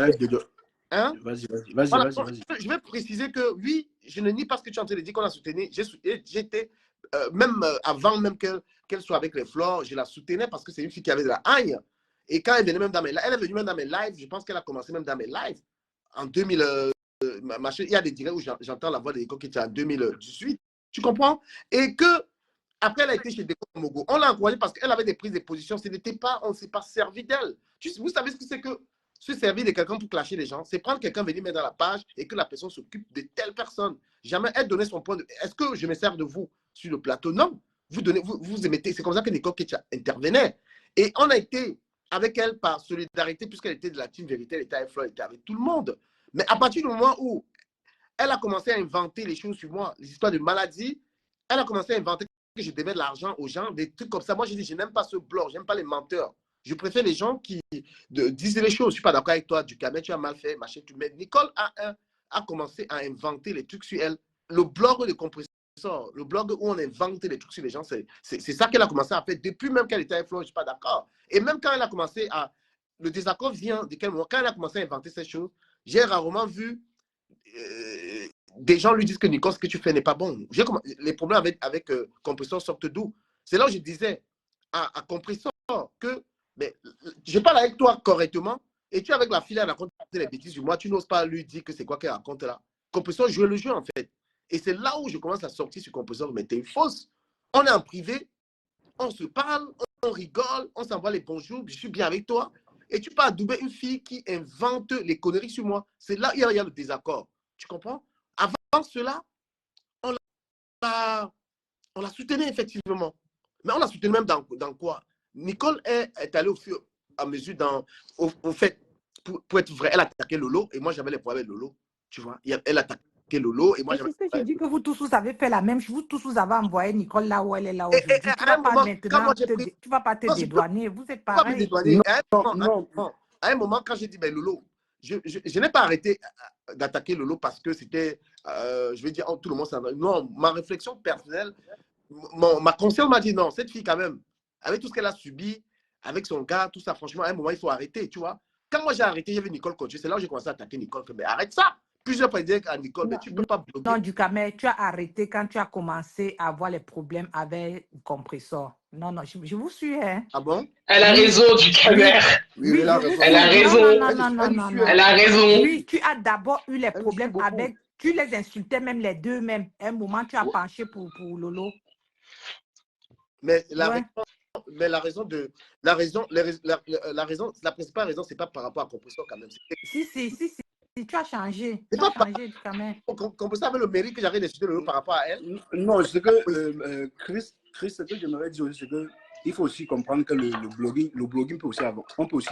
[SPEAKER 2] Hein?
[SPEAKER 5] vas-y,
[SPEAKER 2] Voilà,
[SPEAKER 5] vas-y, vas-y.
[SPEAKER 2] je vais préciser que oui, je ne nie pas ce que tu es en train de dire qu'on a soutenu. J'étais, même avant même qu'elle soit avec les Flores, je la soutenais parce que c'est une fille qui avait de la haine. Et quand elle venait même dans mes lives, elle est venue même dans mes lives, je pense qu'elle a commencé même dans mes lives. En 2000, il y a des directs où j'entends la voix de Nicole qui était en 2018. Tu comprends? Et que après, elle a été chez Deco Mogo. On l'a encouragée parce qu'elle avait des prises de position. On ne s'est pas servi d'elle. Vous savez ce que c'est que se servir de quelqu'un pour clasher les gens? C'est prendre quelqu'un, venir mettre dans la page et que la personne s'occupe de telle personne. Jamais elle donnait son point de... Est-ce que je me sers de vous sur le plateau? Non. Vous émettez. C'est comme ça que Nicole Ketcha intervenait. Et on a été avec elle par solidarité, puisqu'elle était de la team vérité, elle était avec Floyd, elle était avec tout le monde. Mais à partir du moment où elle a commencé à inventer les choses sur moi, les histoires de maladies, elle a commencé à inventer que je devais de l'argent aux gens, des trucs comme ça. Moi, j'ai dit, je n'aime pas ce blog, je n'aime pas les menteurs. Je préfère les gens qui disent les choses. Je ne suis pas d'accord avec toi, Ducamel, tu as mal fait, machin, tout. Mais Nicole a commencé à inventer les trucs sur elle. Le blog de compresseur le blog où on invente des trucs sur les gens, c'est ça qu'elle a commencé à faire. Depuis même qu'elle était influente, je ne suis pas d'accord. Et même quand elle a commencé à... Le désaccord vient de quel moment? Quand elle a commencé à inventer ces choses, j'ai rarement vu des gens lui disent que Nicole, ce que tu fais n'est pas bon. Les problèmes avec Compressor sortent d'où? C'est là où je disais à Compressor que je parle avec toi correctement et tu avec la fille, elle raconte les bêtises du mois, tu n'oses pas lui dire que c'est quoi qu'elle raconte là. Compressor joue le jeu en fait. Et c'est là où je commence à sortir sur Compressor, mais t'es fausse. On est en privé, on se parle, on rigole, on s'envoie les bonjours, je suis bien avec toi. Et tu pars adouber une fille qui invente les conneries sur moi. C'est là où il y a le désaccord. Tu comprends? Avant cela, on la soutenait effectivement. Mais on la soutenait même dans quoi? Nicole est allée au fur et à mesure au fait, pour être vrai, elle attaquait Lolo et moi j'avais les problèmes avec Lolo. Tu vois? Elle attaquait Lolo et moi
[SPEAKER 6] Et
[SPEAKER 2] j'avais
[SPEAKER 6] c'est ce
[SPEAKER 2] les
[SPEAKER 6] que je
[SPEAKER 2] problèmes
[SPEAKER 6] dis
[SPEAKER 2] avec
[SPEAKER 6] que vous tous, vous avez fait la même chose. Vous tous, vous avez envoyé Nicole là où elle est là
[SPEAKER 2] Lolo.
[SPEAKER 6] aujourd'hui. Tu
[SPEAKER 2] Et
[SPEAKER 6] ne
[SPEAKER 2] à
[SPEAKER 6] vas
[SPEAKER 2] un
[SPEAKER 6] pas
[SPEAKER 2] moment, quand moi
[SPEAKER 6] maintenant,
[SPEAKER 2] j'ai pris...
[SPEAKER 6] tu vas pas te
[SPEAKER 2] Non, je peux
[SPEAKER 6] dédouaner. Vous êtes
[SPEAKER 2] pas me
[SPEAKER 6] pareil.
[SPEAKER 2] dédouaner.
[SPEAKER 5] Non,
[SPEAKER 2] À un moment, quand j'ai dit, ben Lolo, je n'ai pas arrêté d'attaquer Lolo parce que c'était, je vais dire, tout le monde s'en... Non, ma réflexion personnelle, ma conscience m'a dit, non, cette fille quand même, avec tout ce qu'elle a subi, avec son gars, tout ça, franchement, à un moment, il faut arrêter, tu vois. Quand moi j'ai arrêté, il y avait Nicole Coach, c'est là où j'ai commencé à attaquer Nicole. Mais arrête ça. Plusieurs fois, ils disaient à Nicole, mais
[SPEAKER 6] Non,
[SPEAKER 2] tu ne peux pas bloquer.
[SPEAKER 6] non, Ducamel, tu as arrêté quand tu as commencé à avoir les problèmes avec le compresseur. Non, non, je vous suis, hein.
[SPEAKER 2] Ah bon?
[SPEAKER 7] Elle a
[SPEAKER 6] Oui,
[SPEAKER 7] raison, du
[SPEAKER 6] oui,
[SPEAKER 7] canard.
[SPEAKER 5] oui,
[SPEAKER 6] oui,
[SPEAKER 5] elle
[SPEAKER 6] je
[SPEAKER 5] a
[SPEAKER 6] vous
[SPEAKER 5] raison.
[SPEAKER 7] Elle a
[SPEAKER 6] suis. Non, non,
[SPEAKER 7] raison.
[SPEAKER 6] non, non, non,
[SPEAKER 5] Elle me
[SPEAKER 6] non,
[SPEAKER 5] suit,
[SPEAKER 6] non.
[SPEAKER 7] Elle a raison.
[SPEAKER 6] Oui, tu as d'abord eu les
[SPEAKER 5] elle me suit
[SPEAKER 6] problèmes
[SPEAKER 5] beaucoup.
[SPEAKER 6] avec, tu les insultais même les deux même. Un moment, tu as
[SPEAKER 5] Ouais.
[SPEAKER 6] penché pour Lolo.
[SPEAKER 2] Mais
[SPEAKER 6] Ouais.
[SPEAKER 2] la raison de la raison, la raison, la principale raison, c'est pas par rapport à Compressor quand même.
[SPEAKER 6] Si, tu as changé.
[SPEAKER 2] C'est
[SPEAKER 6] Tu as
[SPEAKER 2] pas par
[SPEAKER 6] changé, Ducamel.
[SPEAKER 2] rapport à Compressor avait le mérite que j'arrive d'insulter le par rapport à elle.
[SPEAKER 5] Non, c'est que Chris, ce que j'aimerais dire aussi, c'est que il faut aussi comprendre que le blogging peut aussi avoir, on peut aussi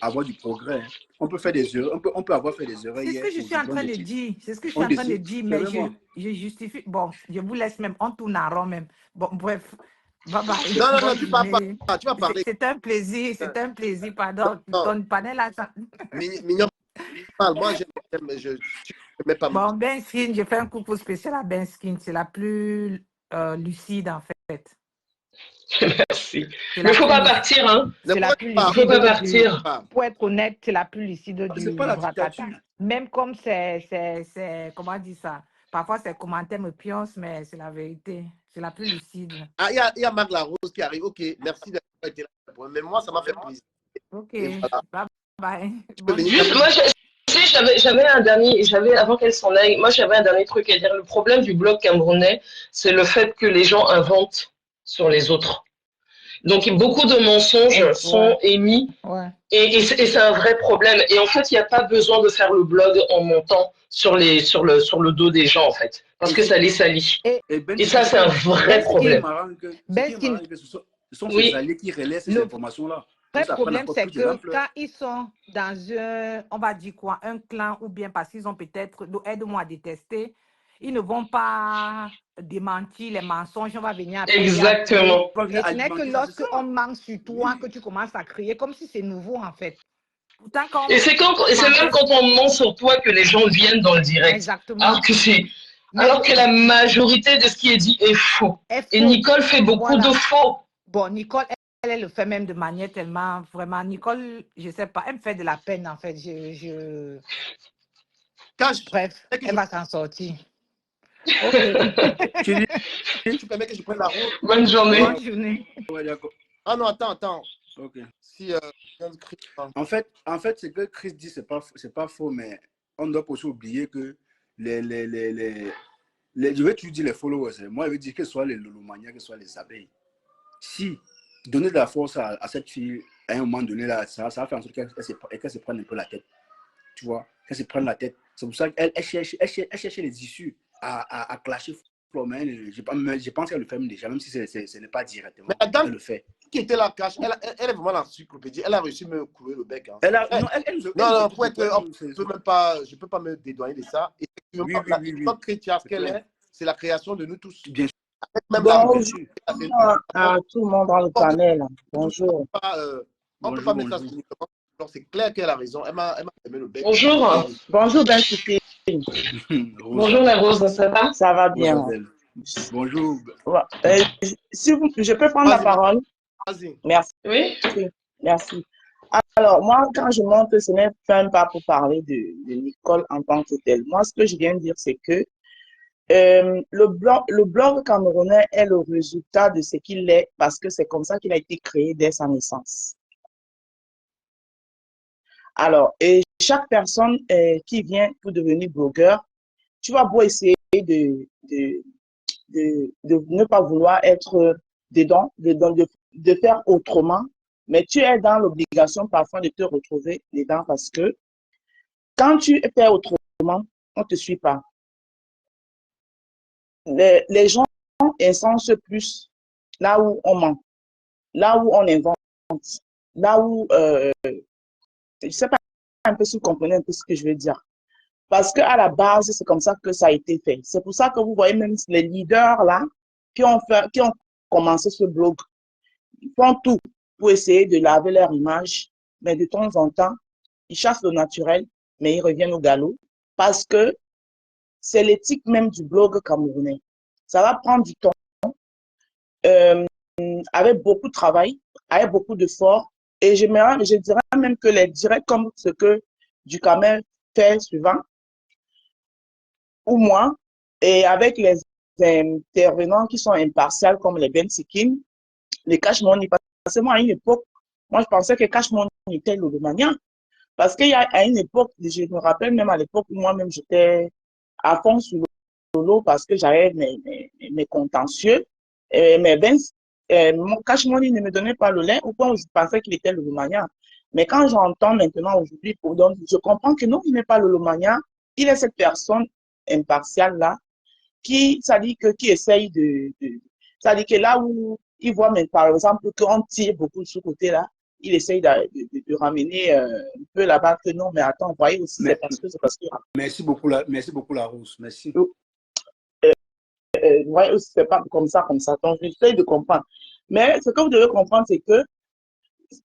[SPEAKER 5] avoir du progrès. Hein. On peut faire des erreurs, on peut avoir fait des erreurs
[SPEAKER 6] C'est ce
[SPEAKER 5] hier.
[SPEAKER 6] que je suis en train de dire. C'est ce que je suis
[SPEAKER 5] On
[SPEAKER 6] en train de
[SPEAKER 5] décide,
[SPEAKER 6] dire, mais
[SPEAKER 5] permets-moi.
[SPEAKER 6] je justifie. Bon, je vous laisse même. On tourne en rond même. Bon, bref. Bye bye.
[SPEAKER 2] Non, non, non,
[SPEAKER 6] Bonne
[SPEAKER 2] tu parles
[SPEAKER 6] journée.
[SPEAKER 2] pas, tu vas parler.
[SPEAKER 6] C'est un plaisir. C'est un plaisir. Pardon.
[SPEAKER 2] Non,
[SPEAKER 6] Ton panel a ça.
[SPEAKER 2] Mignon parle. Moi, je mets pas.
[SPEAKER 6] Bon, Ben Skin, je fais un coucou spécial à Ben Skin. C'est la plus lucide, en fait.
[SPEAKER 7] Merci.
[SPEAKER 6] C'est
[SPEAKER 7] Mais
[SPEAKER 6] la
[SPEAKER 7] il ne faut
[SPEAKER 6] plus
[SPEAKER 7] pas
[SPEAKER 6] lucide.
[SPEAKER 7] partir, hein.
[SPEAKER 6] C'est la plus
[SPEAKER 7] Il ne faut
[SPEAKER 6] lucide
[SPEAKER 7] pas
[SPEAKER 6] du...
[SPEAKER 7] partir.
[SPEAKER 6] Pour être honnête, c'est la plus lucide
[SPEAKER 5] C'est
[SPEAKER 6] du
[SPEAKER 5] pas la
[SPEAKER 6] Brakata.
[SPEAKER 5] dictature.
[SPEAKER 6] Même comme c'est... Comment on dit ça? Parfois, ses commentaires me pioncent, mais c'est la vérité. C'est la plus lucide.
[SPEAKER 2] Ah, il y a Marc Larose qui arrive. Ok, merci d'avoir été là. Mais moi, ça m'a fait plaisir.
[SPEAKER 6] Ok.
[SPEAKER 2] Et voilà.
[SPEAKER 6] Bye bye.
[SPEAKER 2] Tu peux
[SPEAKER 6] Bonne
[SPEAKER 2] venir
[SPEAKER 7] Juste,
[SPEAKER 2] quand
[SPEAKER 7] moi, j'avais un dernier, avant qu'elle s'en aille, moi, j'avais un dernier truc à dire. Le problème du blog camerounais, c'est le fait que les gens inventent sur les autres. Donc, beaucoup de mensonges sont émis
[SPEAKER 6] Ouais.
[SPEAKER 7] et c'est un vrai problème. Et en fait, il n'y a pas besoin de faire le blog en montant sur le dos des gens, en fait, parce que ça les salit. Et ça, c'est un vrai problème.
[SPEAKER 5] Ce sont ces alliés qui relaient ces informations-là.
[SPEAKER 6] Le vrai problème, c'est que quand ils sont dans un, on va dire quoi, un clan, ou bien parce qu'ils ont peut-être, aide-moi à détester, ils ne vont pas démentir les mensonges, on va venir après.
[SPEAKER 7] Exactement.
[SPEAKER 6] Et ce n'est que lorsqu'on manque sur toi que tu commences à crier, comme si c'est nouveau en fait. Pourtant,
[SPEAKER 7] et c'est même quand on ment sur toi que les gens viennent dans le direct.
[SPEAKER 6] Exactement.
[SPEAKER 7] Alors que la majorité de ce qui est dit est faux. Et Nicole fait beaucoup de faux.
[SPEAKER 6] Bon, Nicole, elle le fait même de manière tellement, vraiment, Nicole, je sais pas, elle me fait de la peine en fait. Bref, elle va s'en sortir. Ok.
[SPEAKER 2] tu permets que je prenne la route?
[SPEAKER 7] Bonne journée.
[SPEAKER 6] Bonne journée.
[SPEAKER 2] Ah non, attends.
[SPEAKER 5] Ok.
[SPEAKER 2] Si,
[SPEAKER 5] en fait, ce que Chris dit, c'est pas faux, mais on doit aussi oublier que je vais toujours dire les followers. Moi, je veux dire que ce soit les lolomanias, que ce soit les abeilles. Si donner de la force à cette fille, à un moment donné, là, ça va faire en sorte qu'elle se prenne un peu la tête. Tu vois, qu'elle se prenne la tête. C'est pour ça qu'elle cherche les issues à clasher Flormaine. Je pense qu'elle le fait déjà, même si ce n'est pas directement.
[SPEAKER 2] Mais la dame
[SPEAKER 5] elle le fait.
[SPEAKER 2] Qui était là, cache, elle est vraiment l'encyclopédie. Elle a réussi à me couler le bec. Hein.
[SPEAKER 5] Non,
[SPEAKER 2] pour être, je peux pas me dédouaner de ça. Effectivement, la chrétienne qu'elle est, c'est la création de nous tous.
[SPEAKER 5] Bien sûr.
[SPEAKER 8] Bonjour à tout le monde dans le panel. Bonjour.
[SPEAKER 2] On ne peut pas mettre ça sur le. C'est clair qu'elle a raison. Elle m'a aimé le bec.
[SPEAKER 7] Bonjour.
[SPEAKER 8] Bonjour, Ben Sophie.
[SPEAKER 7] Bonjour la Rose, ça va?
[SPEAKER 8] Ça va bien. plus.
[SPEAKER 5] Bonjour.
[SPEAKER 8] Ouais. Si je peux prendre la
[SPEAKER 2] Vas-y,
[SPEAKER 8] parole?
[SPEAKER 2] vas-y.
[SPEAKER 8] Merci.
[SPEAKER 7] Oui.
[SPEAKER 8] Merci. Alors, moi, quand je monte, ce n'est même pas pour parler de Nicole en tant que telle. Moi, ce que je viens de dire, c'est que le blog camerounais est le résultat de ce qu'il est parce que c'est comme ça qu'il a été créé dès sa naissance. Alors, et chaque personne qui vient pour devenir blogueur, tu vas beau essayer de ne pas vouloir être dedans, de faire autrement, mais tu es dans l'obligation parfois de te retrouver dedans parce que quand tu fais autrement, on ne te suit pas. Les gens insensent plus là où on ment, là où on invente, là où, je ne sais pas un peu si vous comprenez un peu ce que je veux dire. Parce qu'à la base, c'est comme ça que ça a été fait. C'est pour ça que vous voyez même les leaders là qui ont commencé ce blog, ils font tout pour essayer de laver leur image, mais de temps en temps, ils chassent le naturel, mais ils reviennent au galop parce que c'est l'éthique même du blog camerounais. Ça va prendre du temps, avec beaucoup de travail, avec beaucoup d'efforts, et je dirais même que les directs comme ce que Ducamel fait souvent, ou moi, et avec les intervenants qui sont impartials comme les Ben Sikin, les Cash Money, parce que moi, à une époque, moi, je pensais que Cash Money était l'Olomania. Parce qu'il y a à une époque, je me rappelle même à l'époque où moi-même j'étais à fond sur Lolo parce que j'avais mes contentieux. Mais Ben, mon Cash Money ne me donnait pas le lait, ou quoi, je pensais qu'il était l'Olomania. Mais quand j'entends maintenant aujourd'hui, je comprends que non, il n'est pas l'Olomania. Il est cette personne impartiale là qui, ça dit que, qui essaye ça dit que là où il voit, mais par exemple, qu'on tire beaucoup de ce côté-là, il essaye de ramener un peu là-bas que non, mais attends, vous voyez aussi,
[SPEAKER 5] Mais,
[SPEAKER 8] c'est parce que,
[SPEAKER 5] merci beaucoup, la Rousse. Merci.
[SPEAKER 8] vous voyez aussi, c'est pas comme ça, comme ça. Donc, j'essaye de comprendre. Mais ce que vous devez comprendre, c'est que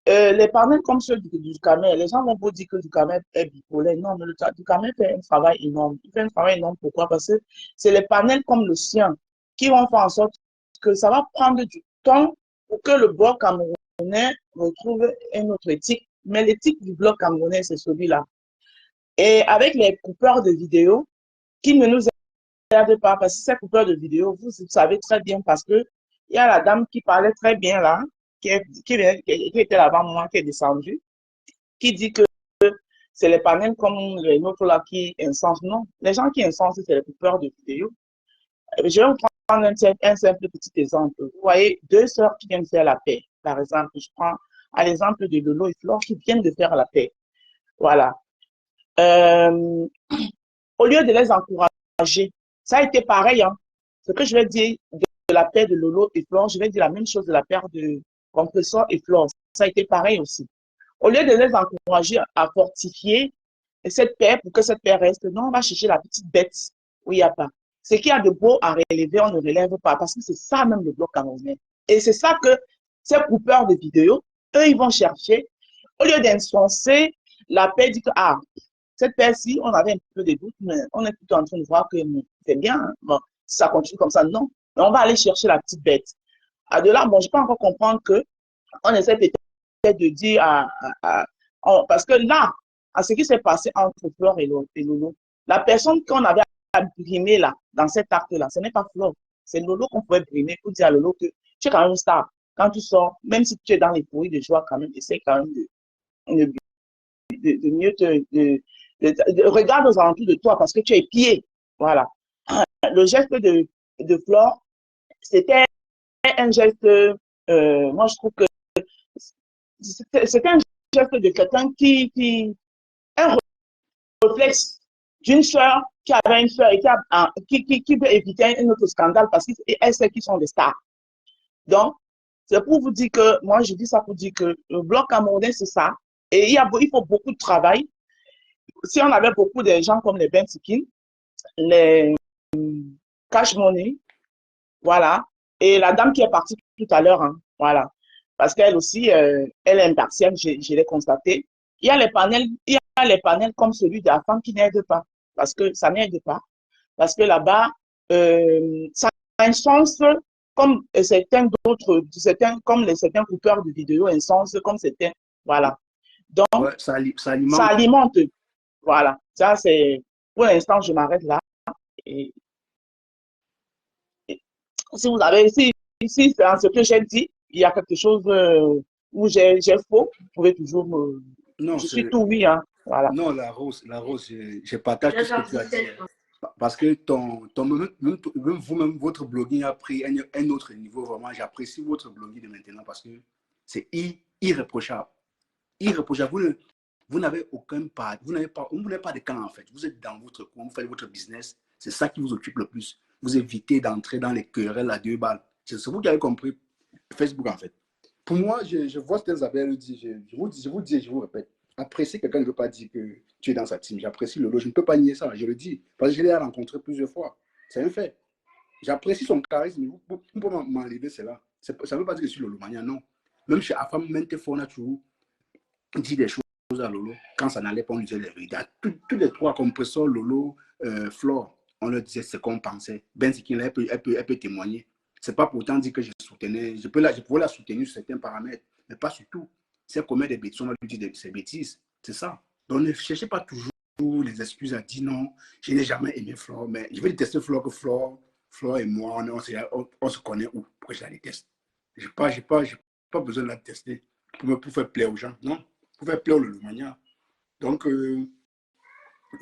[SPEAKER 8] les panels comme ceux du Camer, les gens vont vous dire que du Camer est bipolaire. Non, mais du Camer fait un travail énorme. Il fait un travail énorme. Pourquoi? Parce que c'est les panels comme le sien qui vont faire en sorte que ça va prendre du temps pour que le bloc camerounais retrouve une autre éthique. Mais l'éthique du bloc camerounais, c'est celui-là. Et avec les coupeurs de vidéos qui ne nous aident pas, parce que ces coupeurs de vidéos, vous savez très bien, parce que il y a la dame qui parlait très bien là, qui était là-bas, moi, qui est descendue, qui dit que c'est les panels comme les nôtres là qui incensent. Non, les gens qui incensent, c'est les coupeurs de vidéos. Je vais vous prendre un simple petit exemple. Vous voyez, deux sœurs qui viennent faire la paix. Par exemple, je prends à l'exemple de Lolo et Flore qui viennent de faire la paix. Voilà. Au lieu de les encourager, ça a été pareil. Hein. Ce que je vais dire de la paix de Lolo et Flore, je vais dire la même chose de la paix de Compressor et Flore. Ça a été pareil aussi. Au lieu de les encourager à fortifier cette paix pour que cette paix reste, non, on va chercher la petite bête où il n'y a pas. Ce qu'il y a de beau à relever, on ne relève pas parce que c'est ça même le bloc camerounais. Et c'est ça que ces coupeurs de vidéos, eux, ils vont chercher. Au lieu d'incenser la paix, dit que, ah, cette paix-ci, on avait un peu de doute, mais on est plutôt en train de voir que c'est bien. Hein. Bon, si ça continue comme ça, non. Mais on va aller chercher la petite bête. À de là, bon, je peux encore comprendre que on essaie peut-être de dire parce que là, à ce qui s'est passé entre Flore et Lolo, la personne qu'on avait brimée là, dans cet acte-là, ce n'est pas Flore, c'est Lolo qu'on pouvait brimer pour dire à Lolo que tu es quand même une star. Quand tu sors, même si tu es dans les bruits de joie, quand même, essaie quand même de mieux regarde aux alentours de toi parce que tu es pied. Voilà. Le geste de Flore, c'était un geste, moi je trouve que c'était un geste de quelqu'un un réflexe d'une soeur qui avait une soeur et qui veut éviter un autre scandale parce qu'elle sait qu'ils sont des stars. Donc, c'est pour vous dire que, moi je dis ça pour dire que le bloc camerounais, c'est ça. Et il faut beaucoup de travail. Si on avait beaucoup de gens comme les Ben Sikin, les Cash Money, voilà. Et la dame qui est partie tout à l'heure, hein, voilà. Parce qu'elle aussi, elle est impartiale, je l'ai constaté. Il y a les panels comme celui de la femme qui n'aide pas. Parce que ça n'aide pas. Parce que là-bas, ça instance comme certains d'autres, comme certains coupeurs de vidéos instance, comme certains, voilà. Donc,
[SPEAKER 5] Ouais, ça
[SPEAKER 8] ça
[SPEAKER 5] alimente.
[SPEAKER 8] alimente, voilà. Ça, c'est, pour l'instant, je m'arrête là. Et, et si vous avez, si dans ce que j'ai dit, il y a quelque chose où j'ai faux, vous pouvez toujours me,
[SPEAKER 5] Non,
[SPEAKER 8] je suis tout oui, hein, voilà.
[SPEAKER 5] non, la rose, je partage tout ce que tu as dit. Parce que même vous-même, votre blogging a pris un autre niveau. Vraiment, j'apprécie votre blogging de maintenant parce que c'est irréprochable. Irréprochable. Vous n'avez aucun pas. Vous n'avez pas de camp en fait. Vous êtes dans votre coin, vous faites votre business. C'est ça qui vous occupe le plus. Vous évitez d'entrer dans les querelles à 2 balles. C'est vous qui avez compris Facebook en fait. Pour moi, je vois ce qu'Isabelle dit. Je vous dis et je vous répète. Apprécier quelqu'un ne veut pas dire que tu es dans sa team. J'apprécie Lolo. Je ne peux pas nier ça. Je le dis. Parce que je l'ai rencontré plusieurs fois. C'est un fait. J'apprécie son charisme. Vous pouvez m'enlever cela. Ça ne veut pas dire que je suis Lolo Mania, non. Même chez Afam, Mentefo, on a toujours dit des choses à Lolo. Quand ça n'allait pas, on lui disait les vérités. Tous les 3 compresseurs, Lolo, Flore, on leur disait ce qu'on pensait. Ben Zikin, elle peut témoigner. Ce n'est pas pourtant dire que je soutenais. Je pouvais la soutenir sur certains paramètres, mais pas sur tout. Si elle commet des bêtises, on va lui dire ces bêtises. C'est ça. Donc ne cherchez pas toujours les excuses à dire non, je n'ai jamais aimé Flore, mais je vais détester Flore que Flore et moi, on se connaît où pour que je la déteste. Je n'ai pas besoin de la détester pour faire plaisir aux gens. Non, pour faire plaisir le Mania. Donc,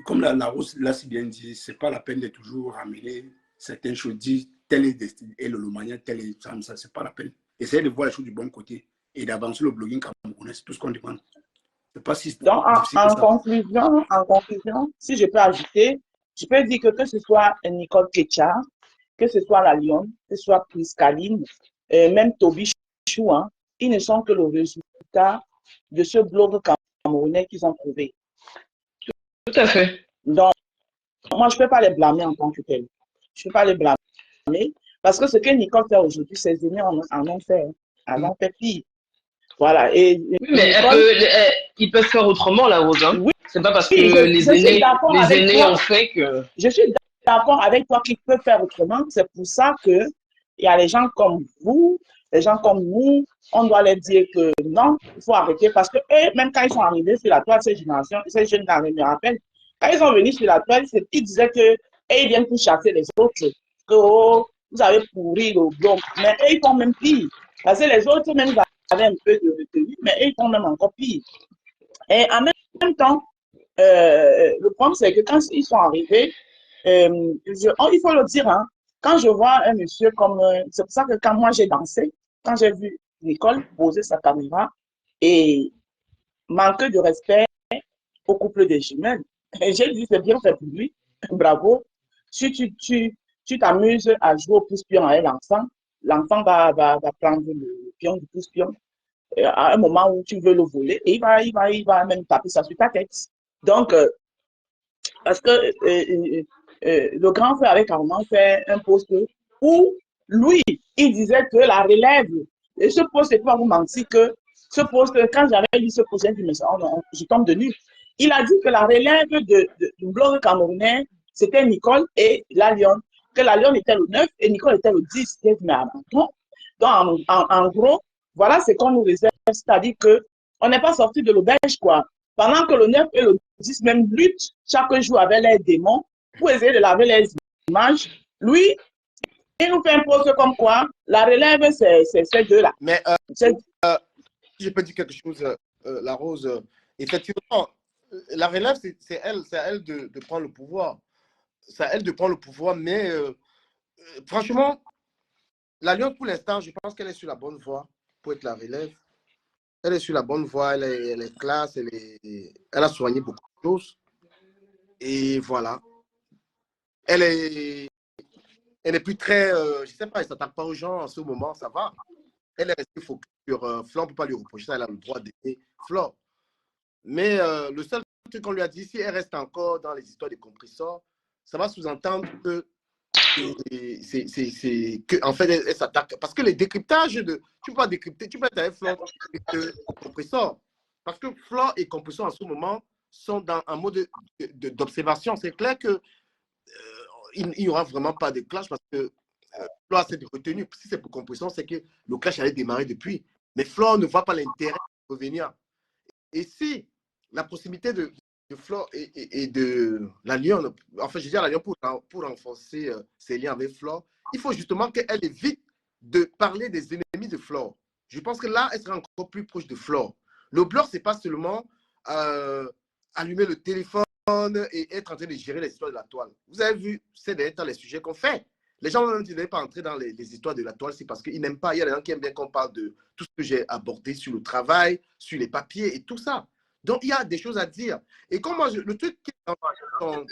[SPEAKER 5] comme la Rose l'a si bien dit, ce n'est pas la peine de toujours ramener certaines choses, dire tel est destiné et le Lomania, tel est ça, c'est pas la peine. Essayez de voir les choses du bon côté et d'avancer le blogging camerounais, c'est tout ce qu'on demande. C'est pas si
[SPEAKER 8] Donc,
[SPEAKER 5] difficile que
[SPEAKER 8] en conclusion, si je peux ajouter, je peux dire que ce soit Nicole Ketcha, que ce soit la Lyon, que ce soit Priscaline, même Toby Chou, hein, ils ne sont que le résultat de ce blog camerounais qu'ils ont trouvé.
[SPEAKER 7] Tout à fait.
[SPEAKER 8] Donc, moi, je ne peux pas les blâmer en tant que tel. Je ne peux pas les blâmer parce que ce que Nicole fait aujourd'hui, ses amis en ont fait. Elles ont fait pire. Voilà. Et
[SPEAKER 7] Oui, mais
[SPEAKER 8] Nicole,
[SPEAKER 7] ils peuvent faire autrement, la Rose. Hein.
[SPEAKER 8] oui,
[SPEAKER 7] C'est pas parce que
[SPEAKER 8] je
[SPEAKER 7] les aînés ont fait que.
[SPEAKER 8] Je suis d'accord avec toi qu'ils peuvent faire autrement. C'est pour ça que il y a les gens comme vous, les gens comme nous, on doit leur dire que non, il faut arrêter parce que eux, même quand ils sont arrivés sur la toile, cette génération, ces jeunes là, me rappellent, quand ils sont venus sur la toile, ils disaient que ils viennent pour chasser les autres, que oh, vous avez pourri le blog. Mais eux, ils font même pire. Parce que les autres, même, ils avaient un peu de retenue, mais eux, ils font même encore pire. Et en même temps, le problème, c'est que quand ils sont arrivés, il faut le dire, hein, quand je vois un monsieur comme. C'est pour ça que quand moi j'ai dansé, quand j'ai vu Nicole poser sa caméra et manquer de respect au couple des jumelles, j'ai dit c'est bien fait pour lui, bravo. Si tu t'amuses à jouer au pouce-pion avec l'enfant, l'enfant va prendre le pion du pouce-pion à un moment où tu veux le voler et il va même taper ça sur ta tête. Donc, parce que le grand frère avait carrément fait un post où lui, il disait que la relève, et ce post, je ne peux pas vous mentir que ce post, quand j'avais lu ce post, j'ai dit, mais ça, je tombe de nu. Il a dit que la relève du blog camerounais, c'était Nicole et la Lyon, que la Lyon était le 9 et Nicole était le 10. J'ai dit, mais bon. Donc, en gros, voilà ce qu'on nous réserve, c'est-à-dire qu'on n'est pas sorti de l'auberge, quoi. Pendant que le 9 et le 10 même luttent chaque jour avec les démons pour essayer de laver les images, lui, il nous fait un poste comme quoi la relève, c'est ces deux-là.
[SPEAKER 2] Mais si je peux dire quelque chose, la Rose, effectivement, la relève, c'est à elle de prendre le pouvoir. C'est à elle de prendre le pouvoir, mais franchement, l'Alliance, pour l'instant, je pense qu'elle est sur la bonne voie pour être la relève. Elle est sur la bonne voie, elle est classe, elle a soigné beaucoup de choses. Et voilà. Elle n'est plus très, je ne sais pas, elle ne s'attaque pas aux gens en ce moment, ça va. Elle est restée focus sur Flore, on ne peut pas lui reprocher ça, elle a le droit d'aimer Flore. Mais le seul truc qu'on lui a dit, si elle reste encore dans les histoires des compresseurs, ça va sous-entendre que en fait, elle s'attaque. Parce que les décryptages tu ne peux pas décrypter, tu peux être avec Flore et compresseur. Parce que Flore et compresseur en ce moment sont dans un mode d'observation. C'est clair que il n'y aura vraiment pas de clash parce que Flore s'est retenue. Si c'est pour compression, c'est que le clash allait démarrer depuis. Mais Flore ne voit pas l'intérêt de revenir. Et si la proximité de Flore et de la Lyon, enfin, je dis à la Lyon pour renforcer ses liens avec Flore, il faut justement qu'elle évite de parler des ennemis de Flore. Je pense que là, elle sera encore plus proche de Flore. Le blog, ce n'est pas seulement allumer le téléphone et être en train de gérer l'histoire de la toile. Vous avez vu, c'est d'être les sujets qu'on fait. Les gens ne veulent pas entrer dans les histoires de la toile, c'est parce qu'ils n'aiment pas. Il y a des gens qui aiment bien qu'on parle de tout ce que j'ai abordé sur le travail, sur les papiers et tout ça. Donc, il y a des choses à dire. Et comme moi, le truc qui est dans ton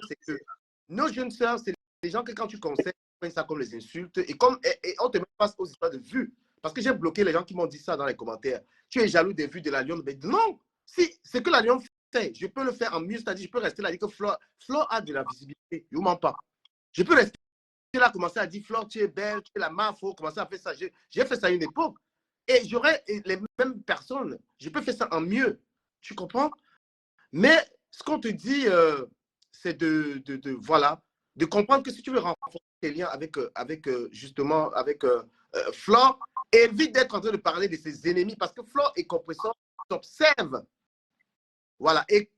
[SPEAKER 2] c'est que nos jeunes sœurs, c'est les gens que quand tu conseilles, ils prennent ça comme les insultes et on te met face aux histoires de vues. Parce que j'ai bloqué les gens qui m'ont dit ça dans les commentaires. Tu es jaloux des vues de la Lyon. Mais non, si c'est que la Lyon fait, je peux le faire en mieux. C'est-à-dire, je peux rester là et dire que Flore a de la visibilité. Je ne vous mens pas. Je peux rester là, commencer à dire Flore, tu es belle, tu es la marque, il faut commencer à faire ça. J'ai fait ça à une époque. Et j'aurais les mêmes personnes. Je peux faire ça en mieux. Tu comprends? Mais ce qu'on te dit, c'est de comprendre que si tu veux renforcer tes liens avec Flore, évite d'être en train de parler de ses ennemis parce que Flore et Compressor s'observent. Voilà. Et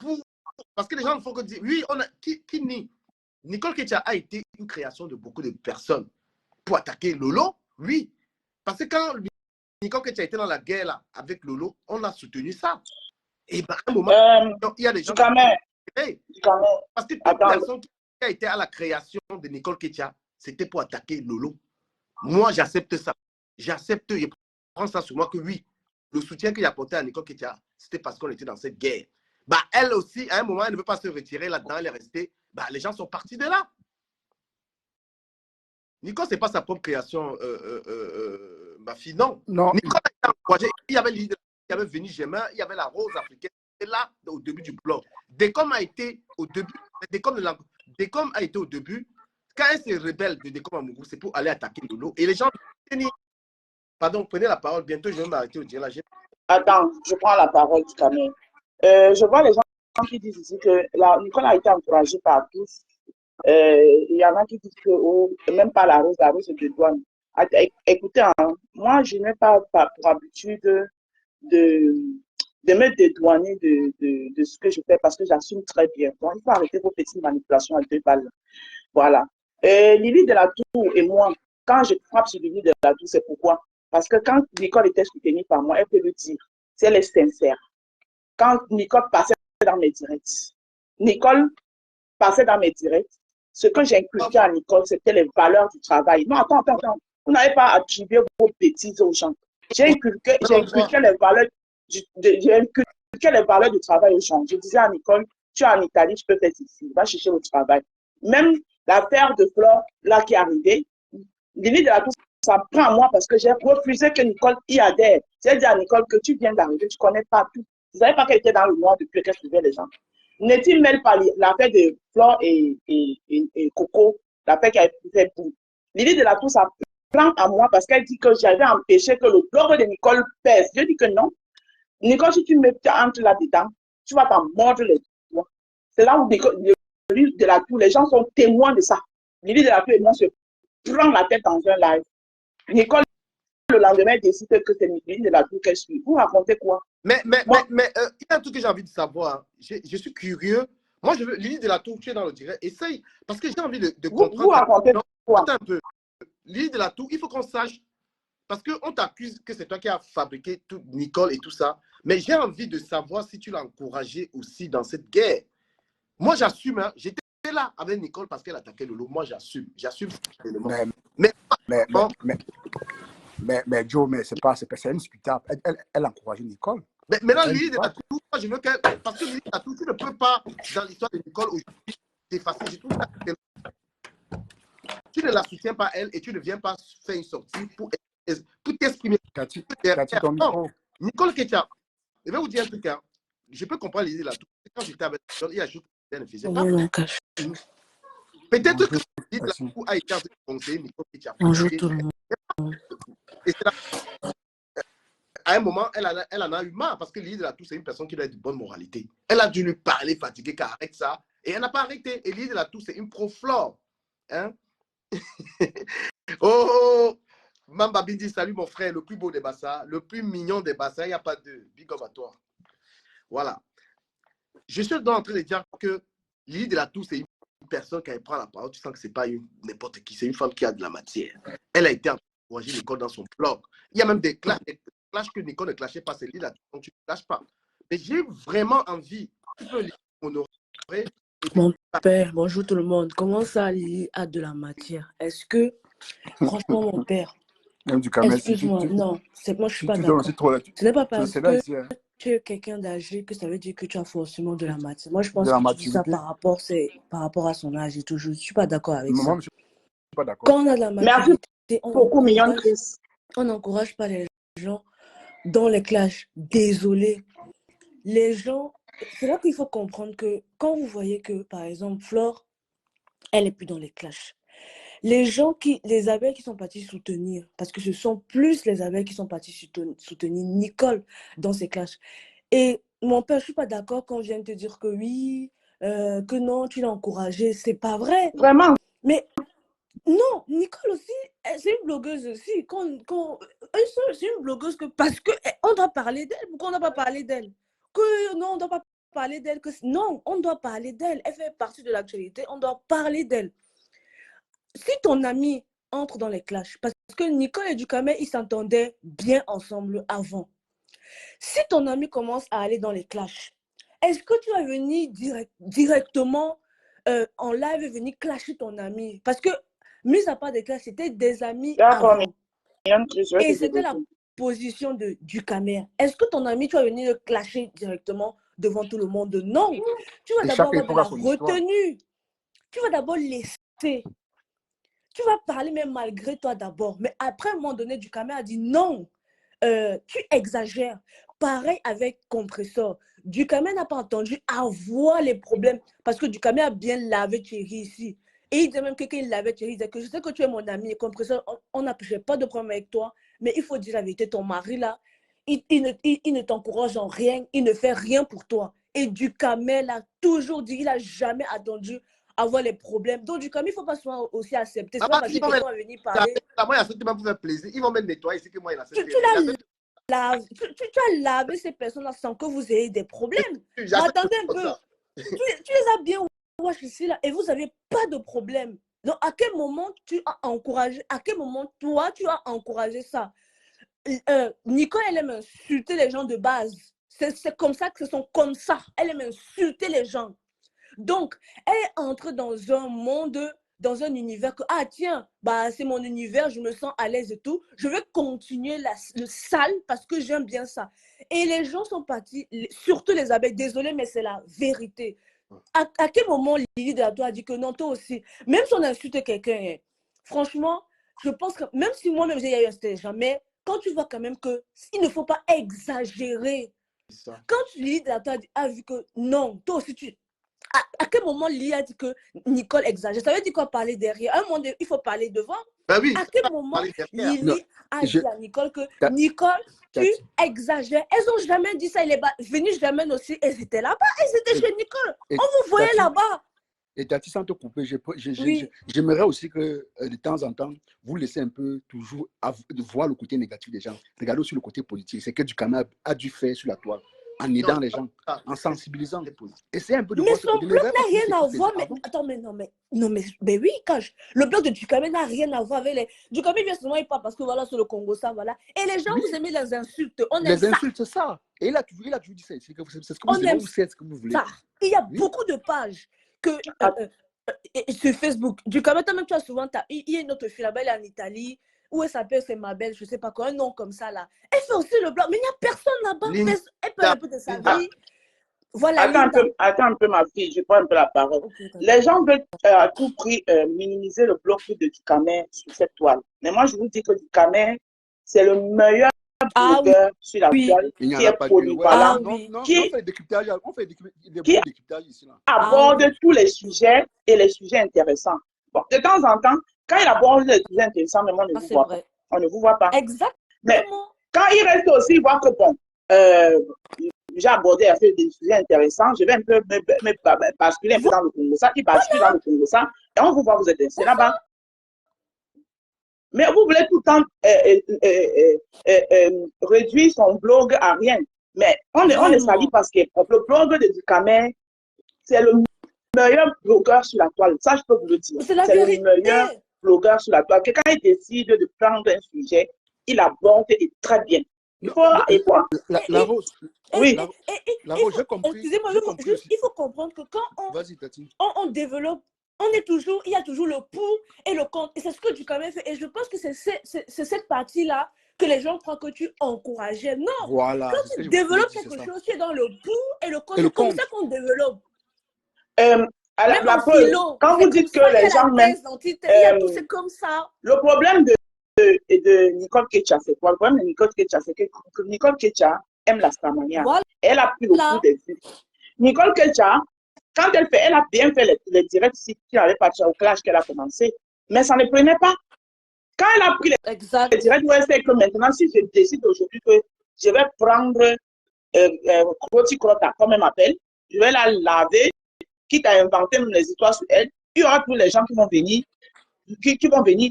[SPEAKER 2] parce que les gens ne font que dire, oui, qui nie? Nicole Ketia a été une création de beaucoup de personnes pour attaquer Lolo, oui. Parce que quand Nicole Ketia était dans la guerre là, avec Lolo, on a soutenu ça. Et à un moment, il y a des gens parce que toute personne qui a été à la création de Nicole Ketia, c'était pour attaquer Lolo. Moi, j'accepte ça. J'accepte, je prends ça sur moi que oui, le soutien qu'il a apporté à Nicole Ketia, c'était parce qu'on était dans cette guerre. Bah, elle aussi, à un moment, elle ne veut pas se retirer là-dedans, elle est restée. Bah, les gens sont partis de là. Nicole, ce n'est pas sa propre création, ma fille, non. Nicole a été encouragée. Il y avait l'idée, il y avait Vénus Gémin, il y avait la rose africaine. Et là, au début du blog. Décom a été au début, Décom a été au début. Quand elle se rebelle de Décom Amougou, c'est pour aller attaquer Lolo. Et les gens, pardon, prenez la parole. Bientôt, je vais m'arrêter au direct.
[SPEAKER 8] Attends, je prends la parole tout à l'heure. Je vois les gens qui disent ici que Nicole a été encouragée par tous. Il y en a qui disent que même pas la rose c'est de douane. Écoutez, hein, moi, je n'ai pas pour habitude de me dédouaner de ce que je fais parce que j'assume très bien. Donc, il faut arrêter vos petites manipulations à 2 balles. Voilà. Lily de la Tour et moi, quand je frappe sur Lily de la Tour, c'est pourquoi? Parce que quand Nicole était soutenue par moi, elle peut le dire. Si elle est sincère. Quand Nicole passait dans mes directs, ce que j'inculquais à Nicole, c'était les valeurs du travail. Non, attends. Vous n'avez pas attribué vos bêtises aux gens. J'ai inculqué les valeurs du travail aux gens. Je disais à Nicole, tu es en Italie, tu peux faire ici. Va chercher le travail. Même l'affaire de Flore, là, qui est arrivée, Lily de la Tour, ça prend à moi parce que j'ai refusé que Nicole y adhère. J'ai dit à Nicole que tu viens d'arriver, tu ne connais pas tout. Vous ne savez pas qu'elle était dans le noir depuis qu'elle suivait les gens. N'est-il mêle pas l'affaire de Flore et Coco, l'affaire qui a été faite pour Lily de la Tour, ça prend à moi parce qu'elle dit que j'avais empêché que le blog de Nicole pèse. Je dis que non. Nicole, si tu me entres là-dedans, tu vas t'en mordre les doigts. C'est là où Lily de la Tour, les gens sont témoins de ça. Lily de la Tour et moi se prend la tête dans un live. Nicole, le lendemain, décide que c'est Lily de la Tour qu'elle suit. Vous racontez quoi?
[SPEAKER 2] Mais il y a un truc que j'ai envie de savoir. Je suis curieux. Moi, je veux Lily de la Tour, tu es dans le direct. Essaye, parce que j'ai envie de comprendre.
[SPEAKER 8] Vous racontez quoi?
[SPEAKER 2] Attends un peu. Lily de la Tour, il faut qu'on sache, parce qu'on t'accuse que c'est toi qui as fabriqué tout, Nicole et tout ça. Mais j'ai envie de savoir si tu l'as encouragé aussi dans cette guerre. Moi, j'assume. Hein, j'étais là avec Nicole parce qu'elle attaquait Lolo. Moi, j'assume.
[SPEAKER 5] Mais Joe, mais c'est indiscutable. Elle a encouragé Nicole.
[SPEAKER 2] Mais maintenant, Lily de la Tour, moi, je veux qu'elle. Parce que Lily de la Tour, tu ne peux pas, dans l'histoire de Nicole, aujourd'hui, t'effacer. Je trouve ça. Tu ne la soutiens pas, elle, et tu ne viens pas faire une sortie pour t'exprimer. Nicole Ketia, je vais vous dire un truc. Hein. Je peux comprendre Lily de la Tour. Quand j'étais avec elle, il y a des choses qu'elle ne faisait pas. Peut-être que Lily de la Tour a été en train de conseiller Nicole Ketia.
[SPEAKER 9] Bonjour tout le monde.
[SPEAKER 2] Et c'est là, à un moment, elle en a eu marre parce que Lily de la Tour, c'est une personne qui a de bonne moralité. Elle a dû lui parler fatiguée qu'elle arrête ça et elle n'a pas arrêté. Et Lily de la Tour, c'est une pro-Flore. Hein? Oh, Mamba Bindi, salut mon frère, le plus beau des Bassa, le plus mignon des Bassa, il n'y a pas de big up à toi. Voilà. Je suis en train de dire que Lily de la Tour, c'est une personne qui prend la parole, tu sens que ce n'est pas n'importe qui, c'est une femme qui a de la matière. Elle a été encouragée Nicole dans son blog. Il y a même des clashs que Nicole ne clashait pas, c'est Lily de la Tour, donc tu ne clashes pas. Mais j'ai vraiment envie, tu peux lire Honoré.
[SPEAKER 9] Mon père, bonjour tout le monde. Comment ça, Lily a de la matière? Est-ce que, franchement, mon père,
[SPEAKER 5] Même du Cameroun,
[SPEAKER 9] excuse-moi, non, moi je suis pas
[SPEAKER 5] tu donnes
[SPEAKER 9] d'accord.
[SPEAKER 5] aussi trop.
[SPEAKER 9] Ce n'est pas parce
[SPEAKER 5] C'est là
[SPEAKER 9] que
[SPEAKER 5] ici, hein,
[SPEAKER 9] tu es quelqu'un d'âgé que ça veut dire que tu as forcément de la matière. Moi, je
[SPEAKER 5] de
[SPEAKER 9] pense
[SPEAKER 5] la
[SPEAKER 9] que tu dis ça
[SPEAKER 5] maturité.
[SPEAKER 9] par rapport à son âge et tout. Je ne suis pas d'accord avec
[SPEAKER 5] Moi,
[SPEAKER 9] ça.
[SPEAKER 5] je ne suis pas d'accord.
[SPEAKER 9] Quand on a de la
[SPEAKER 8] Merci
[SPEAKER 9] maturité,
[SPEAKER 8] beaucoup, mignonne Chris.
[SPEAKER 9] on n'encourage pas les gens dans les clashs. Désolé. Les gens, c'est là qu'il faut comprendre que quand vous voyez que, par exemple, Flore, elle n'est plus dans les clashs. Les abeilles qui sont parties soutenir, parce que ce sont plus les abeilles qui sont parties soutenir Nicole dans ces clashs. Et mon père, je ne suis pas d'accord quand on vient te dire que oui, que non, tu l'as encouragée. C'est pas vrai.
[SPEAKER 8] Vraiment.
[SPEAKER 9] Mais non, Nicole aussi, c'est une blogueuse aussi. C'est une blogueuse parce qu'on doit parler d'elle. Pourquoi on ne doit pas parler d'elle? Que non, on ne doit pas parler d'elle. Non, on doit parler d'elle. Elle fait partie de l'actualité. On doit parler d'elle. Si ton ami entre dans les clashs, parce que Nicole et Ducamel, ils s'entendaient bien ensemble avant. Si ton ami commence à aller dans les clashs, est-ce que tu vas venir directement en live venir clasher ton ami? Parce que, mis à part des clashs, c'était des amis avant. Et c'était la position de Ducamel. Est-ce que ton ami, tu vas venir le clasher directement devant tout le monde? Non. Tu vas d'abord avoir de la retenue. Tu vas d'abord laisser. Tu vas parler même malgré toi d'abord. Mais après, à un moment donné, Ducamel a dit non, tu exagères. Pareil avec Compressor. Ducamel n'a pas entendu avoir les problèmes parce que Ducamel a bien lavé Thierry ici. Et il disait même que quand il lavait Thierry, il disait que je sais que tu es mon ami. Compressor, on n'a pas de problème avec toi. Mais il faut dire la vérité, ton mari là, il ne t'encourage en rien. Il ne fait rien pour toi. Et Ducamel a toujours dit, il n'a jamais attendu avoir les problèmes. Donc, Ducamel, il ne faut pas souvent aussi accepter. C'est pas parce que quelqu'un va venir parler.
[SPEAKER 2] Moi, il a pour faire plaisir. Ils vont même nettoyer ce que moi, il a fait.
[SPEAKER 9] Tu as lavé ces personnes-là sans que vous ayez des problèmes. Mais attendez un peu. Tu les as bien watch ici, là, et vous n'avez pas de problème. Donc, à quel moment tu as encouragé, à quel moment toi, tu as encouragé ça? Nicole, elle aime insulter les gens de base. C'est comme ça que ce sont comme ça. Elle aime insulter les gens. Donc, elle est entrée dans un monde, dans un univers que, ah tiens, bah, c'est mon univers, je me sens à l'aise et tout. Je vais continuer le sale parce que j'aime bien ça. Et les gens sont partis, surtout les abeilles, désolé, mais c'est la vérité. À quel moment Lily de la Tour a dit que non, toi aussi, même si on insulte quelqu'un, franchement, je pense que même si moi-même j'ai eu un stage, mais quand tu vois quand même qu'il ne faut pas exagérer. Quand Lily de la Tour a vu que non, toi aussi tu... À quel moment Lily a dit que Nicole exagère? Ça veut dire quoi parler derrière? À un moment donné, il faut parler devant.
[SPEAKER 2] Ben oui,
[SPEAKER 9] à quel moment Lily a dit à Nicole que Nicole, tu exagères? Elles n'ont jamais dit ça. Elle est venue jamais aussi. Elles étaient là-bas. Elles étaient chez Nicole. On vous voyait là-bas.
[SPEAKER 5] Et Tati, sans te couper, j'aimerais aussi que de temps en temps, vous laissez un peu toujours voir le côté négatif des gens. Regardez aussi le côté politique. C'est que Ducamel a dû faire sur la toile, en aidant les gens, en sensibilisant. Et c'est un peu de
[SPEAKER 9] mais son blog n'a rien à voir. Mais attends, mais oui, Cache. Le blog de Ducamel n'a rien à voir avec les. Ducamel vient seulement, il parle parce que voilà, sur le Congo, ça, voilà. Et les gens, vous aimez les insultes. Les
[SPEAKER 5] insultes, c'est ça. Et il a toujours dit ça. C'est ce que vous aimez, vous savez ce que vous voulez.
[SPEAKER 9] Ça. Il y a beaucoup de pages sur Facebook. Ducamel, même tu as souvent, il y a une autre fille là-bas, elle est en Italie. Où elle s'appelle, c'est Mabel, je ne sais pas quoi, un nom comme ça là. Elle fait aussi le blog, mais il n'y a personne là-bas. Elle parle un peu de sa vie. Voilà.
[SPEAKER 8] Attends un peu, ma fille, je prends un peu la parole. Okay, les gens veulent à tout prix minimiser le blog de Ducamel sur cette toile. Mais moi, je vous dis que Ducamel, c'est le meilleur blogueur sur la toile qui est polyvalent, qui aborde tous les sujets et les sujets intéressants. Bon, de temps en temps, quand il aborde les sujets intéressants, mais on ne vous voit pas. On ne vous voit pas.
[SPEAKER 9] Exactement.
[SPEAKER 8] Mais quand il reste aussi, il voit que bon, j'ai abordé des sujets intéressants, je vais un peu me basculer un peu dans le Congo, ça, il bascule dans le Congo, ça, et on vous voit, vous êtes là-bas. Mais vous voulez tout le temps réduire son blog à rien. Mais on est sali
[SPEAKER 9] Vraiment.
[SPEAKER 8] parce que le blog de Ducamer, c'est le meilleur blogueur sur la toile. Ça, je peux vous le dire.
[SPEAKER 9] C'est la
[SPEAKER 8] C'est le
[SPEAKER 9] vérité.
[SPEAKER 8] meilleur blogueur sur la toile. Que quand il décide de prendre un sujet, il aborde et très bien. Il
[SPEAKER 5] Non,
[SPEAKER 8] faut, il faut,
[SPEAKER 5] la Rose,
[SPEAKER 8] oui.
[SPEAKER 5] la
[SPEAKER 9] Il
[SPEAKER 5] Rose,
[SPEAKER 9] faut,
[SPEAKER 5] j'ai compris.
[SPEAKER 9] excusez-moi,
[SPEAKER 5] J'ai compris
[SPEAKER 9] juste,
[SPEAKER 5] aussi.
[SPEAKER 9] il faut comprendre que quand
[SPEAKER 5] Vas-y, Tati.
[SPEAKER 9] on développe, il y a toujours le pour et le contre. Et c'est ce que tu quand même fais. Et je pense que c'est cette partie-là que les gens croient que tu encourageais. Non,
[SPEAKER 5] Voilà,
[SPEAKER 9] quand
[SPEAKER 5] c'est ce que
[SPEAKER 9] tu
[SPEAKER 5] je voulais
[SPEAKER 9] développes
[SPEAKER 5] dire, c'est
[SPEAKER 9] quelque
[SPEAKER 5] ça.
[SPEAKER 9] chose, tu es dans le pour et le contre.
[SPEAKER 5] Et le
[SPEAKER 9] C'est comme
[SPEAKER 5] compte.
[SPEAKER 9] ça qu'on développe.
[SPEAKER 8] La
[SPEAKER 9] Même en
[SPEAKER 8] preuve,
[SPEAKER 9] philo,
[SPEAKER 8] quand
[SPEAKER 9] c'est
[SPEAKER 8] vous
[SPEAKER 9] comme
[SPEAKER 8] dites que
[SPEAKER 9] ça. Il y
[SPEAKER 8] les
[SPEAKER 9] a
[SPEAKER 8] gens
[SPEAKER 9] la
[SPEAKER 8] même,
[SPEAKER 9] thèse, l'antithèse, il y a tout, c'est comme ça.
[SPEAKER 8] le problème de Nicole Ketcha, c'est quoi? Le problème de Nicole Ketcha, c'est que Nicole Ketcha aime la Starmania.
[SPEAKER 9] Voilà.
[SPEAKER 8] Elle a pris le coup des vues. Nicole Ketcha, quand elle a bien fait les directs ici, qui n'avait pas au clash qu'elle a commencé, mais ça ne prenait pas. Quand elle a pris les directs, où elle sait que maintenant, si je décide aujourd'hui que je vais prendre Croti Crota, comme elle m'appelle, je vais la laver, quitte à inventer les histoires sur elle, il y aura tous les gens qui vont venir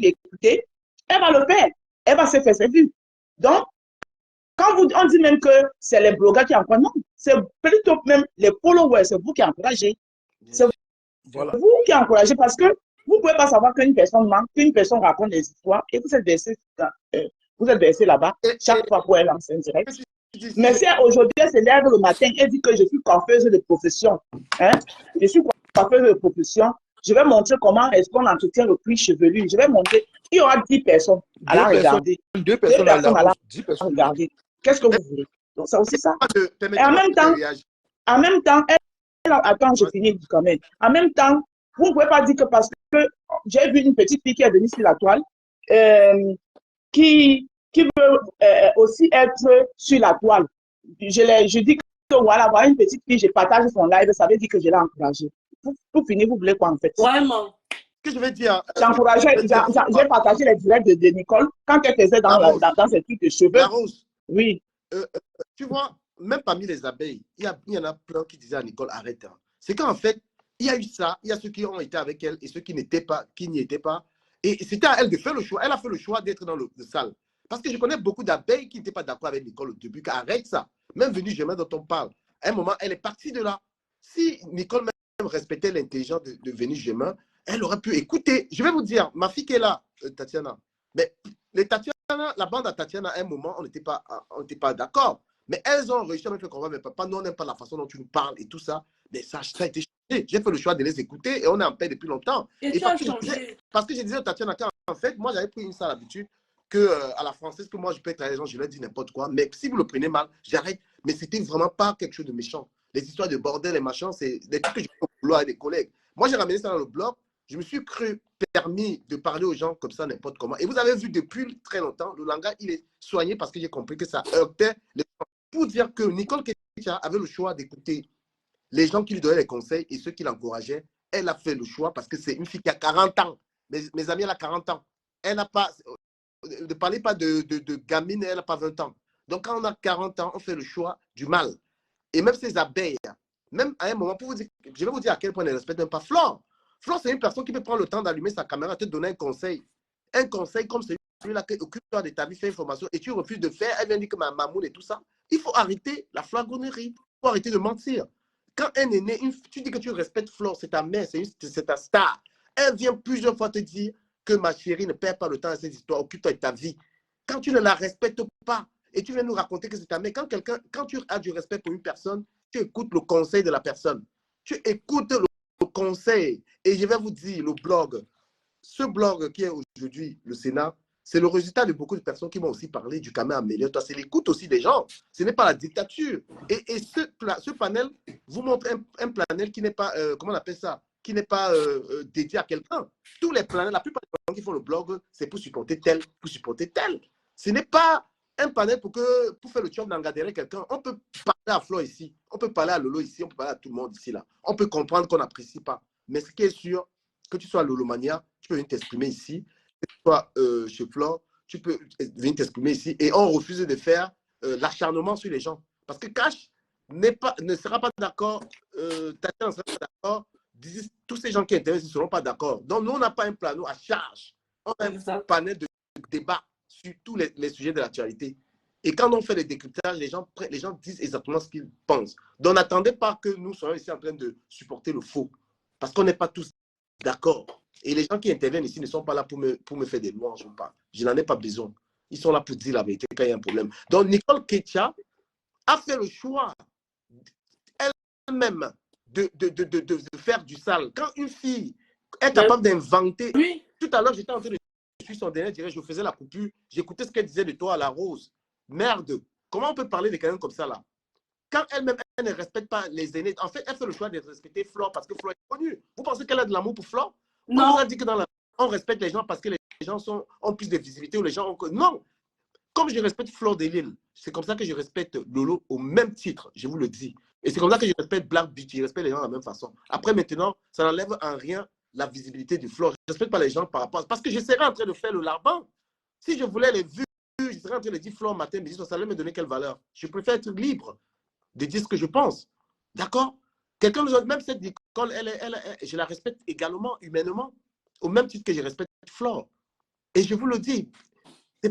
[SPEAKER 8] l'écouter, elle va le faire. Elle va se faire ses vues. Donc, quand on dit même que c'est les blogueurs qui encouragent, non, c'est plutôt même les followers, c'est vous qui encouragez. C'est vous qui encouragez parce que vous ne pouvez pas savoir qu'une personne manque, qu'une personne raconte des histoires et vous êtes versé là-bas chaque fois pour elle lancer un direct. Mais si aujourd'hui elle se lève le matin et dit que je suis coiffeuse de profession, hein, je suis coiffeuse de profession, je vais montrer comment est-ce qu'on entretient le cuir chevelu. Je vais montrer, il y aura 10 personnes à la regarder.
[SPEAKER 5] 2 personnes à la
[SPEAKER 8] Personnes
[SPEAKER 5] 10 personnes.
[SPEAKER 8] regarder. Qu'est-ce que vous voulez? Donc, c'est aussi ça. Et en même temps, attends, je finis quand même. En même temps, vous ne pouvez pas dire que parce que j'ai vu une petite fille qui est venue sur la toile, qui veut aussi être sur la toile. Je dis que voilà une petite fille, je partage son live, ça veut dire que je l'ai encouragée. Pour finir, vous voulez quoi en fait?
[SPEAKER 9] Vraiment.
[SPEAKER 2] Ce que je veux dire.
[SPEAKER 8] J'ai partagé les directs de Nicole quand elle faisait dans ses trucs de cheveux.
[SPEAKER 2] La Rose.
[SPEAKER 8] Oui.
[SPEAKER 2] Tu vois, même parmi les abeilles, il y en a plein qui disaient à Nicole, arrête. Hein. C'est qu'en fait, il y a eu ça, il y a ceux qui ont été avec elle et ceux qui n'y étaient pas. Et c'était à elle de faire le choix. Elle a fait le choix d'être dans le salle. Parce que je connais beaucoup d'abeilles qui n'étaient pas d'accord avec Nicole au début, qu'arrête ça. Même Vénus Germain dont on parle. À un moment, elle est partie de là. Si Nicole même respectait l'intelligence de Vénus Germain, elle aurait pu écouter. Je vais vous dire, ma fille qui est là, Tatiana, mais les Tatiana, la bande à Tatiana, à un moment, on n'était pas d'accord. Mais elles ont réussi à mettre le combat, mais papa, nous, on n'aime pas la façon dont tu nous parles et tout ça. Mais ça a été changé. J'ai fait le choix de les écouter et on est en paix depuis longtemps.
[SPEAKER 9] Et
[SPEAKER 2] parce que je disais à Tatiana, en fait, moi, j'avais pris une sale habitude qu'à la française, que moi, je peux être à les gens, je leur dis n'importe quoi. Mais si vous le prenez mal, j'arrête. Mais c'était vraiment pas quelque chose de méchant. Les histoires de bordel et machin, c'est des trucs que je fais au boulot avec des collègues. Moi, j'ai ramené ça dans le blog. Je me suis cru permis de parler aux gens comme ça, n'importe comment. Et vous avez vu depuis très longtemps, le langage, il est soigné parce que j'ai compris que ça heurtait les gens. Pour dire que Nicole Ketcha avait le choix d'écouter les gens qui lui donnaient les conseils et ceux qui l'encourageaient. Elle a fait le choix parce que c'est une fille qui a 40 ans. Mes amis, elle a 40 ans. Elle n'a pas, ne parlez pas de gamine, elle n'a pas 20 ans. Donc, quand on a 40 ans, on fait le choix du mal. Et même ces abeilles, même à un moment, pour vous dire, je vais vous dire à quel point elle ne respecte même pas Flore. Flore, c'est une personne qui peut prendre le temps d'allumer sa caméra, te donner un conseil. Un conseil comme celui-là, occupe-toi de ta vie, fais une formation, et tu refuses de faire, elle vient dire que ma mamoune et tout ça. Il faut arrêter la flagornerie. Il faut arrêter de mentir. Quand un est né, tu dis que tu respectes Flore, c'est ta mère, c'est ta star. Elle vient plusieurs fois te dire que ma chérie ne perd pas le temps à ces histoires, occupe-toi de ta vie. Quand tu ne la respectes pas, et tu viens nous raconter que c'est ta mère, quand tu as du respect pour une personne, tu écoutes le conseil de la personne. Tu écoutes le conseil. Et je vais vous dire, le blog, ce blog qui est aujourd'hui le Sénat, c'est le résultat de beaucoup de personnes qui m'ont aussi parlé du Camer Améliore-toi. C'est l'écoute aussi des gens. Ce n'est pas la dictature. Et ce panel vous montre un panel qui n'est pas, comment on appelle ça, qui n'est pas dédié à quelqu'un. Tous les panels, la plupart des gens qui font le blog, c'est pour supporter tel, pour supporter tel. Ce n'est pas un panel pour faire le job d'engager quelqu'un. On peut parler à Flo ici, on peut parler à Lolo ici, on peut parler à tout le monde ici, là. On peut comprendre qu'on n'apprécie pas. Mais ce qui est sûr, que tu sois à Lolomania, tu peux venir t'exprimer ici. Que tu sois chez Flo, tu peux venir t'exprimer ici. Et on refuse de faire l'acharnement sur les gens. Parce que Cash ne sera pas d'accord, Tatiana ne sera pas d'accord, tous ces gens qui intéressent ne seront pas d'accord. Donc, nous, on n'a pas un plano à charge. On a un panel de débat sur tous les sujets de l'actualité. Et quand on fait les décryptages, les gens disent exactement ce qu'ils pensent. Donc, n'attendez pas que nous soyons ici en train de supporter le faux. Parce qu'on n'est pas tous d'accord. Et les gens qui interviennent ici ne sont pas là pour me faire des louanges ou pas. Je n'en ai pas besoin. Ils sont là pour dire la vérité quand il y a un problème. Donc, Nicole Ketia a fait le choix elle-même de faire du sale. Quand une fille est capable d'inventer...
[SPEAKER 9] Oui.
[SPEAKER 2] Tout à l'heure, j'étais en train de suivre son dernier direct, je faisais la coupure, j'écoutais ce qu'elle disait de toi à la Rose. Merde, comment on peut parler de quelqu'un comme ça là? Quand elle-même, elle ne respecte pas les aînés, en fait, elle fait le choix de respecter Flore parce que Flore est connue. Vous pensez qu'elle a de l'amour pour Flore?
[SPEAKER 9] Non.
[SPEAKER 2] On vous a dit que on respecte les gens parce que les gens ont plus de visibilité ou les gens ont... Non! Comme je respecte Flore de Lille, c'est comme ça que je respecte Lolo au même titre, je vous le dis. Et c'est comme ça que je respecte Black Beauty, je respecte les gens de la même façon. Après, maintenant, ça n'enlève en rien la visibilité de Flore. Je ne respecte pas les gens par rapport à ça. Parce que je serais en train de faire le larbin. Si je voulais les vues, je serais en train de dire Flore matin, midi, ça allait me donner quelle valeur? Je préfère être libre de dire ce que je pense. D'accord? Quelqu'un nous a même cette Nicole, je la respecte également, humainement, au même titre que je respecte Flore. Et je vous le dis, c'est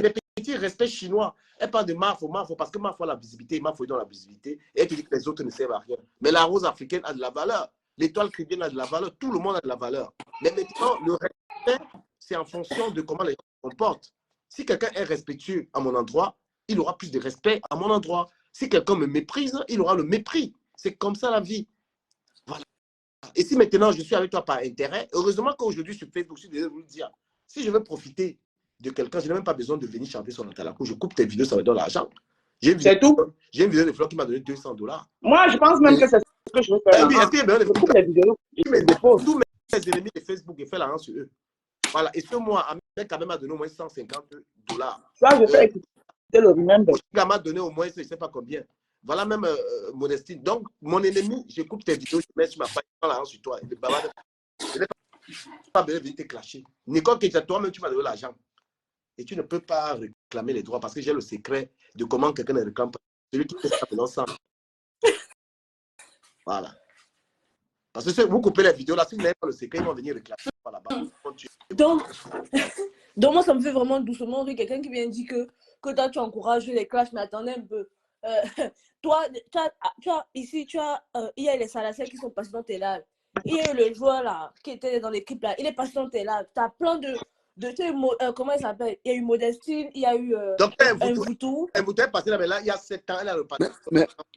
[SPEAKER 2] des petits respects chinois. Elle parle de Mafo, parce que Mafo a la visibilité, Mafo est dans la visibilité, et elle te dit que les autres ne servent à rien. Mais la rose africaine a de la valeur. L'étoile chrétienne a de la valeur. Tout le monde a de la valeur. Mais maintenant, le respect, c'est en fonction de comment les gens se comportent. Si quelqu'un est respectueux à mon endroit, il aura plus de respect à mon endroit. Si quelqu'un me méprise, il aura le mépris. C'est comme ça la vie. Voilà. Et si maintenant je suis avec toi par intérêt, heureusement qu'aujourd'hui sur Facebook, je vais vous le dire, si je veux profiter de quelqu'un, je n'ai même pas besoin de venir chanter sur l'Antalaco. Je coupe tes vidéos, ça me donne l'argent.
[SPEAKER 8] C'est tout.
[SPEAKER 2] J'ai une vidéo de Flore qui m'a donné $200.
[SPEAKER 8] Moi, je pense même que c'est ce que je veux faire. Je coupe les vidéos.
[SPEAKER 2] Tous mes ennemis de Facebook, je fais l'argent sur eux. Voilà. Et ce mois, Ahmed quand même m'a donné au moins $150.
[SPEAKER 8] Ça, je fais écouter le remember.
[SPEAKER 2] Il m'a donné au moins, je ne sais pas combien. Voilà même Modestine. Donc, mon ennemi, je coupe tes vidéos, je mets sur ma page, je prends l'argent sur toi. Je n'ai pas besoin de venir te clasher. Nicole Ketia, toi-même, tu m'as donné l'argent. Et tu ne peux pas réclamer les droits parce que j'ai le secret de comment quelqu'un ne réclame pas. Celui qui fait ça maintenant ça. Voilà. Parce que si vous coupez les vidéos là, si vous n'avez pas le secret, ils vont venir réclamer
[SPEAKER 9] là-bas. Donc moi, ça me fait vraiment doucement rire quelqu'un qui vient dire que toi, tu encourages les clashs, mais attendez un peu. Toi, ici, il y a les Salacés qui sont passés dans tes lives. Il y a le joueur là, qui était dans l'équipe là, il est passé dans tes lives. Tu as plein de comment il s'appelle? Il y a eu Modestine, il y a eu un Voutou.
[SPEAKER 2] Un Voutou est passé là, mais là, il y a 7 ans, elle a reparti.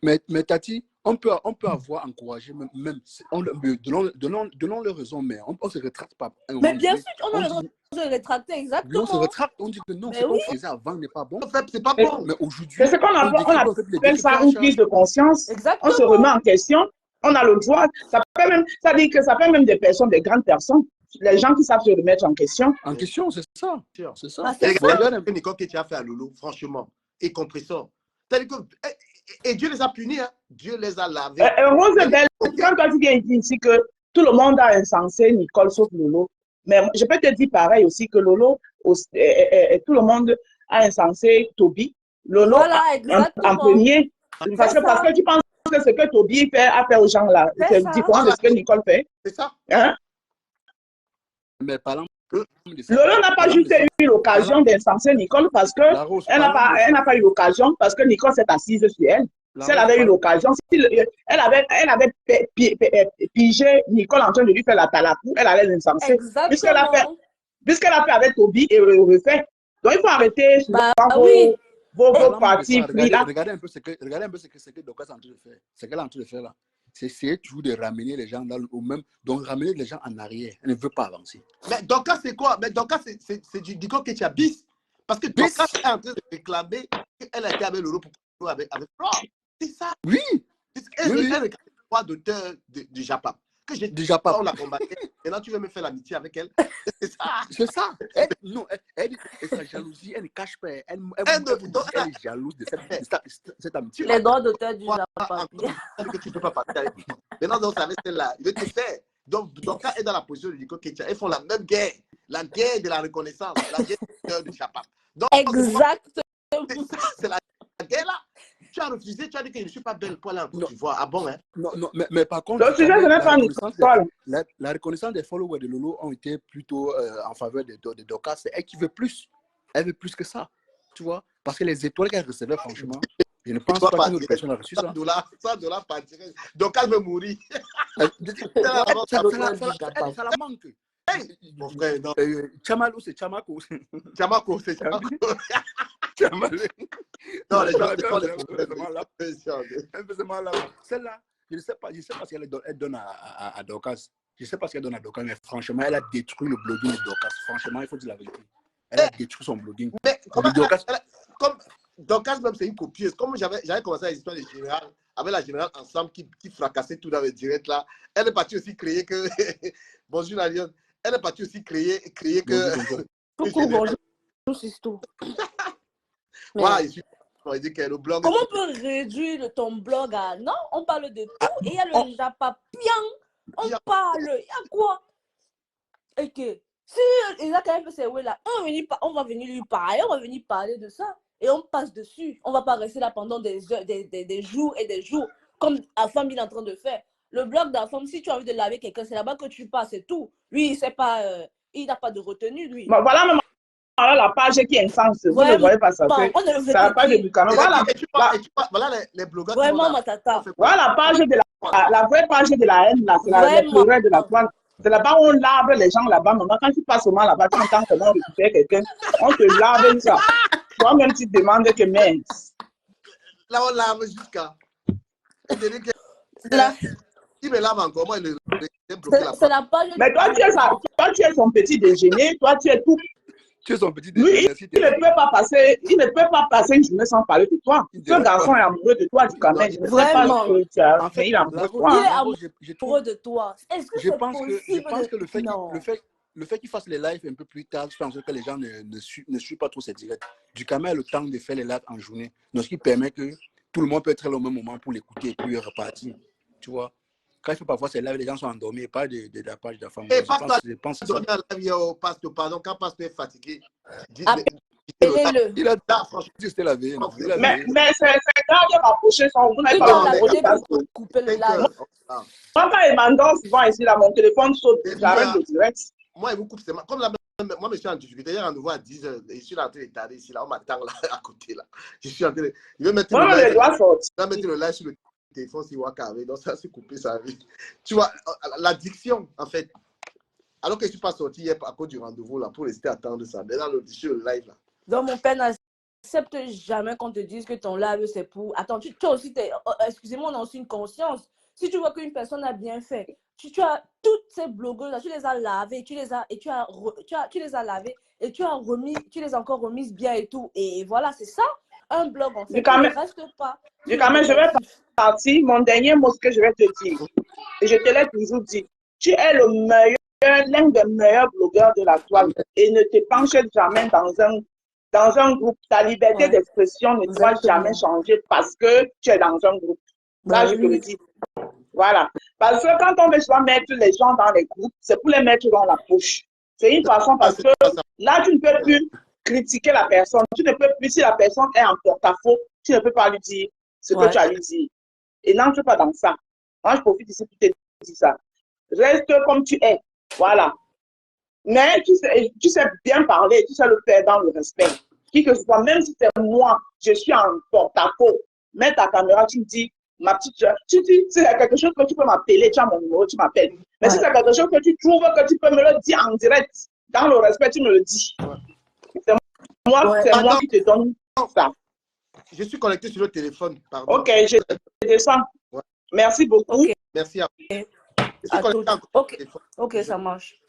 [SPEAKER 5] Mais Tati, on peut avoir encouragé, même donnons les raisons, mais on ne se retracte pas.
[SPEAKER 9] Mais bien sûr, on a le droit de se rétracter, exactement.
[SPEAKER 5] On se retracte, on dit que non, ce qu'on faisait avant n'est pas bon.
[SPEAKER 2] En fait, c'est pas bon.
[SPEAKER 5] Mais aujourd'hui,
[SPEAKER 8] c'est ce qu'on appelle ça une prise de conscience. Exactement. On se remet en question. On a le droit. Ça dit que ça fait même des personnes, des grandes personnes. Les gens qui savent se remettre en question.
[SPEAKER 5] En question, c'est ça.
[SPEAKER 2] C'est ça. Regarde un peu Nicole que tu as fait à Lolo, franchement, et compresseur. Et Dieu les a punis, hein. Dieu les a lavés.
[SPEAKER 8] Rose Belle, quand tu viens dire ici que tout le monde a insensé Nicole sauf Lolo, mais je peux te dire pareil aussi que Lolo, tout le monde a insensé Toby. Lolo
[SPEAKER 9] voilà,
[SPEAKER 8] en premier. Parce que tu penses que ce que Toby a fait aux gens là, c'est différent de ce que Nicole fait.
[SPEAKER 2] C'est ça.
[SPEAKER 8] Hein?
[SPEAKER 5] Mais parlant
[SPEAKER 8] Lolo n'a pas juste eu l'occasion d'incenser Nicole parce que elle n'a pas eu l'occasion parce que Nicole s'est assise sur elle. Si elle avait eu l'occasion, si elle avait pigé Nicole en train de lui faire la talakou, elle allait l'incenser. Puisqu'elle a fait avec Toby et refait. Donc il faut arrêter vos parties pris là.
[SPEAKER 5] Regardez un peu ce que Doka est en train de faire. Ce qu'elle est en train de faire là. C'est essayer toujours de ramener les gens au même, donc ramener les gens en arrière. Elle ne veut pas avancer.
[SPEAKER 2] Mais Doka, c'est quoi? Mais Doka, c'est du Nicole que tu as bis. Parce que Doka est en train de réclamer qu'elle a été avec l'euro pour jouer avec Flore. C'est ça.
[SPEAKER 5] Oui.
[SPEAKER 2] Elle réclame le droit d'auteur du Japon. Du Japon, on l'a combattu. Maintenant, tu veux me faire l'amitié avec elle. C'est ça.
[SPEAKER 5] C'est ça. Elle, et sa jalousie, elle ne cache pas. Elle est jalouse de cette amitié.
[SPEAKER 9] Les droits d'auteur du Japon.
[SPEAKER 2] Que tu ne peux pas parler avec lui. Maintenant, donc, ça reste là. Il veut te faire. Donc, Doka est dans la position de Nico Ketia. Ils font la même guerre. La guerre de la reconnaissance. La guerre du Japon.
[SPEAKER 9] Exactement.
[SPEAKER 2] C'est la guerre là. tu as refusé, tu as dit que je ne suis pas belle pour aller en Côte
[SPEAKER 5] Non,
[SPEAKER 2] d'Ivoire. Ah bon, hein?
[SPEAKER 5] non, mais par contre,
[SPEAKER 8] Le sujet,
[SPEAKER 5] quand
[SPEAKER 8] ce
[SPEAKER 5] même,
[SPEAKER 8] n'est pas Nicole.
[SPEAKER 5] la reconnaissance des followers de Lolo ont été plutôt en faveur de Dorcas. C'est elle qui veut plus. Elle veut plus que ça. Tu vois? Parce que les étoiles qu'elle recevait, franchement, je ne pense
[SPEAKER 2] Toi,
[SPEAKER 5] pas
[SPEAKER 2] pas
[SPEAKER 5] qu'une autre
[SPEAKER 2] direct.
[SPEAKER 5] personne a reçu ça.
[SPEAKER 2] 100 $, pas direct. Donc, elle veut mourir.
[SPEAKER 5] Ouais,
[SPEAKER 2] Avant,
[SPEAKER 5] ça
[SPEAKER 2] ça
[SPEAKER 5] la manque.
[SPEAKER 2] mon frère, non.
[SPEAKER 5] Chamal ou c'est Chamako?
[SPEAKER 2] Chamako, c'est Chamako.
[SPEAKER 5] Chamal.
[SPEAKER 2] Non, les gens,
[SPEAKER 5] Elle
[SPEAKER 2] c'est pas les
[SPEAKER 5] fait
[SPEAKER 2] problèmes.
[SPEAKER 5] là. Elle fait seulement là. Celle-là, je ne sais pas si elle donne à Dorcas. Je ne sais pas ce qu'elle donne à Dorcas, mais franchement, elle a détruit le blogging de Dorcas. Franchement, il faut dire la vérité. Elle a détruit son blogging.
[SPEAKER 2] Mais comment
[SPEAKER 5] Dorcas,
[SPEAKER 2] comme Dorcas même c'est une copieuse. Comme j'avais commencé à l'histoire des générales, avec la générale ensemble qui fracassait tout dans les directs là, elle est partie aussi créer que bonjour la Lyon, elle est partie aussi créer que
[SPEAKER 9] Coucou, bonjour, c'est tout.
[SPEAKER 2] voilà, on dit que le blog.
[SPEAKER 9] Comment on peut réduire ton blog à... Non, on parle de tout et il y a le Japapian. On parle, il y a quoi? Ok. Si il a quand même fait ces ouais là, on va venir lui parler, on va venir parler de ça et on passe dessus. On va pas rester là pendant des heures, des jours et des jours, comme Afam est en train de faire. Le blog d'Afam, si tu as envie de laver quelqu'un, c'est là-bas que tu passes, c'est tout. Lui, il sait pas, il n'a pas de retenue, lui.
[SPEAKER 8] Bon, voilà même la page qui est intense. Vous ne voyez pas ça. C'est la page de Buchanan. Voilà.
[SPEAKER 2] Voilà les blogueurs.
[SPEAKER 9] Vraiment, Matata.
[SPEAKER 8] Voilà la page de la vraie page de la haine, là. C'est la pleureur de la toile. C'est là-bas où on lave les gens là-bas. Maintenant, quand tu passes au mal là-bas, tu entends comment récupérer quelqu'un. On te lave ça. Toi-même, tu te demandes que merde.
[SPEAKER 2] Là, on lave jusqu'à. Il me lave encore. Moi, il est bloqué là-bas.
[SPEAKER 9] C'est la page.
[SPEAKER 8] Mais toi, tu es son petit déjeuner. Toi, tu es tout.
[SPEAKER 5] tu es son petit
[SPEAKER 8] Lui,
[SPEAKER 5] déjeuner.
[SPEAKER 8] il ne peut pas passer une journée sans parler de toi. Ce garçon est amoureux de toi, du Cameroun. Je ne sais pas ce que tu as fait. Il est amoureux de toi.
[SPEAKER 9] Il est amoureux de toi. Est-ce que c'est possible?
[SPEAKER 5] Je pense que le fait qu'il fasse les lives un peu plus tard, je pense que les gens ne suivent pas trop ces directs. Du Cameroun a le temps de faire les lives en journée. Donc, ce qui permet que tout le monde peut être là au même moment pour l'écouter et puis repartir. Tu vois? Quand il fait parfois ces lives, les gens sont endormis et pas de la page de la femme. Je pense que c'est ça.
[SPEAKER 2] Pardon, quand Pasteur est fatigué,
[SPEAKER 9] appelez-le.
[SPEAKER 5] Il a franchement dit c'était la veille.
[SPEAKER 8] Mais c'est grave de m'approcher son. Vous n'avez pas m'approcher parce que.
[SPEAKER 9] Couper le live.
[SPEAKER 8] Quand il m'endort souvent ici, là, mon téléphone saute. J'arrête le direct.
[SPEAKER 2] Moi, il vous coupe. Comme moi, je suis en difficulté. Il y a un rendez-vous à 10h. Je suis en train de tarder ici. Là, on m'attend là, à côté. Là. Je suis en train de. Je vais mettre le live sur le téléphone si Waka avait. Donc, ça, c'est coupé, ça arrive. Tu vois, l'addiction, en fait. Alors que je ne suis pas sorti hier à cause du rendez-vous là pour rester attendre ça. Mais là, sur le live là.
[SPEAKER 9] Donc, mon père n'accepte jamais qu'on te dise que ton live c'est pour. Attends, tu as aussi. Excusez-moi, on a aussi une conscience. Si tu vois qu'une personne a bien fait, tu as toutes ces blogueuses là, tu les as lavées, tu les as lavées et tu les as encore remises bien et tout. Et voilà, c'est ça. Un blog, en fait, ne reste pas.
[SPEAKER 8] Je vais partir. Mon dernier mot, ce que je vais te dire, et je te l'ai toujours dit, tu es l'un des meilleurs blogueurs de la toile et ne te penche jamais dans un groupe. Ta liberté d'expression ne doit jamais changer parce que tu es dans un groupe. Là, je te le dis. Voilà. Parce que quand on veut mettre les gens dans les groupes, c'est pour les mettre dans la poche. C'est une façon parce que là, tu ne peux plus critiquer la personne. Tu ne peux plus, si la personne est en porte-à-faux, tu ne peux pas lui dire ce que tu as lui dit. Et n'entre pas dans ça. Moi, je profite ici pour te dire ça. Reste comme tu es. Voilà. Mais tu sais bien parler, tu sais le faire dans le respect. Qui que ce soit, même si c'est moi, je suis en porte-à-faux, mets ta caméra, tu me dis, ma petite soeur, tu dis, si c'est quelque chose que tu peux m'appeler, tu as mon numéro, tu m'appelles. Mais si c'est quelque chose que tu trouves que tu peux me le dire en direct, dans le respect, tu me le dis. C'est moi qui te donne ça.
[SPEAKER 2] Je suis connecté sur le téléphone, pardon.
[SPEAKER 8] Ok, je descends. Merci beaucoup.
[SPEAKER 9] Okay.
[SPEAKER 2] Merci à vous.
[SPEAKER 9] Ok, ça marche.